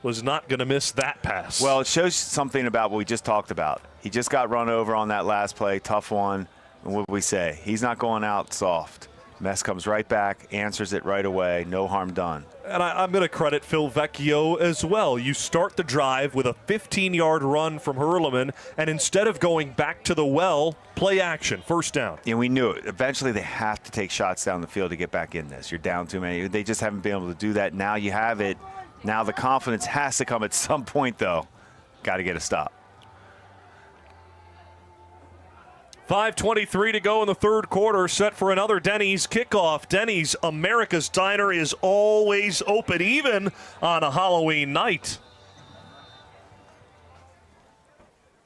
was not going to miss that pass. Well, it shows something about what we just talked about. He just got run over on that last play, tough one. And what did we say? He's not going out soft. Mest comes right back, answers it right away, no harm done. And I'm going to credit Phil Vecchio as well. You start the drive with a 15-yard run from Herrmann, and instead of going back to the well, play action, first down. Yeah, we knew it. Eventually they have to take shots down the field to get back in this. You're down too many. They just haven't been able to do that. Now you have it. Now the confidence has to come at some point, though. Got to get a stop. 5:23 to go in the third quarter, set for another Denny's kickoff. Denny's, America's Diner, is always open, even on a Halloween night.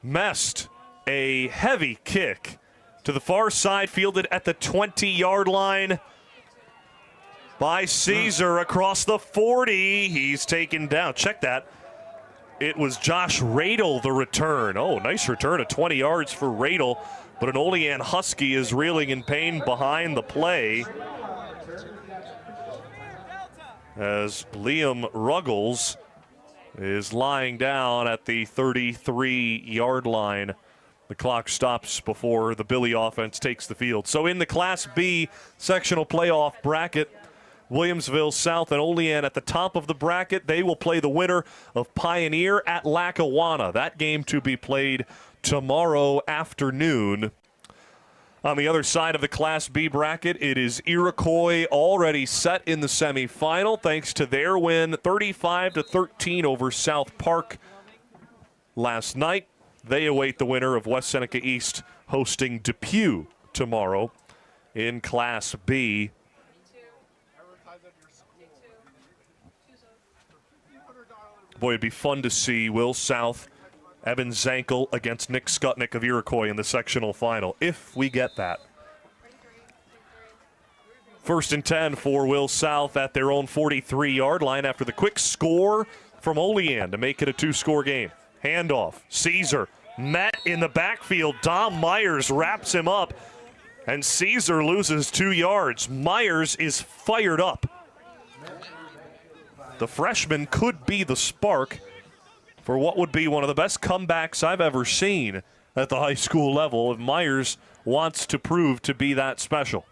Mest, a heavy kick to the far side, fielded at the 20-yard line by Caesar across the 40. He's taken down. Check that. It was Josh Radel, the return. Oh, nice return of 20 yards for Radel. But an Olean Husky is reeling in pain behind the play as Liam Ruggles is lying down at the 33-yard line. The clock stops before the Billy offense takes the field. So in the Class B sectional playoff bracket, Williamsville South and Olean at the top of the bracket. They will play the winner of Pioneer at Lackawanna. That game to be played tomorrow afternoon. On the other side of the Class B bracket, it is Iroquois already set in the semifinal thanks to their win 35-13 over South Park last night. They await the winner of West Seneca East hosting Depew tomorrow in Class B. Boy, it'd be fun to see Will South, Evan Zankel against Nick Skutnik of Iroquois in the sectional final, if we get that. First and 10 for Will South at their own 43-yard line after the quick score from Olean to make it a two-score game. Handoff, Caesar met in the backfield. Dom Myers wraps him up, and Caesar loses 2 yards. Myers is fired up. The freshman could be the spark for what would be one of the best comebacks I've ever seen at the high school level if Myers wants to prove to be that special.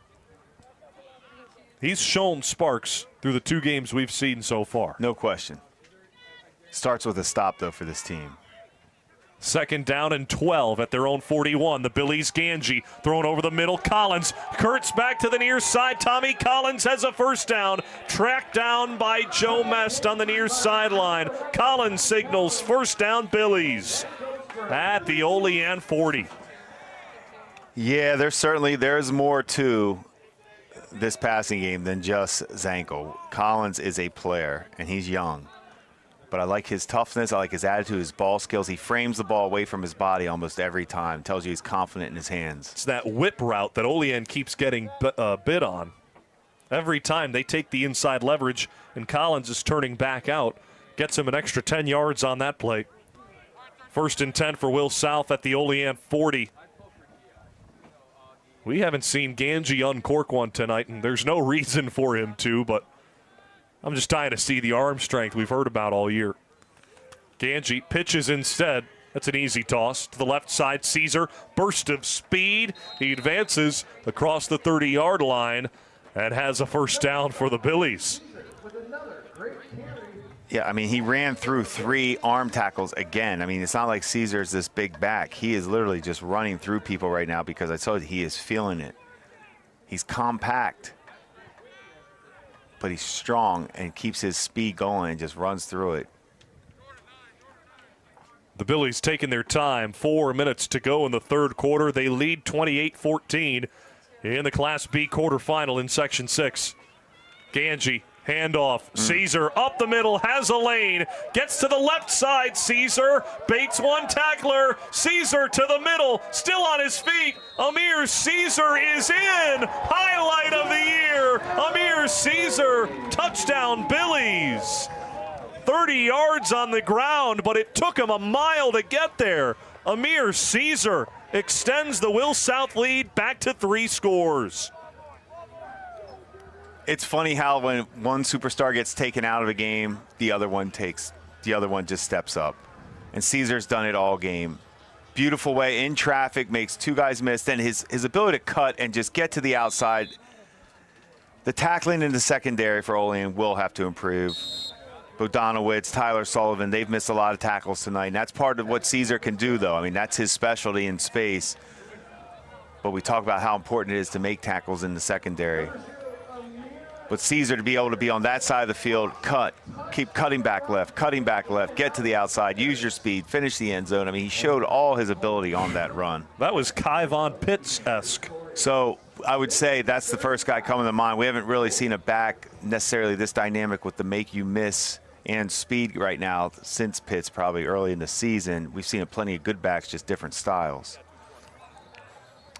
He's shown sparks through the 2 games we've seen so far. No question. Starts with a stop, though, for this team. Second down and 12 at their own 41. The Billies, Ganji thrown over the middle. Collins, Kurtz back to the near side. Tommy Collins has a first down. Tracked down by Joe Mest on the near sideline. Collins signals first down Billies at the Olean 40. Yeah, there's more to this passing game than just Zankel. Collins is a player, and he's young. But I like his toughness. I like his attitude, his ball skills. He frames the ball away from his body almost every time. Tells you he's confident in his hands. It's that whip route that Olean keeps getting bit on. Every time they take the inside leverage and Collins is turning back out. Gets him an extra 10 yards on that play. First and 10 for Will South at the Olean 40. We haven't seen Ganji uncork one tonight, and there's no reason for him to, but I'm just dying to see the arm strength we've heard about all year. Ganji pitches instead. That's an easy toss to the left side. Caesar, burst of speed. He advances across the 30-yard line and has a first down for the Billies. Yeah, I mean, he ran through 3 arm tackles again. I mean, it's not like Caesar's this big back. He is literally just running through people right now because I told you he is feeling it. He's compact, but he's strong and keeps his speed going and just runs through it. The Billies taking their time. 4 minutes to go in the third quarter. They lead 28-14 in the Class B quarterfinal in Section 6. Ganji, handoff. Caesar up the middle, has a lane. Gets to the left side. Caesar baits one tackler. Caesar to the middle, still on his feet. Amir Caesar is in. Highlight of the year. Amir Caesar, touchdown Billies. 30 yards on the ground, but it took him a mile to get there. Amir Caesar extends the Will South lead back to 3 scores. It's funny how when one superstar gets taken out of a game, the other one just steps up. And Caesar's done it all game. Beautiful way in traffic, makes 2 guys miss. Then his ability to cut and just get to the outside. The tackling in the secondary for Olean will have to improve. Bodanowicz, Tyler Sullivan, they've missed a lot of tackles tonight. And that's part of what Caesar can do, though. I mean, that's his specialty in space. But we talk about how important it is to make tackles in the secondary. But Caesar to be able to be on that side of the field, keep cutting back left, get to the outside, use your speed, finish the end zone. I mean, he showed all his ability on that run. That was Kyvon Pitts-esque. So I would say that's the first guy coming to mind. We haven't really seen a back necessarily this dynamic with the make you miss and speed right now since Pitts probably early in the season. We've seen plenty of good backs, just different styles.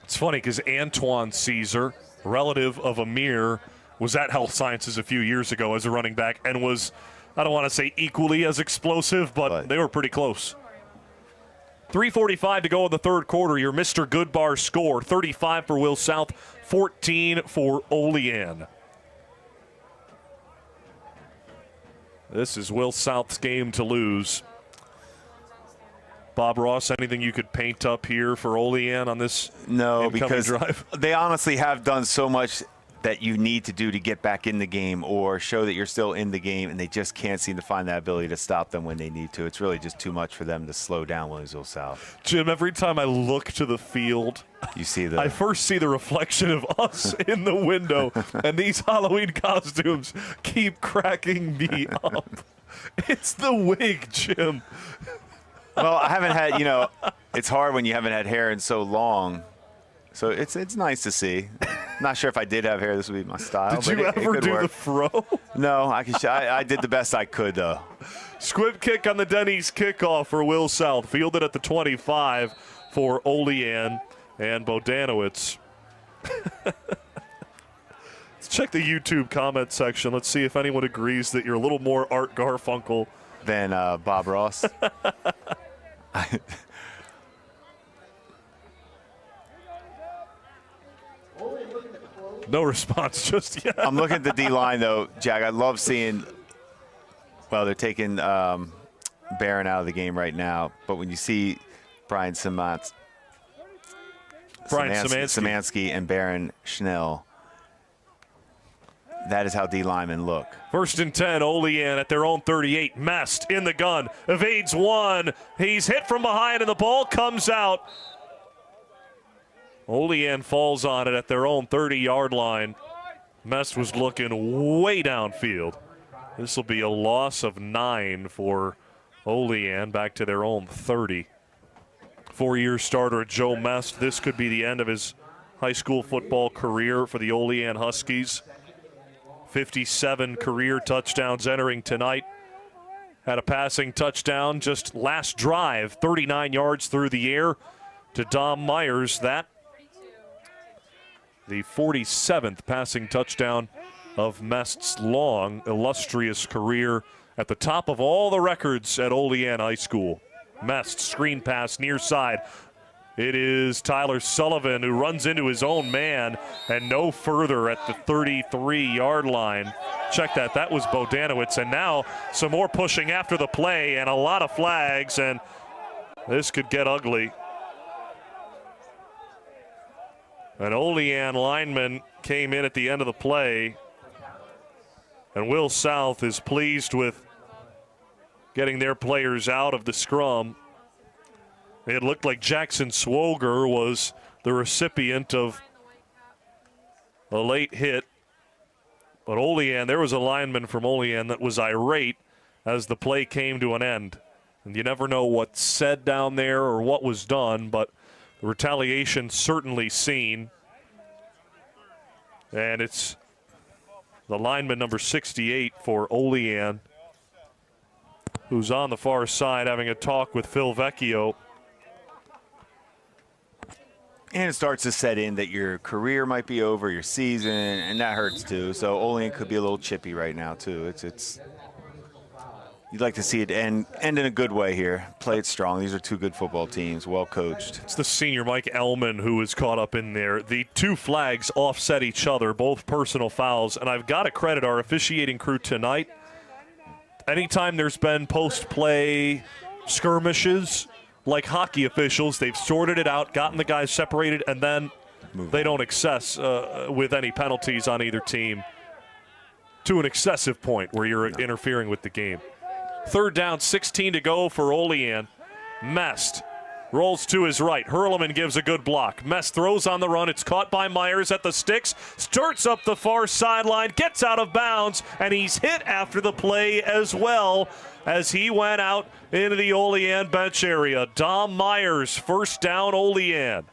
It's funny because Antoine Caesar, relative of Amir, was at Health Sciences a few years ago as a running back and was, I don't want to say equally as explosive, but they were pretty close. 3:45 to go in the third quarter. Your Mr. Goodbar score, 35 for Will South, 14 for Olean. This is Will South's game to lose. Bob Ross, anything you could paint up here for Olean on this No, because drive? They honestly have done so much that you need to do to get back in the game or show that you're still in the game, and they just can't seem to find that ability to stop them when they need to. It's really just too much for them to slow down Williamsville South. Jim, every time I look to the field, I first see the reflection of us in the window, and these Halloween costumes keep cracking me up. It's the wig, Jim. Well, I haven't had, it's hard when you haven't had hair in so long. So it's nice to see. Not sure if I did have hair, this would be my style. Did you ever do the fro? No, I did the best I could, though. Squib kick on the Denny's kickoff for Will South. Fielded at the 25 for Olean and Bodanowicz. Let's check the YouTube comment section. Let's see if anyone agrees that you're a little more Art Garfunkel than Bob Ross. No response just yet. I'm looking at the D-line, though, Jack. I love seeing, well, they're taking Barron out of the game right now, but when you see Brian Szymanski and Barron Schnell, that is how D-linemen look. 1st and 10, Olean at their own 38. Mest in the gun, evades one. He's hit from behind, and the ball comes out. Olean falls on it at their own 30-yard line. Mest was looking way downfield. This will be a loss of 9 for Olean back to their own 30. 4-year starter Joe Mest. This could be the end of his high school football career for the Olean Huskies. 57 career touchdowns entering tonight. Had a passing touchdown just last drive, 39 yards through the air to Dom Myers. That the 47th passing touchdown of Mest's long, illustrious career, at the top of all the records at Olean High School. Mest, screen pass near side. It is Tyler Sullivan who runs into his own man and no further at the 33-yard line. Check that. That was Bodanowicz. And now some more pushing after the play and a lot of flags, and this could get ugly. An Olean lineman came in at the end of the play, and Will South is pleased with getting their players out of the scrum. It looked like Jackson Swoger was the recipient of a late hit. But Olean, there was a lineman from Olean that was irate as the play came to an end. And you never know what's said down there or what was done, but the retaliation certainly seen. And it's the lineman number 68 for Olean, who's on the far side having a talk with Phil Vecchio. And it starts to set in that your career might be over, your season, and that hurts too. So Olean could be a little chippy right now too. It's You'd like to see it end in a good way here. Play it strong. These are two good football teams, well coached. It's the senior Mike Ellman who is caught up in there. The two flags offset each other, both personal fouls, and I've got to credit our officiating crew tonight. Anytime there's been post-play skirmishes, like hockey officials, they've sorted it out, gotten the guys separated, and then they don't excess with any penalties on either team to an excessive point where you're interfering with the game. Third down, 16 to go for Olean. Mest rolls to his right. Herrmann gives a good block. Mest throws on the run. It's caught by Myers at the sticks. Starts up the far sideline, gets out of bounds, and he's hit after the play as well as he went out into the Olean bench area. Dom Myers, first down, Olean.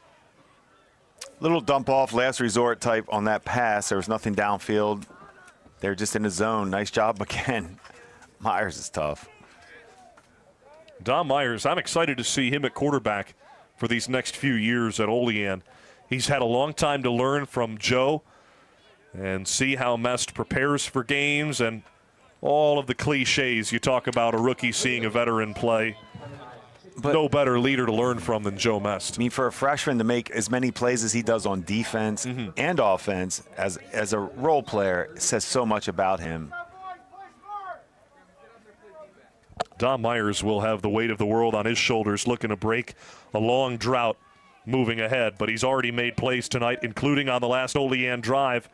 Little dump off, last resort type on that pass. There was nothing downfield. They're just in the zone. Nice job again. Myers is tough. Dom Myers, I'm excited to see him at quarterback for these next few years at Olean. He's had a long time to learn from Joe and see how Mest prepares for games and all of the cliches you talk about a rookie seeing a veteran play. But no better leader to learn from than Joe Mest. I mean, for a freshman to make as many plays as he does on defense and offense as a role player says so much about him. Dom Myers will have the weight of the world on his shoulders, looking to break a long drought moving ahead. But he's already made plays tonight, including on the last Olean drive.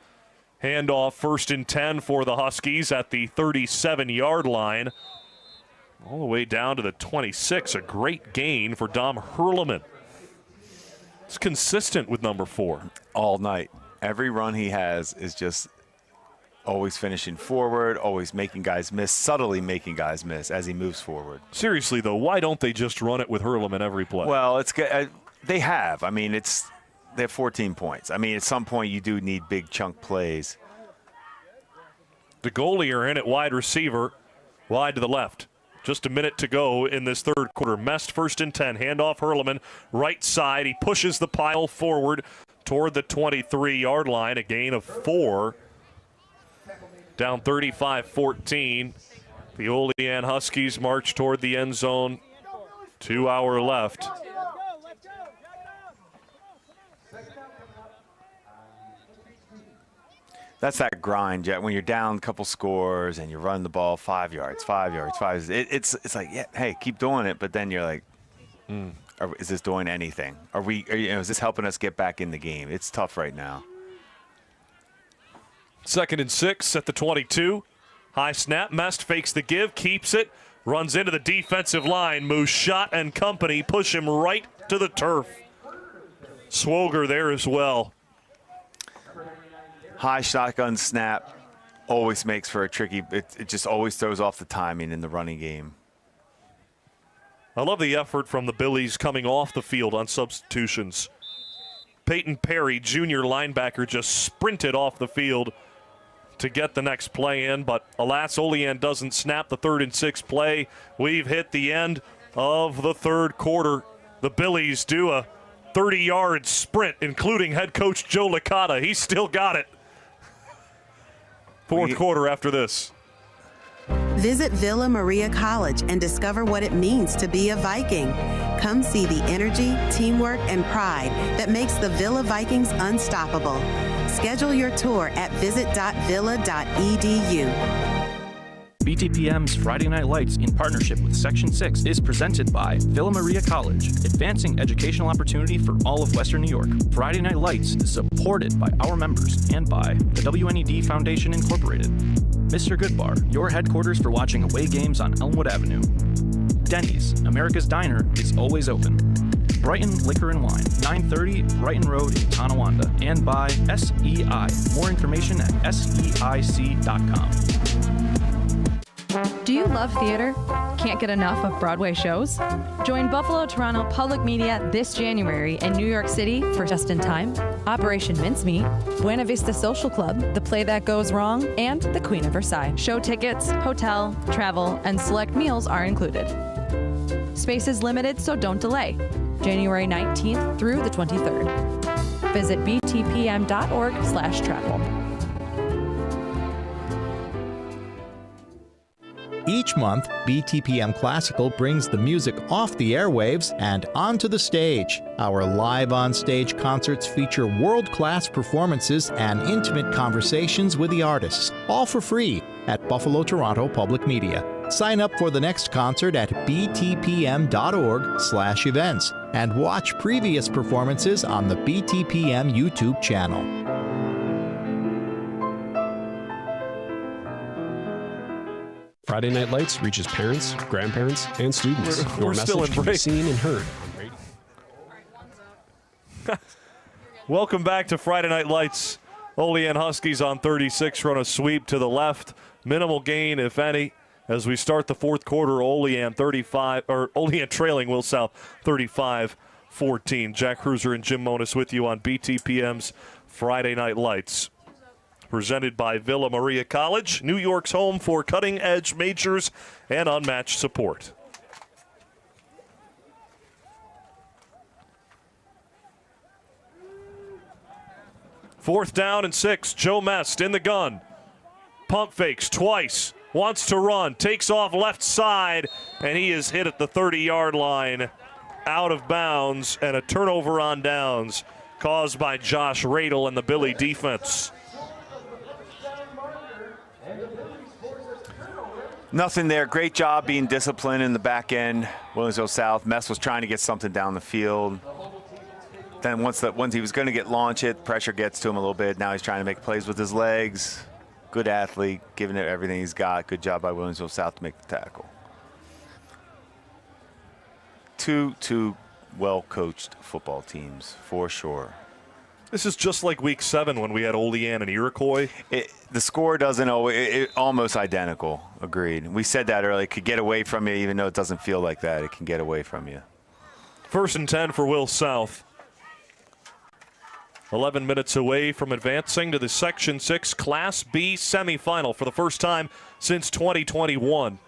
Handoff, 1st and 10 for the Huskies at the 37-yard line. All the way down to the 26. A great gain for Dom Herrmann. It's consistent with number 4. All night. Every run he has is just always finishing forward, always making guys miss, subtly making guys miss as he moves forward. Seriously, though, why don't they just run it with Herrmann every play? Well, it's good. They have. I mean, they have 14 points. I mean, at some point you do need big chunk plays. The goalie are in at wide receiver, wide to the left. Just a minute to go in this third quarter. Mest 1st and 10. Handoff Herrmann, right side. He pushes the pile forward toward the 23-yard line. A gain of 4. Down 35-14. The Olean Huskies march toward the end zone. 2 hour left. That's that grind, Jet. When you're down a couple scores and you're running the ball 5 yards, 5 yards, 5 yards. It's like, yeah, hey, keep doing it. But then you're like, is this doing anything? Is this helping us get back in the game? It's tough right now. 2nd and 6 at the 22. High snap. Mest fakes the give, keeps it, runs into the defensive line. Mushat and company push him right to the turf. Swoger there as well. High shotgun snap always makes for a tricky, it just always throws off the timing in the running game. I love the effort from the Billies coming off the field on substitutions. Peyton Perry, junior linebacker, just sprinted off the field to get the next play in, but alas, Olean doesn't snap the 3rd and 6 play. We've hit the end of the third quarter. The Billies do a 30-yard sprint, including head coach Joe Licata. He's still got it. Fourth quarter after this. Visit Villa Maria College and discover what it means to be a Viking. Come see the energy, teamwork, and pride that makes the Villa Vikings unstoppable. Schedule your tour at visit.villa.edu. BTPM's Friday Night Lights in partnership with Section 6 is presented by Villa Maria College, advancing educational opportunity for all of Western New York. Friday Night Lights is supported by our members and by the WNED Foundation Incorporated. Mr. Goodbar, your headquarters for watching away games on Elmwood Avenue. Denny's, America's Diner, is always open. Brighton Liquor and Wine, 930 Brighton Road in Tonawanda. And by SEI. More information at SEIC.com. Do you love theater? Can't get enough of Broadway shows? Join Buffalo Toronto Public Media this January in New York City for Just in Time, Operation Mincemeat, Buena Vista Social Club, The Play That Goes Wrong, and The Queen of Versailles. Show tickets, hotel, travel, and select meals are included. Space is limited, so don't delay. January 19th through the 23rd. Visit btpm.org/travel. Each month, BTPM Classical brings the music off the airwaves and onto the stage. Our live on-stage concerts feature world-class performances and intimate conversations with the artists, all for free at Buffalo Toronto Public Media. Sign up for the next concert at btpm.org/events and watch previous performances on the BTPM YouTube channel. Friday Night Lights reaches parents, grandparents, and students. We're still in can be break. seen and heard. Welcome back to Friday Night Lights. Olean Huskies on 36 run a sweep to the left. Minimal gain, if any, as we start the fourth quarter. Olean trailing Will South 35-14. Jack Kreuzer and Jim Monis with you on BTPM's Friday Night Lights. Presented by Villa Maria College, New York's home for cutting-edge majors and unmatched support. Fourth down and 6. Joe Mest in the gun. Pump fakes twice. Wants to run. Takes off left side, and he is hit at the 30-yard line. Out of bounds, and a turnover on downs caused by Josh Radel and the Billy defense. Nothing there. Great job being disciplined in the back end. Williamsville South. Mess was trying to get something down the field. Then once he was going to launch it, pressure gets to him a little bit. Now he's trying to make plays with his legs. Good athlete, giving it everything he's got. Good job by Williamsville South to make the tackle. Two well-coached football teams, for sure. This is just like Week 7 when we had Olean and Iroquois. The score doesn't always, almost identical. Agreed. We said that earlier. It could get away from you, even though it doesn't feel like that. It can get away from you. 1st and 10 for Will South. 11 minutes away from advancing to the Section 6 Class B semifinal for the first time since 2021.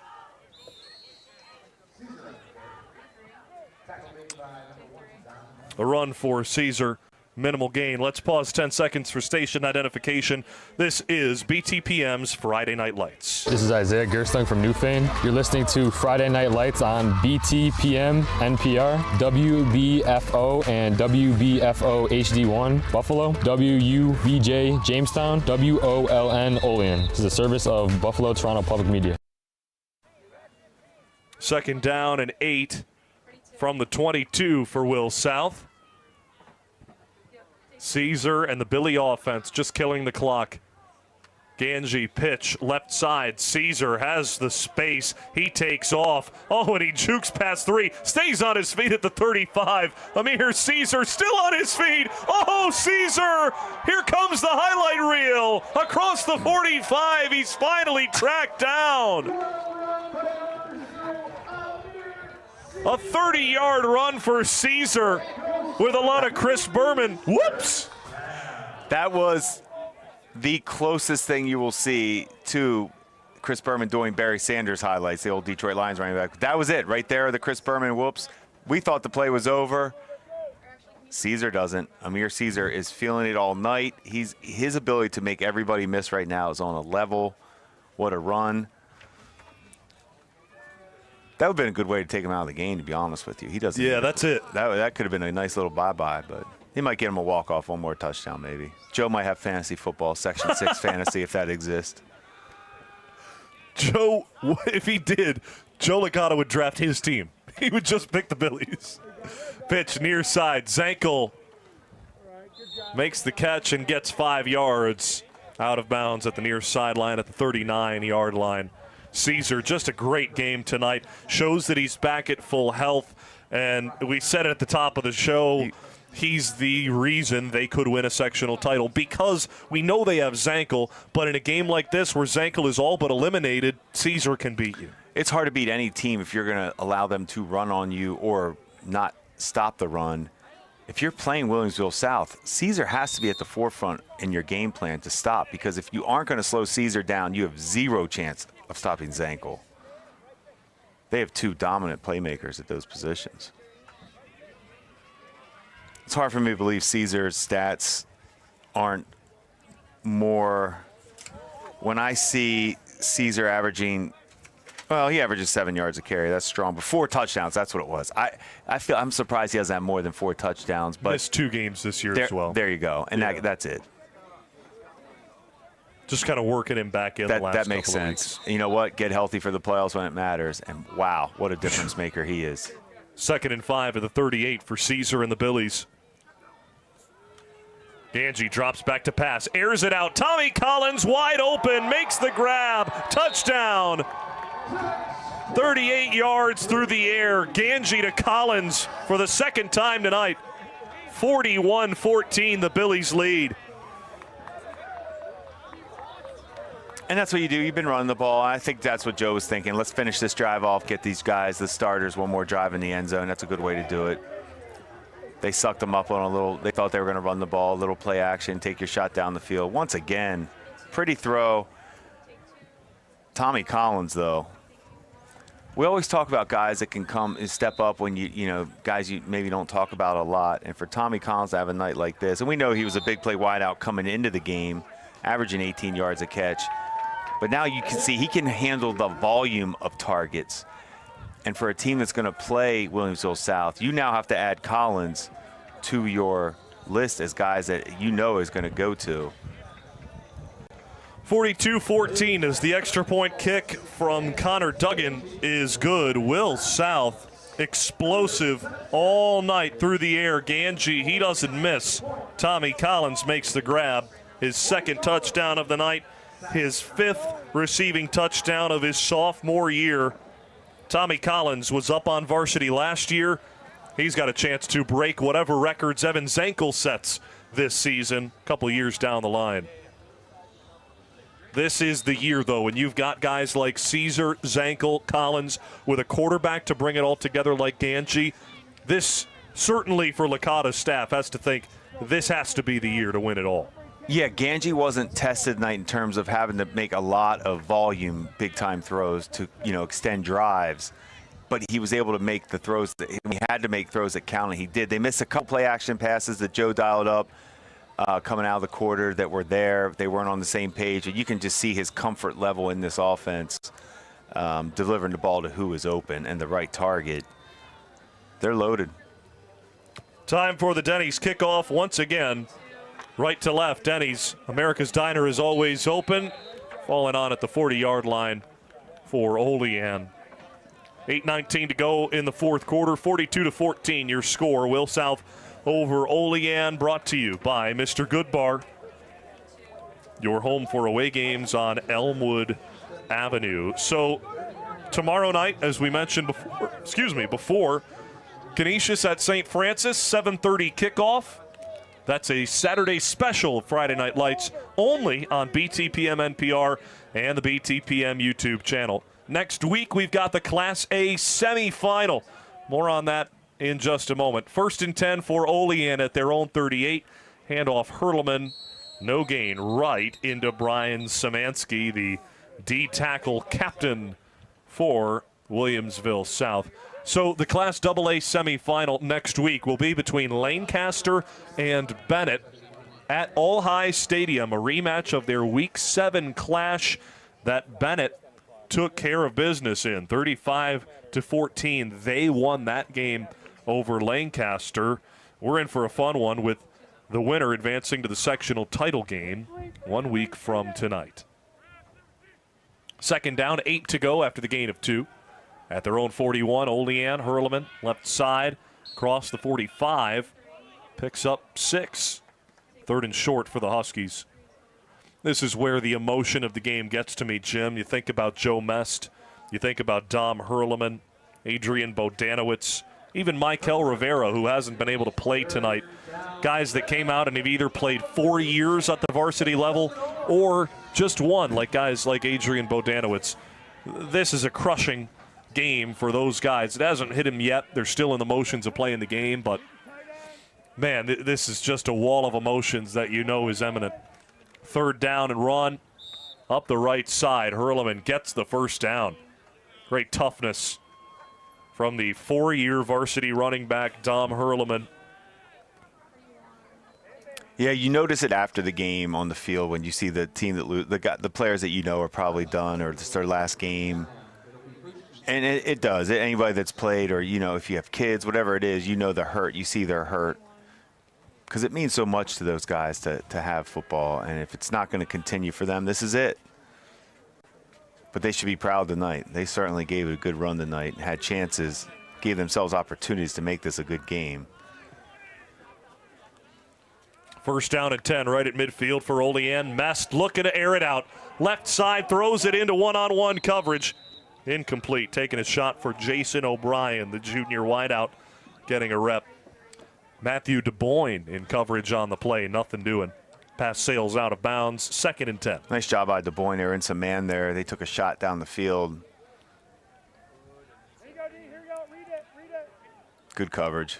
A run for Caesar. Minimal gain. Let's pause 10 seconds for station identification. This is BTPM's Friday Night Lights. This is Isaiah Gerstung from Newfane. You're listening to Friday Night Lights on BTPM, NPR, WBFO and WBFO HD1 Buffalo, WUVJ Jamestown, WOLN Olean. This is a service of Buffalo Toronto Public Media. 2nd down and 8 from the 22 for Will South. Caesar and the Billy offense just killing the clock. Ganji pitch left side. Caesar has the space. He takes off. Oh, and he jukes past 3. Stays on his feet at the 35. Amir Caesar still on his feet. Oh, Caesar! Here comes the highlight reel. Across the 45. He's finally tracked down. A 30-yard run for Caesar with a lot of Chris Berman. Whoops! That was the closest thing you will see to Chris Berman doing Barry Sanders highlights, the old Detroit Lions running back. That was it right there, the Chris Berman whoops. We thought the play was over. Caesar doesn't. Amir Caesar is feeling it all night. His ability to make everybody miss right now is on a level. What a run. That would have been a good way to take him out of the game, to be honest with you. He doesn't. Yeah, that's it. That could have been a nice little bye-bye, but he might get him a walk-off, one more touchdown maybe. Joe might have fantasy football, Section 6 fantasy, if that exists. Joe, if he did, Joe Licata would draft his team. He would just pick the Billies. Pitch near side. Zankel makes the catch and gets 5 yards out of bounds at the near sideline at the 39-yard line. Caesar, just a great game tonight. Shows that he's back at full health. And we said it at the top of the show, he's the reason they could win a sectional title because we know they have Zankel. But in a game like this where Zankel is all but eliminated, Caesar can beat you. It's hard to beat any team if you're going to allow them to run on you or not stop the run. If you're playing Williamsville South, Caesar has to be at the forefront in your game plan to stop, because if you aren't going to slow Caesar down, you have zero chance of stopping Zankel. They have 2 dominant playmakers at those positions. It's hard for me to believe Caesar's stats aren't more. When I see Caesar averaging Well, he averages 7 yards a carry. That's strong. But 4 touchdowns, that's what it was. I'm surprised he doesn't have more than 4 touchdowns. But missed 2 games this year as well. There you go. And that's it. Just kind of working him back in the last That makes couple sense. of weeks. You know what? Get healthy for the playoffs when it matters. And, wow, what a difference maker he is. 2nd and 5 at the 38 for Caesar and the Billies. Ganji drops back to pass, airs it out. Tommy Collins wide open, makes the grab. Touchdown. 38 yards through the air. Ganji to Collins for the 2nd time tonight. 41-14, the Billies lead. And that's what you do. You've been running the ball. I think that's what Joe was thinking. Let's finish this drive off, get these guys, the starters, one more drive in the end zone. That's a good way to do it. They sucked them up on a little. They thought they were going to run the ball, a little play action, take your shot down the field. Once again, pretty throw. Tommy Collins, though. We always talk about guys that can come and step up when guys you maybe don't talk about a lot. And for Tommy Collins to have a night like this, and we know he was a big play wideout coming into the game, averaging 18 yards a catch. But now you can see he can handle the volume of targets. And for a team that's going to play Williamsville South, you now have to add Collins to your list as guys that you know is going to go to. 42-14 as the extra point kick from Connor Duggan is good. Will South explosive all night through the air. Ganji, he doesn't miss. Tommy Collins makes the grab. His 2nd touchdown of the night. His 5th receiving touchdown of his sophomore year. Tommy Collins was up on varsity last year. He's got a chance to break whatever records Evan Zankel sets this season a couple years down the line. This is the year, though, when you've got guys like Caesar, Zankel, Collins, with a quarterback to bring it all together like Ganji. This, certainly for Licata's staff, has to think this has to be the year to win it all. Yeah, Ganji wasn't tested tonight in terms of having to make a lot of volume, big-time throws to, extend drives. But he was able to make the throws. He had to make throws that counted. He did. They missed a couple play-action passes that Joe dialed up coming out of the quarter that were there. They weren't on the same page. And you can just see his comfort level in this offense, delivering the ball to who is open and the right target. They're loaded. Time for the Denny's kickoff once again. Right to left, Denny's. America's Diner is always open. Falling on at the 40-yard line for Olean. 8:19 to go in the 4th quarter. 42-14 your score. Will South over Olean, brought to you by Mr. Goodbar. Your home for away games on Elmwood Avenue. So tomorrow night, as we mentioned before, Canisius at St. Francis, 7:30 kickoff. That's a Saturday special Friday Night Lights only on BTPM NPR and the BTPM YouTube channel. Next week, we've got the Class A semifinal. More on that in just a moment. 1st and 10 for Olean at their own 38. Handoff Herrmann. No gain right into Brian Szymanski, the D-tackle captain for Williamsville South. So the Class AA semifinal next week will be between Lancaster and Bennett at All High Stadium, a rematch of their Week 7 clash that Bennett took care of business in. 35-14, they won that game over Lancaster. We're in for a fun one with the winner advancing to the sectional title game 1 week from tonight. 2nd down, 8 to go after the gain of 2. At their own 41, Olean, Herrmann, left side, across the 45, picks up 6. 3rd and short for the Huskies. This is where the emotion of the game gets to me, Jim. You think about Joe Mest, you think about Dom Herrmann, Adrian Bodanowitz, even Michael Rivera, who hasn't been able to play tonight. Guys that came out and have either played 4 years at the varsity level or just one, like guys like Adrian Bodanowitz. This is a crushing game for those guys. It hasn't hit him yet. They're still in the motions of playing the game, but man, this is just a wall of emotions that you know is imminent. 3rd down and run up the right side. Herrmann gets the 1st down. Great toughness from the 4-year varsity running back, Dom Herrmann. Yeah, you notice it after the game on the field when you see the team that the players that you know are probably done or it's their last game. And it does. Anybody that's played, or, if you have kids, whatever it is, the hurt. You see their hurt. Because it means so much to those guys to have football. And if it's not going to continue for them, this is it. But they should be proud tonight. They certainly gave it a good run tonight, had chances, gave themselves opportunities to make this a good game. First down and 10 right at midfield for Olean. Mest looking to air it out. Left side, throws it into one-on-one coverage. Incomplete. Taking a shot for Jason O'Brien, the junior wideout, getting a rep. Matthew DeBoyne in coverage on the play. Nothing doing. Pass sails out of bounds. 2nd and 10. Nice job by DeBoyne. They were in some man there. They took a shot down the field. Good coverage.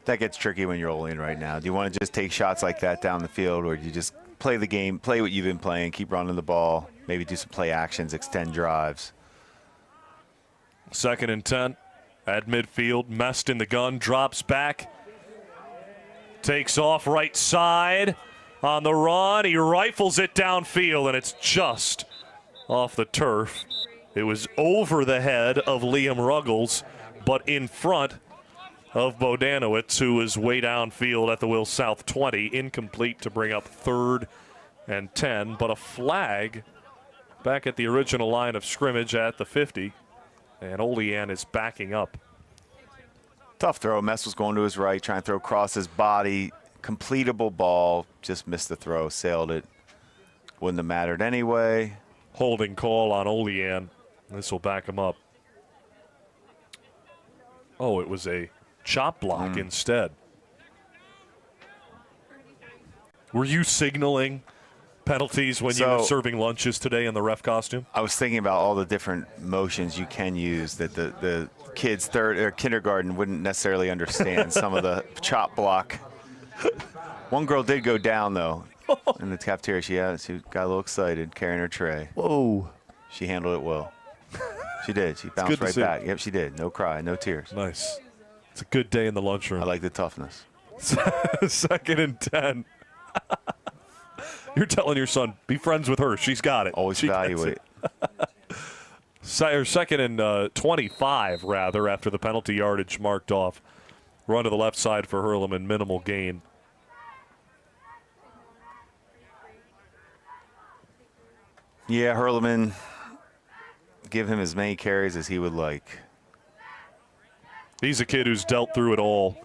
That gets tricky when you're Olean right now. Do you want to just take shots like that down the field, or do you just play the game, play what you've been playing, keep running the ball, maybe do some play actions, extend drives? 2nd and 10 at midfield. Mest in the gun, drops back, takes off right side on the run. He rifles it downfield, and it's just off the turf. It was over the head of Liam Ruggles, but in front of Bodanowitz, who is way downfield at the Will South 20. Incomplete to bring up 3rd and 10, but a flag back at the original line of scrimmage at the 50, and Olean is backing up. Tough throw. Mest was going to his right, trying to throw across his body. Completable ball, just missed the throw, sailed it. Wouldn't have mattered anyway. Holding call on Olean. This will back him up. Oh, it was a chop block instead. Were you signaling penalties when you were serving lunches today in the ref costume? I was thinking about all the different motions you can use that the kids kindergarten wouldn't necessarily understand. Some of the chop block. One girl did go down, though, in the cafeteria. She got a little excited carrying her tray. Whoa. She handled it well. She did. She bounced right back. Yep, she did. No cry, no tears. Nice. It's a good day in the lunchroom. I like the toughness. 2nd and 10. You're telling your son, be friends with her. She's got it. Always evaluate. 2nd and 25, rather, after the penalty yardage marked off. Run to the left side for Herrmann, minimal gain. Yeah, Herrmann, give him as many carries as he would like. He's a kid who's dealt through it all.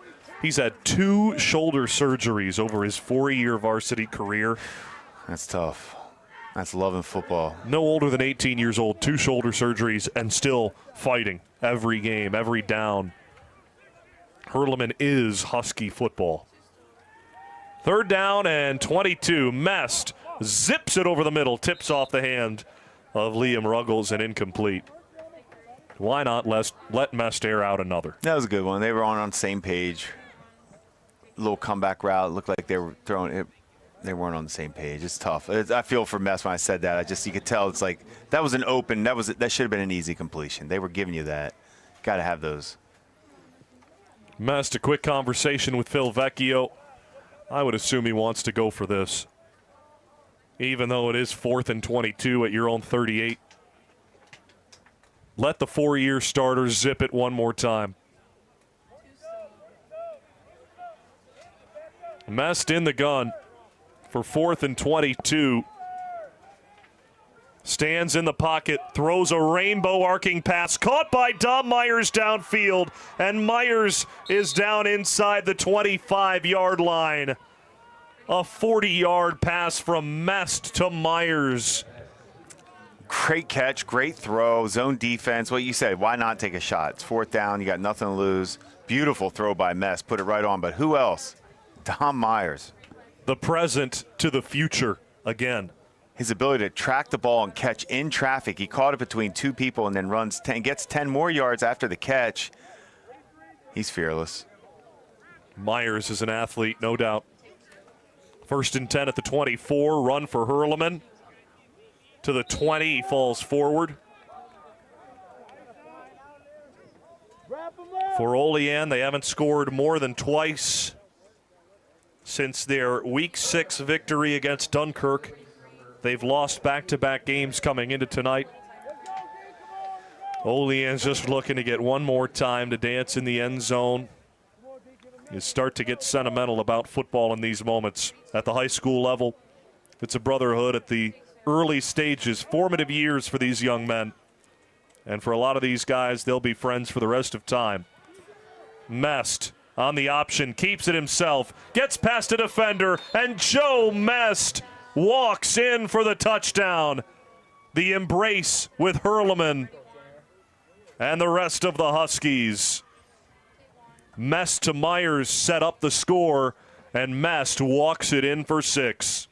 He's had 2 shoulder surgeries over his 4-year varsity career. That's tough. That's loving football. No older than 18 years old, 2 shoulder surgeries, and still fighting every game, every down. Herrmann is Husky football. 3rd down and 22. Mest zips it over the middle, tips off the hand of Liam Ruggles, and incomplete. Why not let Mest air out another? That was a good one. They were on the same page. Little comeback route. It looked like they were throwing it. They weren't on the same page. It's tough. I feel for Mest when I said that. You could tell it's like that was an open. That should have been an easy completion. They were giving you that. Got to have those. Mest, a quick conversation with Phil Vecchio. I would assume he wants to go for this, even though it is 4th and 22 at your own 38. Let the 4-year starter zip it one more time. Mest in the gun for 4th and 22. Stands in the pocket, throws a rainbow arcing pass, caught by Dom Myers downfield, and Myers is down inside the 25-yard line. A 40-yard pass from Mest to Myers. Great catch, great throw, zone defense. What you said, why not take a shot? It's 4th down, you got nothing to lose. Beautiful throw by Mest, put it right on. But who else? Dom Myers. The present to the future again. His ability to track the ball and catch in traffic. He caught it between 2 people and then gets 10 more yards after the catch. He's fearless. Myers is an athlete, no doubt. 1st and 10 at the 24. Run for Herrmann. To the 20, he falls forward. For Olean, they haven't scored more than twice since their Week 6 victory against Dunkirk They've lost back-to-back games coming into tonight. Olean's just looking to get one more time to dance in the end zone. You start to get sentimental about football in these moments. At the high school level, it's a brotherhood at the early stages, formative years for these young men. And for a lot of these guys, they'll be friends for the rest of time. Mest on the option, keeps it himself, gets past a defender, and Joe Mest walks in for the touchdown. The embrace with Herrmann and the rest of the Huskies. Mest to Myers set up the score, and Mest walks it in for 6.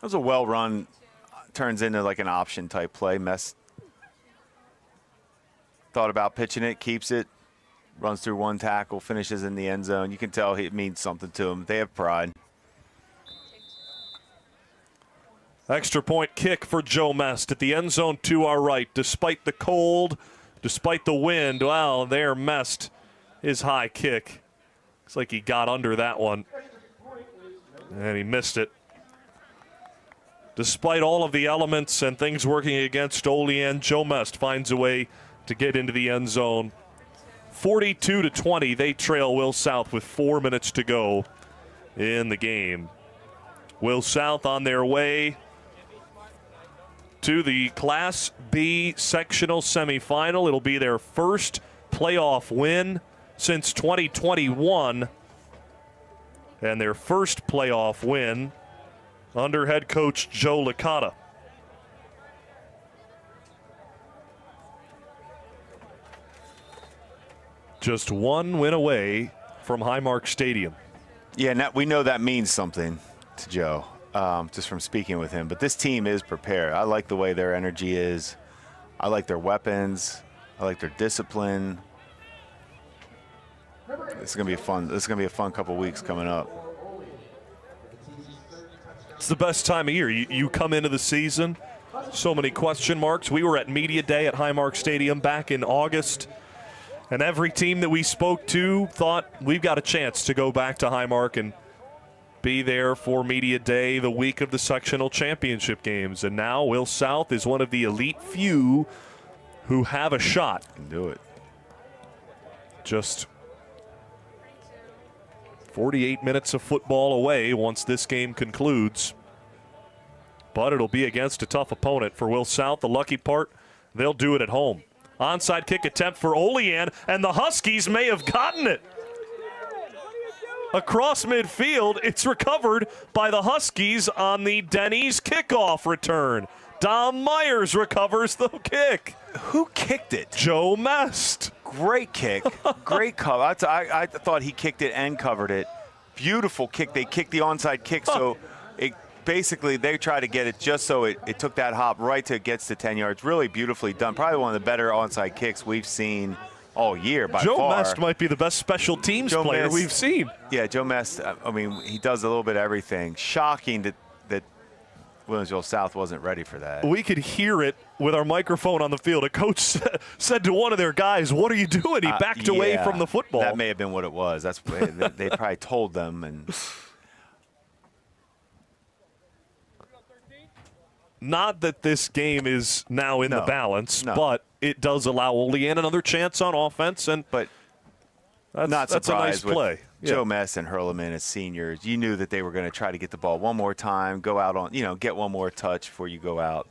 That was a well-run, turns into like an option-type play. Mest thought about pitching it, keeps it, runs through one tackle, finishes in the end zone. You can tell it means something to him. They have pride. Extra point kick for Joe Mest at the end zone to our right. Despite the cold, despite the wind, well, there Mest, his high kick. Looks like he got under that one, and he missed it. Despite all of the elements and things working against Olean, Joe Mest finds a way to get into the end zone. 42-20, they trail Will South with 4 minutes to go in the game. Will South on their way to the Class B sectional semifinal. It'll be their first playoff win since 2021, and their first playoff win under head coach Joe Licata. Just one win away from Highmark Stadium. Yeah, we know that means something to Joe, just from speaking with him. But this team is prepared. I like the way their energy is. I like their weapons. I like their discipline. It's gonna be fun. This is gonna be a fun couple weeks coming up. It's the best time of year. You come into the season, so many question marks. We were at Media Day at Highmark Stadium back in August, and every team that we spoke to thought we've got a chance to go back to Highmark and be there for Media Day the week of the sectional championship games. And now Will South is one of the elite few who have a shot. Can do it. Just 48 minutes of football away once this game concludes. But it'll be against a tough opponent for Will South. The lucky part, they'll do it at home. Onside kick attempt for Olean, and the Huskies may have gotten it. Across midfield, it's recovered by the Huskies on the Denny's kickoff return. Dom Myers recovers the kick. Who kicked it? Joe Mest. Great kick. Great cover. I thought he kicked it and covered it. Beautiful kick. They kicked the onside kick, so it basically they try to get it just so it took that hop right to it gets to 10 yards. Really beautifully done. Probably one of the better onside kicks we've seen all year by Joe far. Mest might be the best special teams player we've seen. Yeah, Joe Mest, I mean, he does a little bit of everything. Shocking that Williamsville South wasn't ready for that. We could hear it with our microphone on the field. A coach said to one of their guys, "What are you doing?" He backed away from the football. That may have been what it was. That's they probably told them. And not that this game is now in the balance, but it does allow Olean another chance on offense. But that's a nice play. Joe Mest and Herrmann as seniors, you knew that they were going to try to get the ball one more time, go out on, get one more touch before you go out.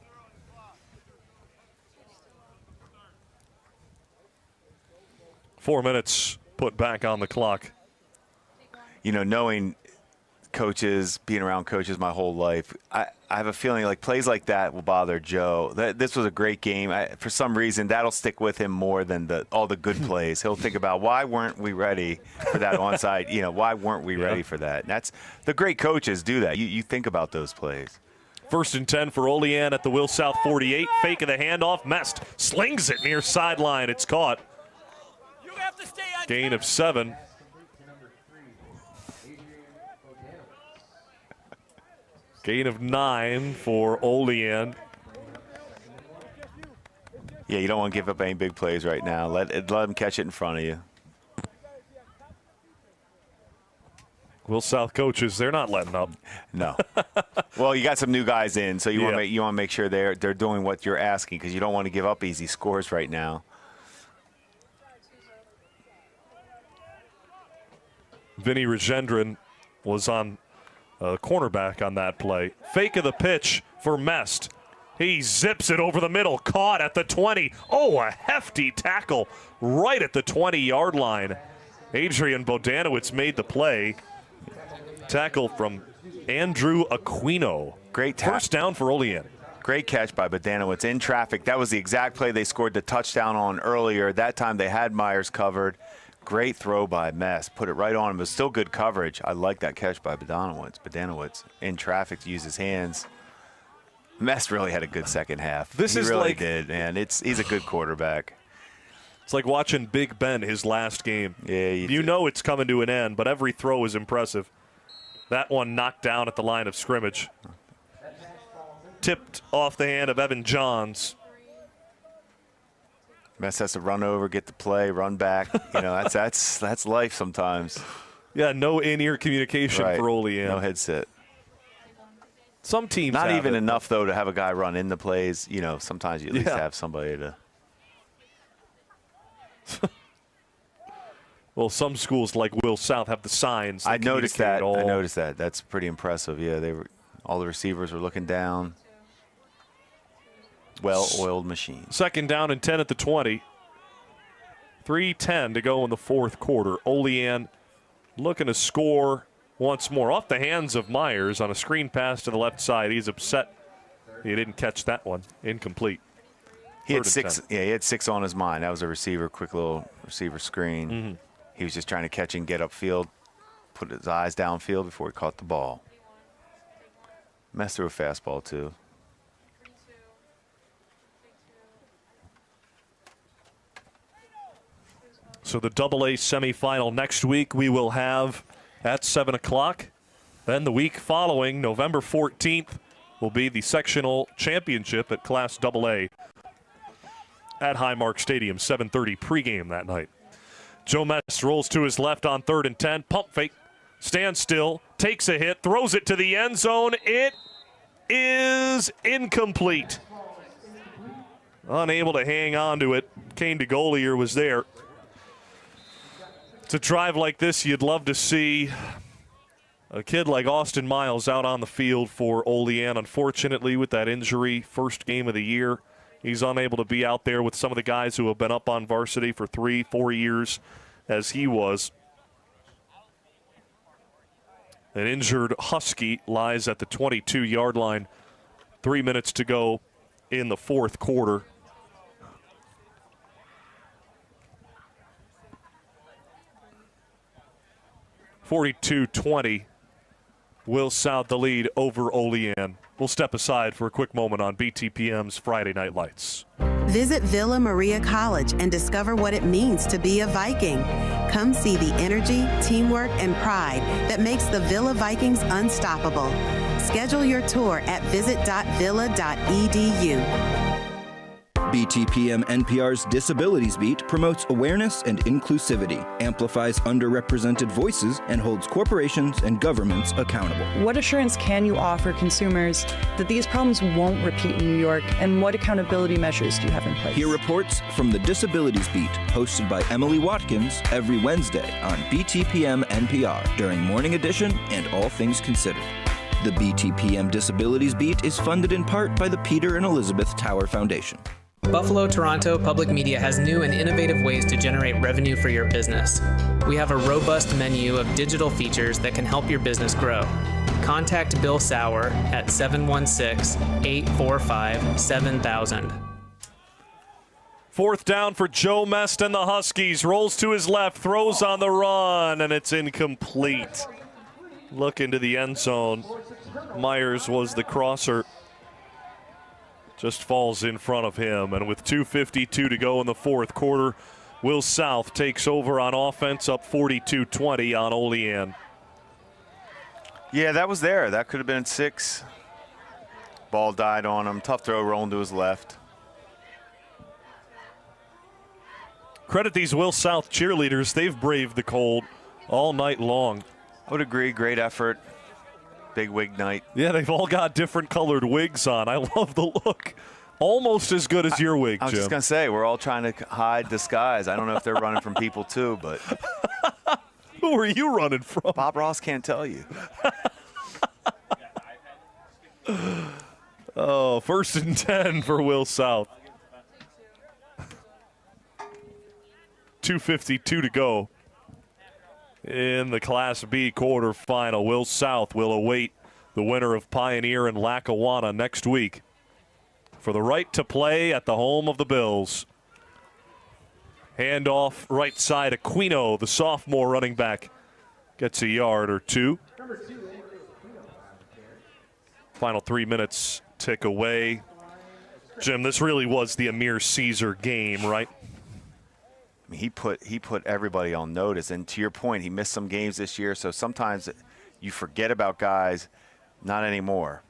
Four minutes put back on the clock. Knowing coaches, being around coaches my whole life, I have a feeling like plays like that will bother Joe. This was a great game. For some reason, that'll stick with him more than all the good plays. He'll think about, why weren't we ready for that onside? Why weren't we ready for that? And that's the great coaches do that. You think about those plays. 1st and 10 for Olean at the Will South 48. Fake of the handoff. Mest slings it near sideline. It's caught. Gain of 7. Gain of 9 for Olean. Yeah, you don't want to give up any big plays right now. Let them catch it in front of you. Will South coaches, they're not letting up. No. Well, you got some new guys in, so you want to make sure they're doing what you're asking, because you don't want to give up easy scores right now. Vinny Rajendran was on cornerback on that play. Fake of the pitch for Mest. He zips it over the middle, caught at the 20. Oh, a hefty tackle right at the 20-yard line. Adrian Bodanowicz made the play. Tackle from Andrew Aquino. Great first down for Olean. Great catch by Bodanowicz in traffic. That was the exact play they scored the touchdown on earlier. That time they had Myers covered. Great throw by Mest. Put it right on him. It was still good coverage. I like that catch by Bodanowicz in traffic to use his hands. Mest really had a good second half. He really did, man. He's a good quarterback. It's like watching Big Ben his last game. Yeah, you know it's coming to an end, but every throw is impressive. That one knocked down at the line of scrimmage. Tipped off the hand of Evan Johns. Mest has to run over, get the play, run back. That's life sometimes. Yeah, no in-ear communication for Olean. No headset. Some teams not have even it. enough though to have a guy run in the plays. Sometimes you at least have somebody to. Well, some schools like Will South have the signs. I noticed that. That's pretty impressive. Yeah, all the receivers were looking down. Well-oiled machine. Second down and 10 at the 20. 3:10 to go in the fourth quarter. Olean looking to score once more off the hands of Myers on a screen pass to the left side. He's upset he didn't catch that one. Incomplete. He had six. Yeah, he had six on his mind. That was a receiver, quick little receiver screen. Mm-hmm. He was just trying to catch and get upfield, put his eyes downfield before he caught the ball. Messed through a fastball too. So the AA semifinal next week we will have at 7 o'clock. Then the week following, November 14th, will be the sectional championship at Class AA at Highmark Stadium, 7:30 pregame that night. Joe Mest rolls to his left on 3rd and 10. Pump fake, stands still, takes a hit, throws it to the end zone. It is incomplete. Unable to hang on to it. Kane DeGolier was there. It's a drive like this you'd love to see a kid like Austin Miles out on the field for Olean. Unfortunately, with that injury, first game of the year, he's unable to be out there with some of the guys who have been up on varsity for 3-4 years as he was. An injured Husky lies at the 22-yard line. 3 minutes to go in the fourth quarter. (42-20). Will South the lead over Olean. We'll step aside for a quick moment on BTPM's Friday Night Lights. Visit Villa Maria College and discover what it means to be a Viking. Come see the energy, teamwork, and pride that makes the Villa Vikings unstoppable. Schedule your tour at visit.villa.edu. BTPM NPR's Disabilities Beat promotes awareness and inclusivity, amplifies underrepresented voices, and holds corporations and governments accountable. What assurance can you offer consumers that these problems won't repeat in New York, and what accountability measures do you have in place? Hear reports from the Disabilities Beat, hosted by Emily Watkins every Wednesday on BTPM NPR during Morning Edition and All Things Considered. The BTPM Disabilities Beat is funded in part by the Peter and Elizabeth Tower Foundation. Buffalo Toronto Public Media has new and innovative ways to generate revenue for your business. We have a robust menu of digital features that can help your business grow. Contact Bill Saurer at 716-845-7000. Fourth down for Joe Mest and the Huskies. Rolls to his left, throws on the run, and it's incomplete. Look into the end zone. Myers was the crosser. Just falls in front of him. And with 2:52 to go in the fourth quarter, Will South takes over on offense, up 42-20 on Olean. Yeah, that was there. That could have been 6. Ball died on him. Tough throw rolling to his left. Credit these Will South cheerleaders. They've braved the cold all night long. I would agree. Great effort. Big wig night. Yeah, they've all got different colored wigs on. I love the look. Almost as good as your wig, Jim. I was just going to say, we're all trying to hide disguise. I don't know if they're running from people too, but. Who are you running from? Bob Ross can't tell you. Oh, 1st and 10 for Will South. 2:52 to go in the Class B quarterfinal. Will South will await the winner of Pioneer and Lackawanna next week for the right to play at the home of the Bills. Handoff right side, Aquino, the sophomore running back, gets a yard or two. Final 3 minutes tick away. Jim, this really was the Amir Caesar game, right? I mean, he put everybody on notice. And to your point, he missed some games this year, so sometimes you forget about guys. Not anymore.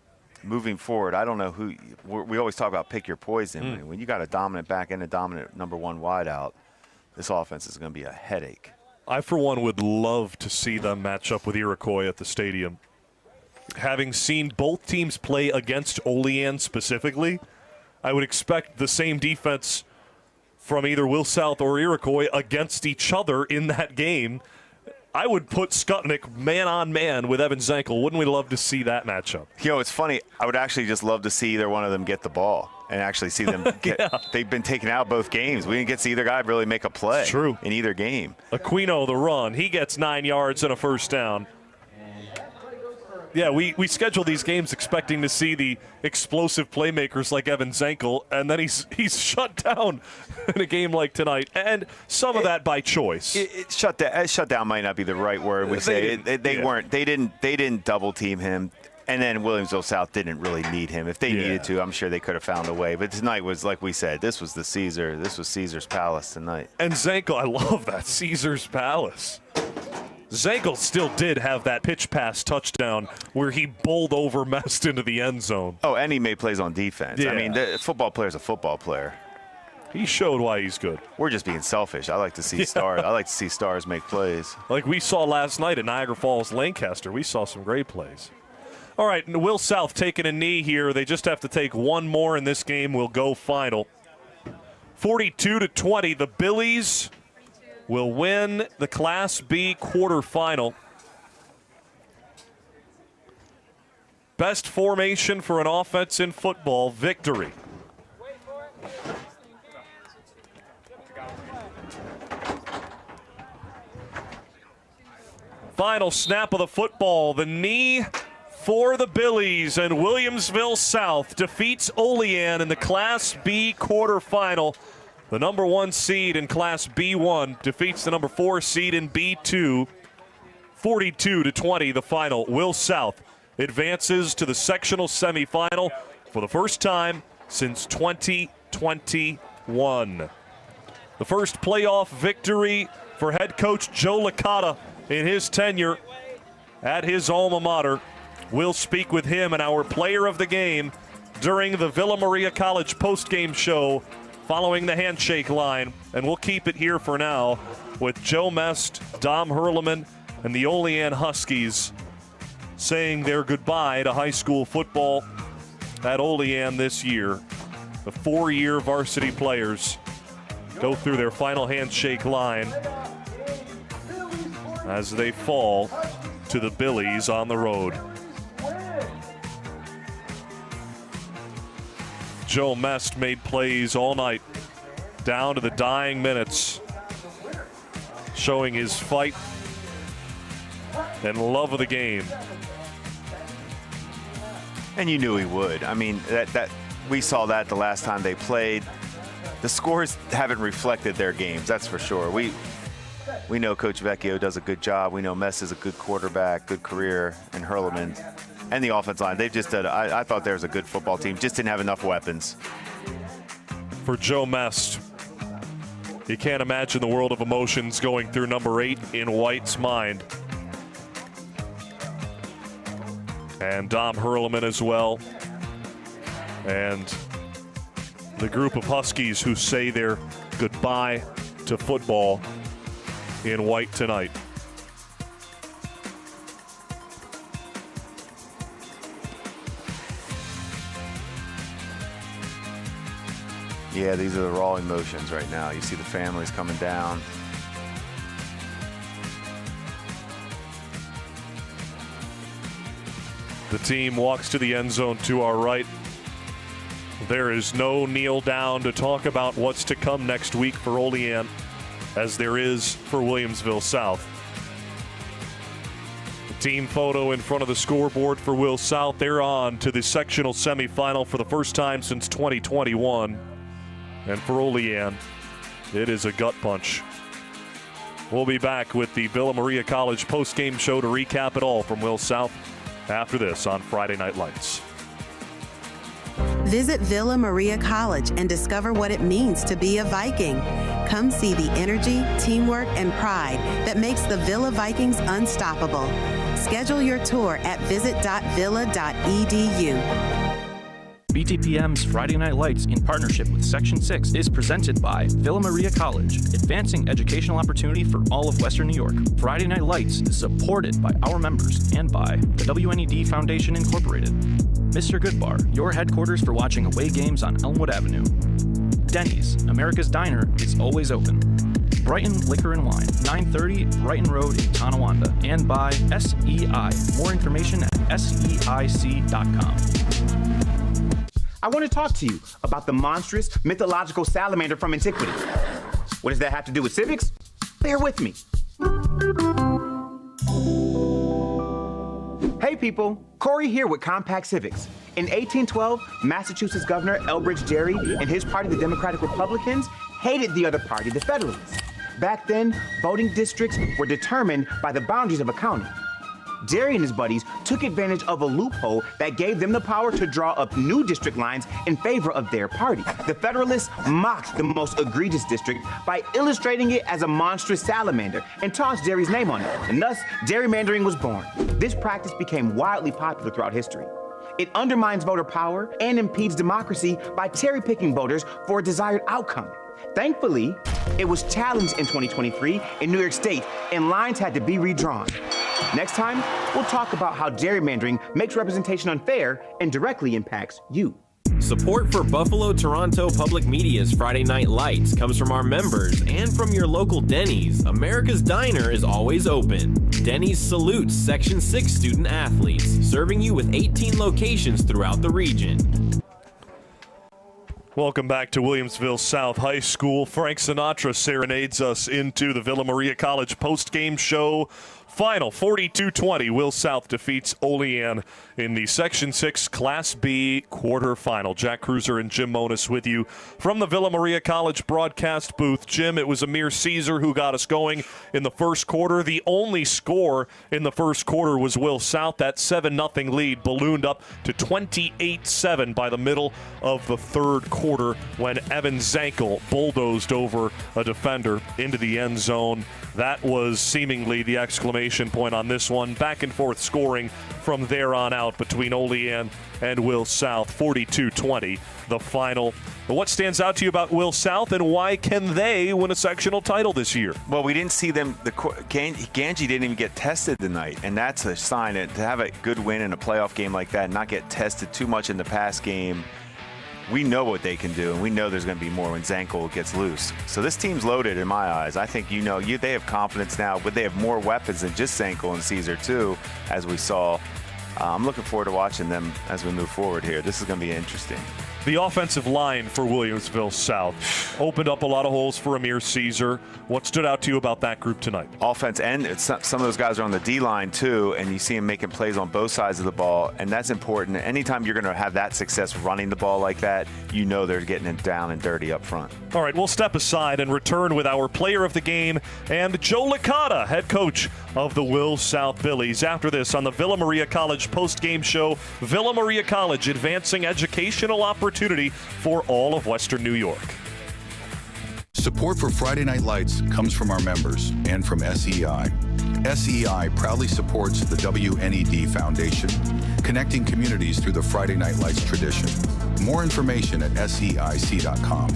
Moving forward, I don't know who – we always talk about pick your poison. When you got a dominant back and a dominant number one wideout, this offense is going to be a headache. I, for one, would love to see them match up with Iroquois at the stadium. Having seen both teams play against Olean specifically, I would expect the same defense from either Will South or Iroquois against each other in that game. I would put Skutnik man-on-man with Evan Zankel. Wouldn't we love to see that matchup? You know, it's funny. I would actually just love to see either one of them get the ball and actually see them get They've been taken out both games. We didn't get to see either guy really make a play in either game. Aquino, the run. He gets 9 yards and a first down. Yeah, we schedule these games expecting to see the explosive playmakers like Evan Zankel, and then he's shut down in a game like tonight, and some of that by choice. Shut down might not be the right word. We say they didn't double team him, and then Williamsville South didn't really need him. If they needed to, I'm sure they could have found a way. But tonight was, like we said, this was Caesar's Palace tonight. And Zankel, I love that, Caesar's Palace. Zankel still did have that pitch pass touchdown where he bowled over Mest into the end zone. Oh, and he made plays on defense. Yeah. I mean, the football player's a football player. He showed why he's good. We're just being selfish. I like to see stars. I like to see stars make plays. Like we saw last night at Niagara Falls, Lancaster. We saw some great plays. All right, Will South taking a knee here. They just have to take one more, and this game will go final. 42-20, the Billies will win the Class B quarterfinal. Best formation for an offense in football, victory. Final snap of the football, the knee for the Billies, and Williamsville South defeats Olean in the Class B quarterfinal. The number 1 seed in Class B1 defeats the number 4 seed in B2. 42-20, the final. Will South advances to the sectional semifinal for the first time since 2021. The first playoff victory for head coach Joe Licata in his tenure at his alma mater. We'll speak with him and our player of the game during the Villa Maria College postgame show following the handshake line, and we'll keep it here for now with Joe Mest, Dom Herrmann, and the Olean Huskies saying their goodbye to high school football at Olean this year. The 4-year varsity players go through their final handshake line as they fall to the Billies on the road. Joe Mest made plays all night, down to the dying minutes, showing his fight and love of the game. And you knew he would. I mean, that we saw that the last time they played. The scores haven't reflected their games, that's for sure. We know Coach Vecchio does a good job. We know Mest is a good quarterback, good career, and Herrmann. And the offense line, they've just done, I thought there was a good football team, just didn't have enough weapons. For Joe Mest, you can't imagine the world of emotions going through number 8 in White's mind. And Dom Herrmann as well. And the group of Huskies who say their goodbye to football in White tonight. Yeah, these are the raw emotions right now. You see the families coming down. The team walks to the end zone to our right. There is no kneel down to talk about what's to come next week for Olean, as there is for Williamsville South. The team photo in front of the scoreboard for Will South. They're on to the sectional semifinal for the first time since 2021. And for Olean, it is a gut punch. We'll be back with the Villa Maria College postgame show to recap it all from Will South after this on Friday Night Lights. Visit Villa Maria College and discover what it means to be a Viking. Come see the energy, teamwork, and pride that makes the Villa Vikings unstoppable. Schedule your tour at visit.villa.edu. BTPM's Friday Night Lights in partnership with Section 6 is presented by Villa Maria College, advancing educational opportunity for all of Western New York. Friday Night Lights is supported by our members and by the WNED Foundation Incorporated. Mr. Goodbar, your headquarters for watching away games on Elmwood Avenue. Denny's, America's Diner, is always open. Brighton Liquor and Wine, 930 Brighton Road in Tonawanda. And by SEI. More information at SEIC.com. I want to talk to you about the monstrous mythological salamander from antiquity. What does that have to do with civics? Bear with me. Hey people, Corey here with Compact Civics. In 1812, Massachusetts Governor Elbridge Gerry and his party, the Democratic Republicans, hated the other party, the Federalists. Back then, voting districts were determined by the boundaries of a county. Gerry and his buddies took advantage of a loophole that gave them the power to draw up new district lines in favor of their party. The Federalists mocked the most egregious district by illustrating it as a monstrous salamander and tossed Gerry's name on it, and thus gerrymandering was born. This practice became wildly popular throughout history. It undermines voter power and impedes democracy by cherry-picking voters for a desired outcome. Thankfully, it was challenged in 2023 in New York State, and lines had to be redrawn. Next time, we'll talk about how gerrymandering makes representation unfair and directly impacts you. Support for Buffalo Toronto Public Media's Friday Night Lights comes from our members and from your local Denny's. America's Diner is always open. Denny's salutes Section 6 student athletes, serving you with 18 locations throughout the region. Welcome back to Williamsville South High School. Frank Sinatra serenades us into the Villa Maria College post-game show. Final 42-20, Will South defeats Olean in the Section 6 Class B quarterfinal. Jack Kreuzer and Jim Monis with you from the Villa Maria College broadcast booth. Jim, it was Amir Caesar who got us going in the first quarter. The only score in the first quarter was Will South. That 7-0 lead ballooned up to 28-7 by the middle of the third quarter when Evan Zankel bulldozed over a defender into the end zone. That was seemingly the exclamation point on this one. Back and forth scoring from there on out between Olean and Will South. 42-20, the final. But what stands out to you about Will South, and why can they win a sectional title this year? Well, we didn't see them. Ganji didn't even get tested tonight, and that's a sign to have a good win in a playoff game like that and not get tested too much in the pass game. We know what they can do, and we know there's going to be more when Zankel gets loose. So this team's loaded in my eyes. I think they have confidence now, but they have more weapons than just Zankel and Caesar too, as we saw. I'm looking forward to watching them as we move forward here. This is going to be interesting. The offensive line for Williamsville South opened up a lot of holes for Amir Caesar. What stood out to you about that group tonight? Offense, and some of those guys are on the D-line too, and you see them making plays on both sides of the ball, and that's important. Anytime you're going to have that success running the ball like that, you know they're getting it down and dirty up front. All right, we'll step aside and return with our player of the game and Joe Licata, head coach of the Will South Billies. After this on the Villa Maria College post-game show, Villa Maria College advancing educational opportunity for all of Western New York. Support for Friday Night Lights comes from our members and from SEI. SEI proudly supports the WNED Foundation, connecting communities through the Friday Night Lights tradition. More information at SEIC.com.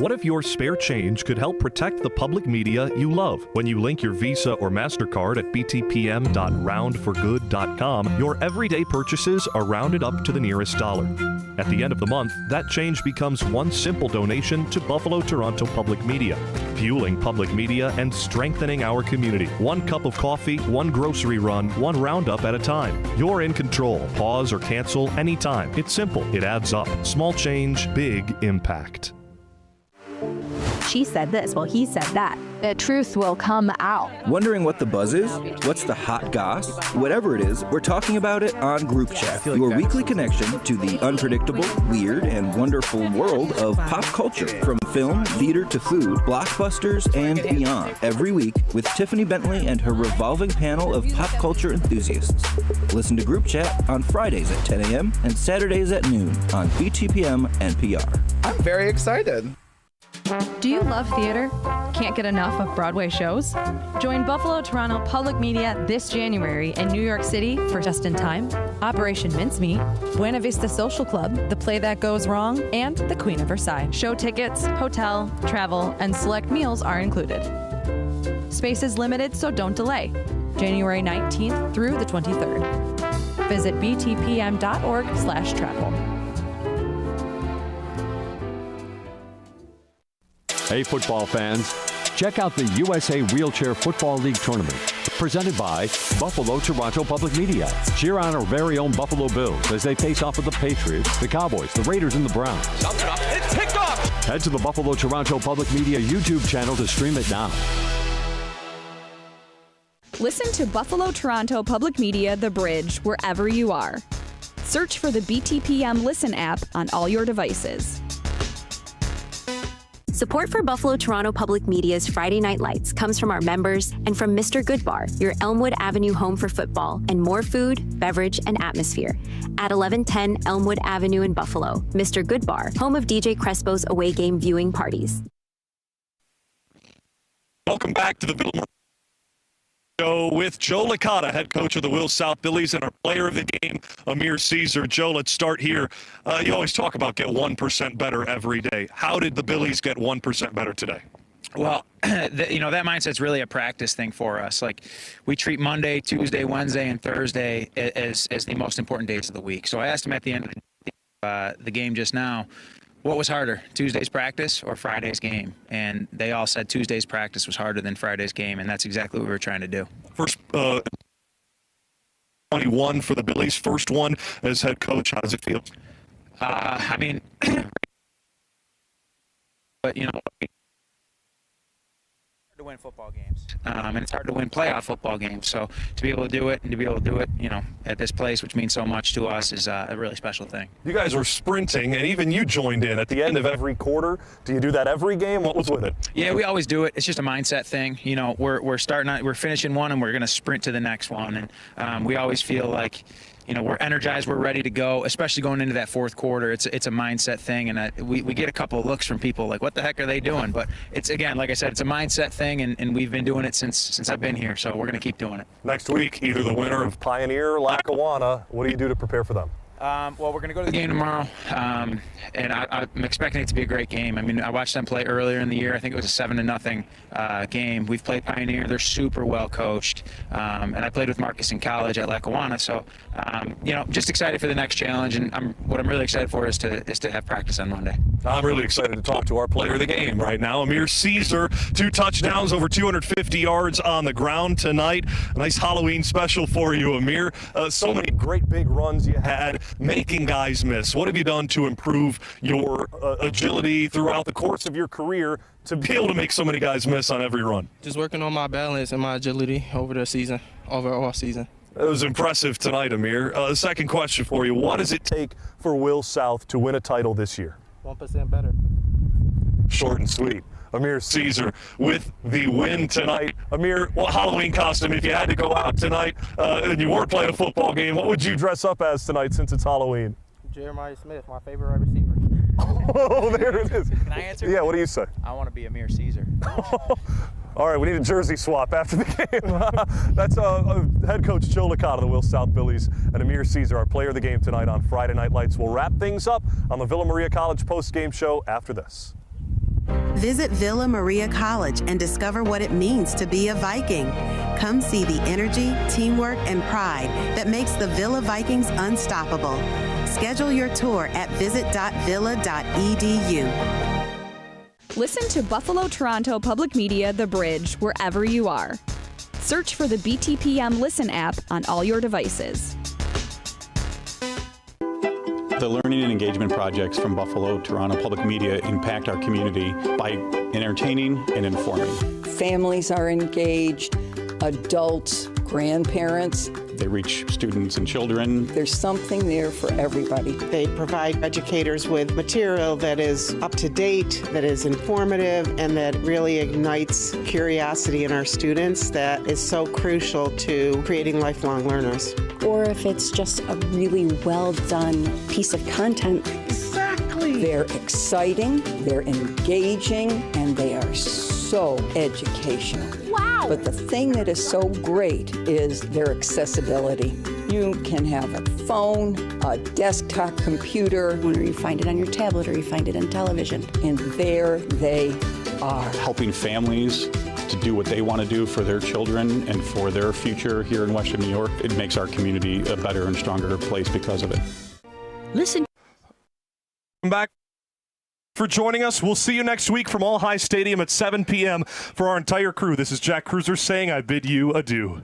What if your spare change could help protect the public media you love? When you link your Visa or MasterCard at btpm.roundforgood.com, your everyday purchases are rounded up to the nearest dollar. At the end of the month, that change becomes one simple donation to Buffalo Toronto Public Media, fueling public media and strengthening our community. One cup of coffee, one grocery run, one roundup at a time. You're in control. Pause or cancel anytime. It's simple. It adds up. Small change, big impact. She said this, well, he said that. The truth will come out. Wondering what the buzz is? What's the hot goss? Whatever it is, we're talking about it on Group Chat, your weekly connection to the unpredictable, weird, and wonderful world of pop culture, from film, theater to food, blockbusters, and beyond. Every week with Tiffany Bentley and her revolving panel of pop culture enthusiasts. Listen to Group Chat on Fridays at 10 a.m. and Saturdays at noon on BTPM NPR. I'm very excited. Do you love theater? Can't get enough of Broadway shows? Join Buffalo Toronto Public Media this January in New York City for Just in Time, Operation Mincemeat, Buena Vista Social Club, The Play That Goes Wrong, and The Queen of Versailles. Show tickets, hotel, travel, and select meals are included. Space is limited, so don't delay. January 19th through the 23rd. Visit btpm.org/travel. Hey, football fans, check out the USA Wheelchair Football League Tournament, presented by Buffalo Toronto Public Media. Cheer on our very own Buffalo Bills as they face off with the Patriots, the Cowboys, the Raiders, and the Browns. It's picked off! Head to the Buffalo Toronto Public Media YouTube channel to stream it now. Listen to Buffalo Toronto Public Media The Bridge wherever you are. Search for the BTPM Listen app on all your devices. Support for Buffalo Toronto Public Media's Friday Night Lights comes from our members and from Mr. Goodbar, your Elmwood Avenue home for football and more food, beverage, and atmosphere. At 1110 Elmwood Avenue in Buffalo, Mr. Goodbar, home of DJ Crespo's away game viewing parties. Welcome back to the Bill Show with Joe Licata, head coach of the Will South Billies, and our player of the game, Amir Caesar. Joe, let's start here. You always talk about get 1% better every day. How did the Billies get 1% better today? Well, that mindset's really a practice thing for us. Like, we treat Monday, Tuesday, Wednesday, and Thursday as the most important days of the week. So I asked him at the end of the game just now, what was harder, Tuesday's practice or Friday's game? And they all said Tuesday's practice was harder than Friday's game, and that's exactly what we were trying to do. First 21 for the Billies, first one as head coach. How does it feel? I mean, but, you know, to win football games, and it's hard to win playoff football games. So to be able to do it, and to be able to do it, you know, at this place, which means so much to us, is a really special thing. You guys were sprinting, and even you joined in at the end of every quarter. Do you do that every game? What was with it? Yeah, we always do it. It's just a mindset thing. You know, we're finishing one, and we're going to sprint to the next one, and we always feel like, you know, we're energized, we're ready to go, especially going into that fourth quarter. It's a mindset thing, and we get a couple of looks from people like, what the heck are they doing? But it's, again, like I said, it's a mindset thing, and we've been doing it since I've been here, so we're going to keep doing it. Next week, either the winner of Pioneer or Lackawanna. What do you do to prepare for them? Well, we're going to go to the game tomorrow, and I'm expecting it to be a great game. I mean, I watched them play earlier in the year. I think it was a 7-0 game. We've played Pioneer. They're super well coached, and I played with Marcus in college at Lackawanna. So, you know, just excited for the next challenge, and what I'm really excited for is to have practice on Monday. I'm really excited to talk to our player of the game right now, Amir Caesar. 2 touchdowns, over 250 yards on the ground tonight. A nice Halloween special for you, Amir. So many great big runs you had, making guys miss. What have you done to improve your agility throughout the course of your career to be able to make so many guys miss on every run? Just working on my balance and my agility over all season. It was impressive tonight, Amir. Second question for you. What does it take for Will South to win a title this year? 1% better. Short and sweet. Amir Caesar with the win tonight. Amir, what Halloween costume, if you had to go out tonight and you weren't playing a football game, what would you dress up as tonight since it's Halloween? Jeremiah Smith, my favorite wide receiver. Oh, there it is. Can I answer? Yeah, what do you say? I want to be Amir Caesar. All right, we need a jersey swap after the game. That's head coach Joe Licata of the Will South Billies, and Amir Caesar, our player of the game tonight on Friday Night Lights. We'll wrap things up on the Villa Maria College post-game show after this. Visit Villa Maria College and discover what it means to be a Viking. Come see the energy, teamwork, and pride that makes the Villa Vikings unstoppable. Schedule your tour at visit.villa.edu. Listen to Buffalo Toronto Public Media The Bridge wherever you are. Search for the BTPM Listen app on all your devices. The learning and engagement projects from Buffalo Toronto Public Media impact our community by entertaining and informing. Families are engaged, adults, grandparents. They reach students and children. There's something there for everybody. They provide educators with material that is up to date, that is informative, and that really ignites curiosity in our students that is so crucial to creating lifelong learners. Or if it's just a really well done piece of content. Exactly. They're exciting, they're engaging, and they are so educational. Wow! But the thing that is so great is their accessibility. You can have a phone, a desktop computer. Or you find it on your tablet or you find it on television. And there they are. Helping families to do what they want to do for their children and for their future here in Western New York. It makes our community a better and stronger place because of it. Listen. Come back for joining us. We'll see you next week from All High Stadium at 7 p.m. For our entire crew, this is Jack Kreuzer saying I bid you adieu.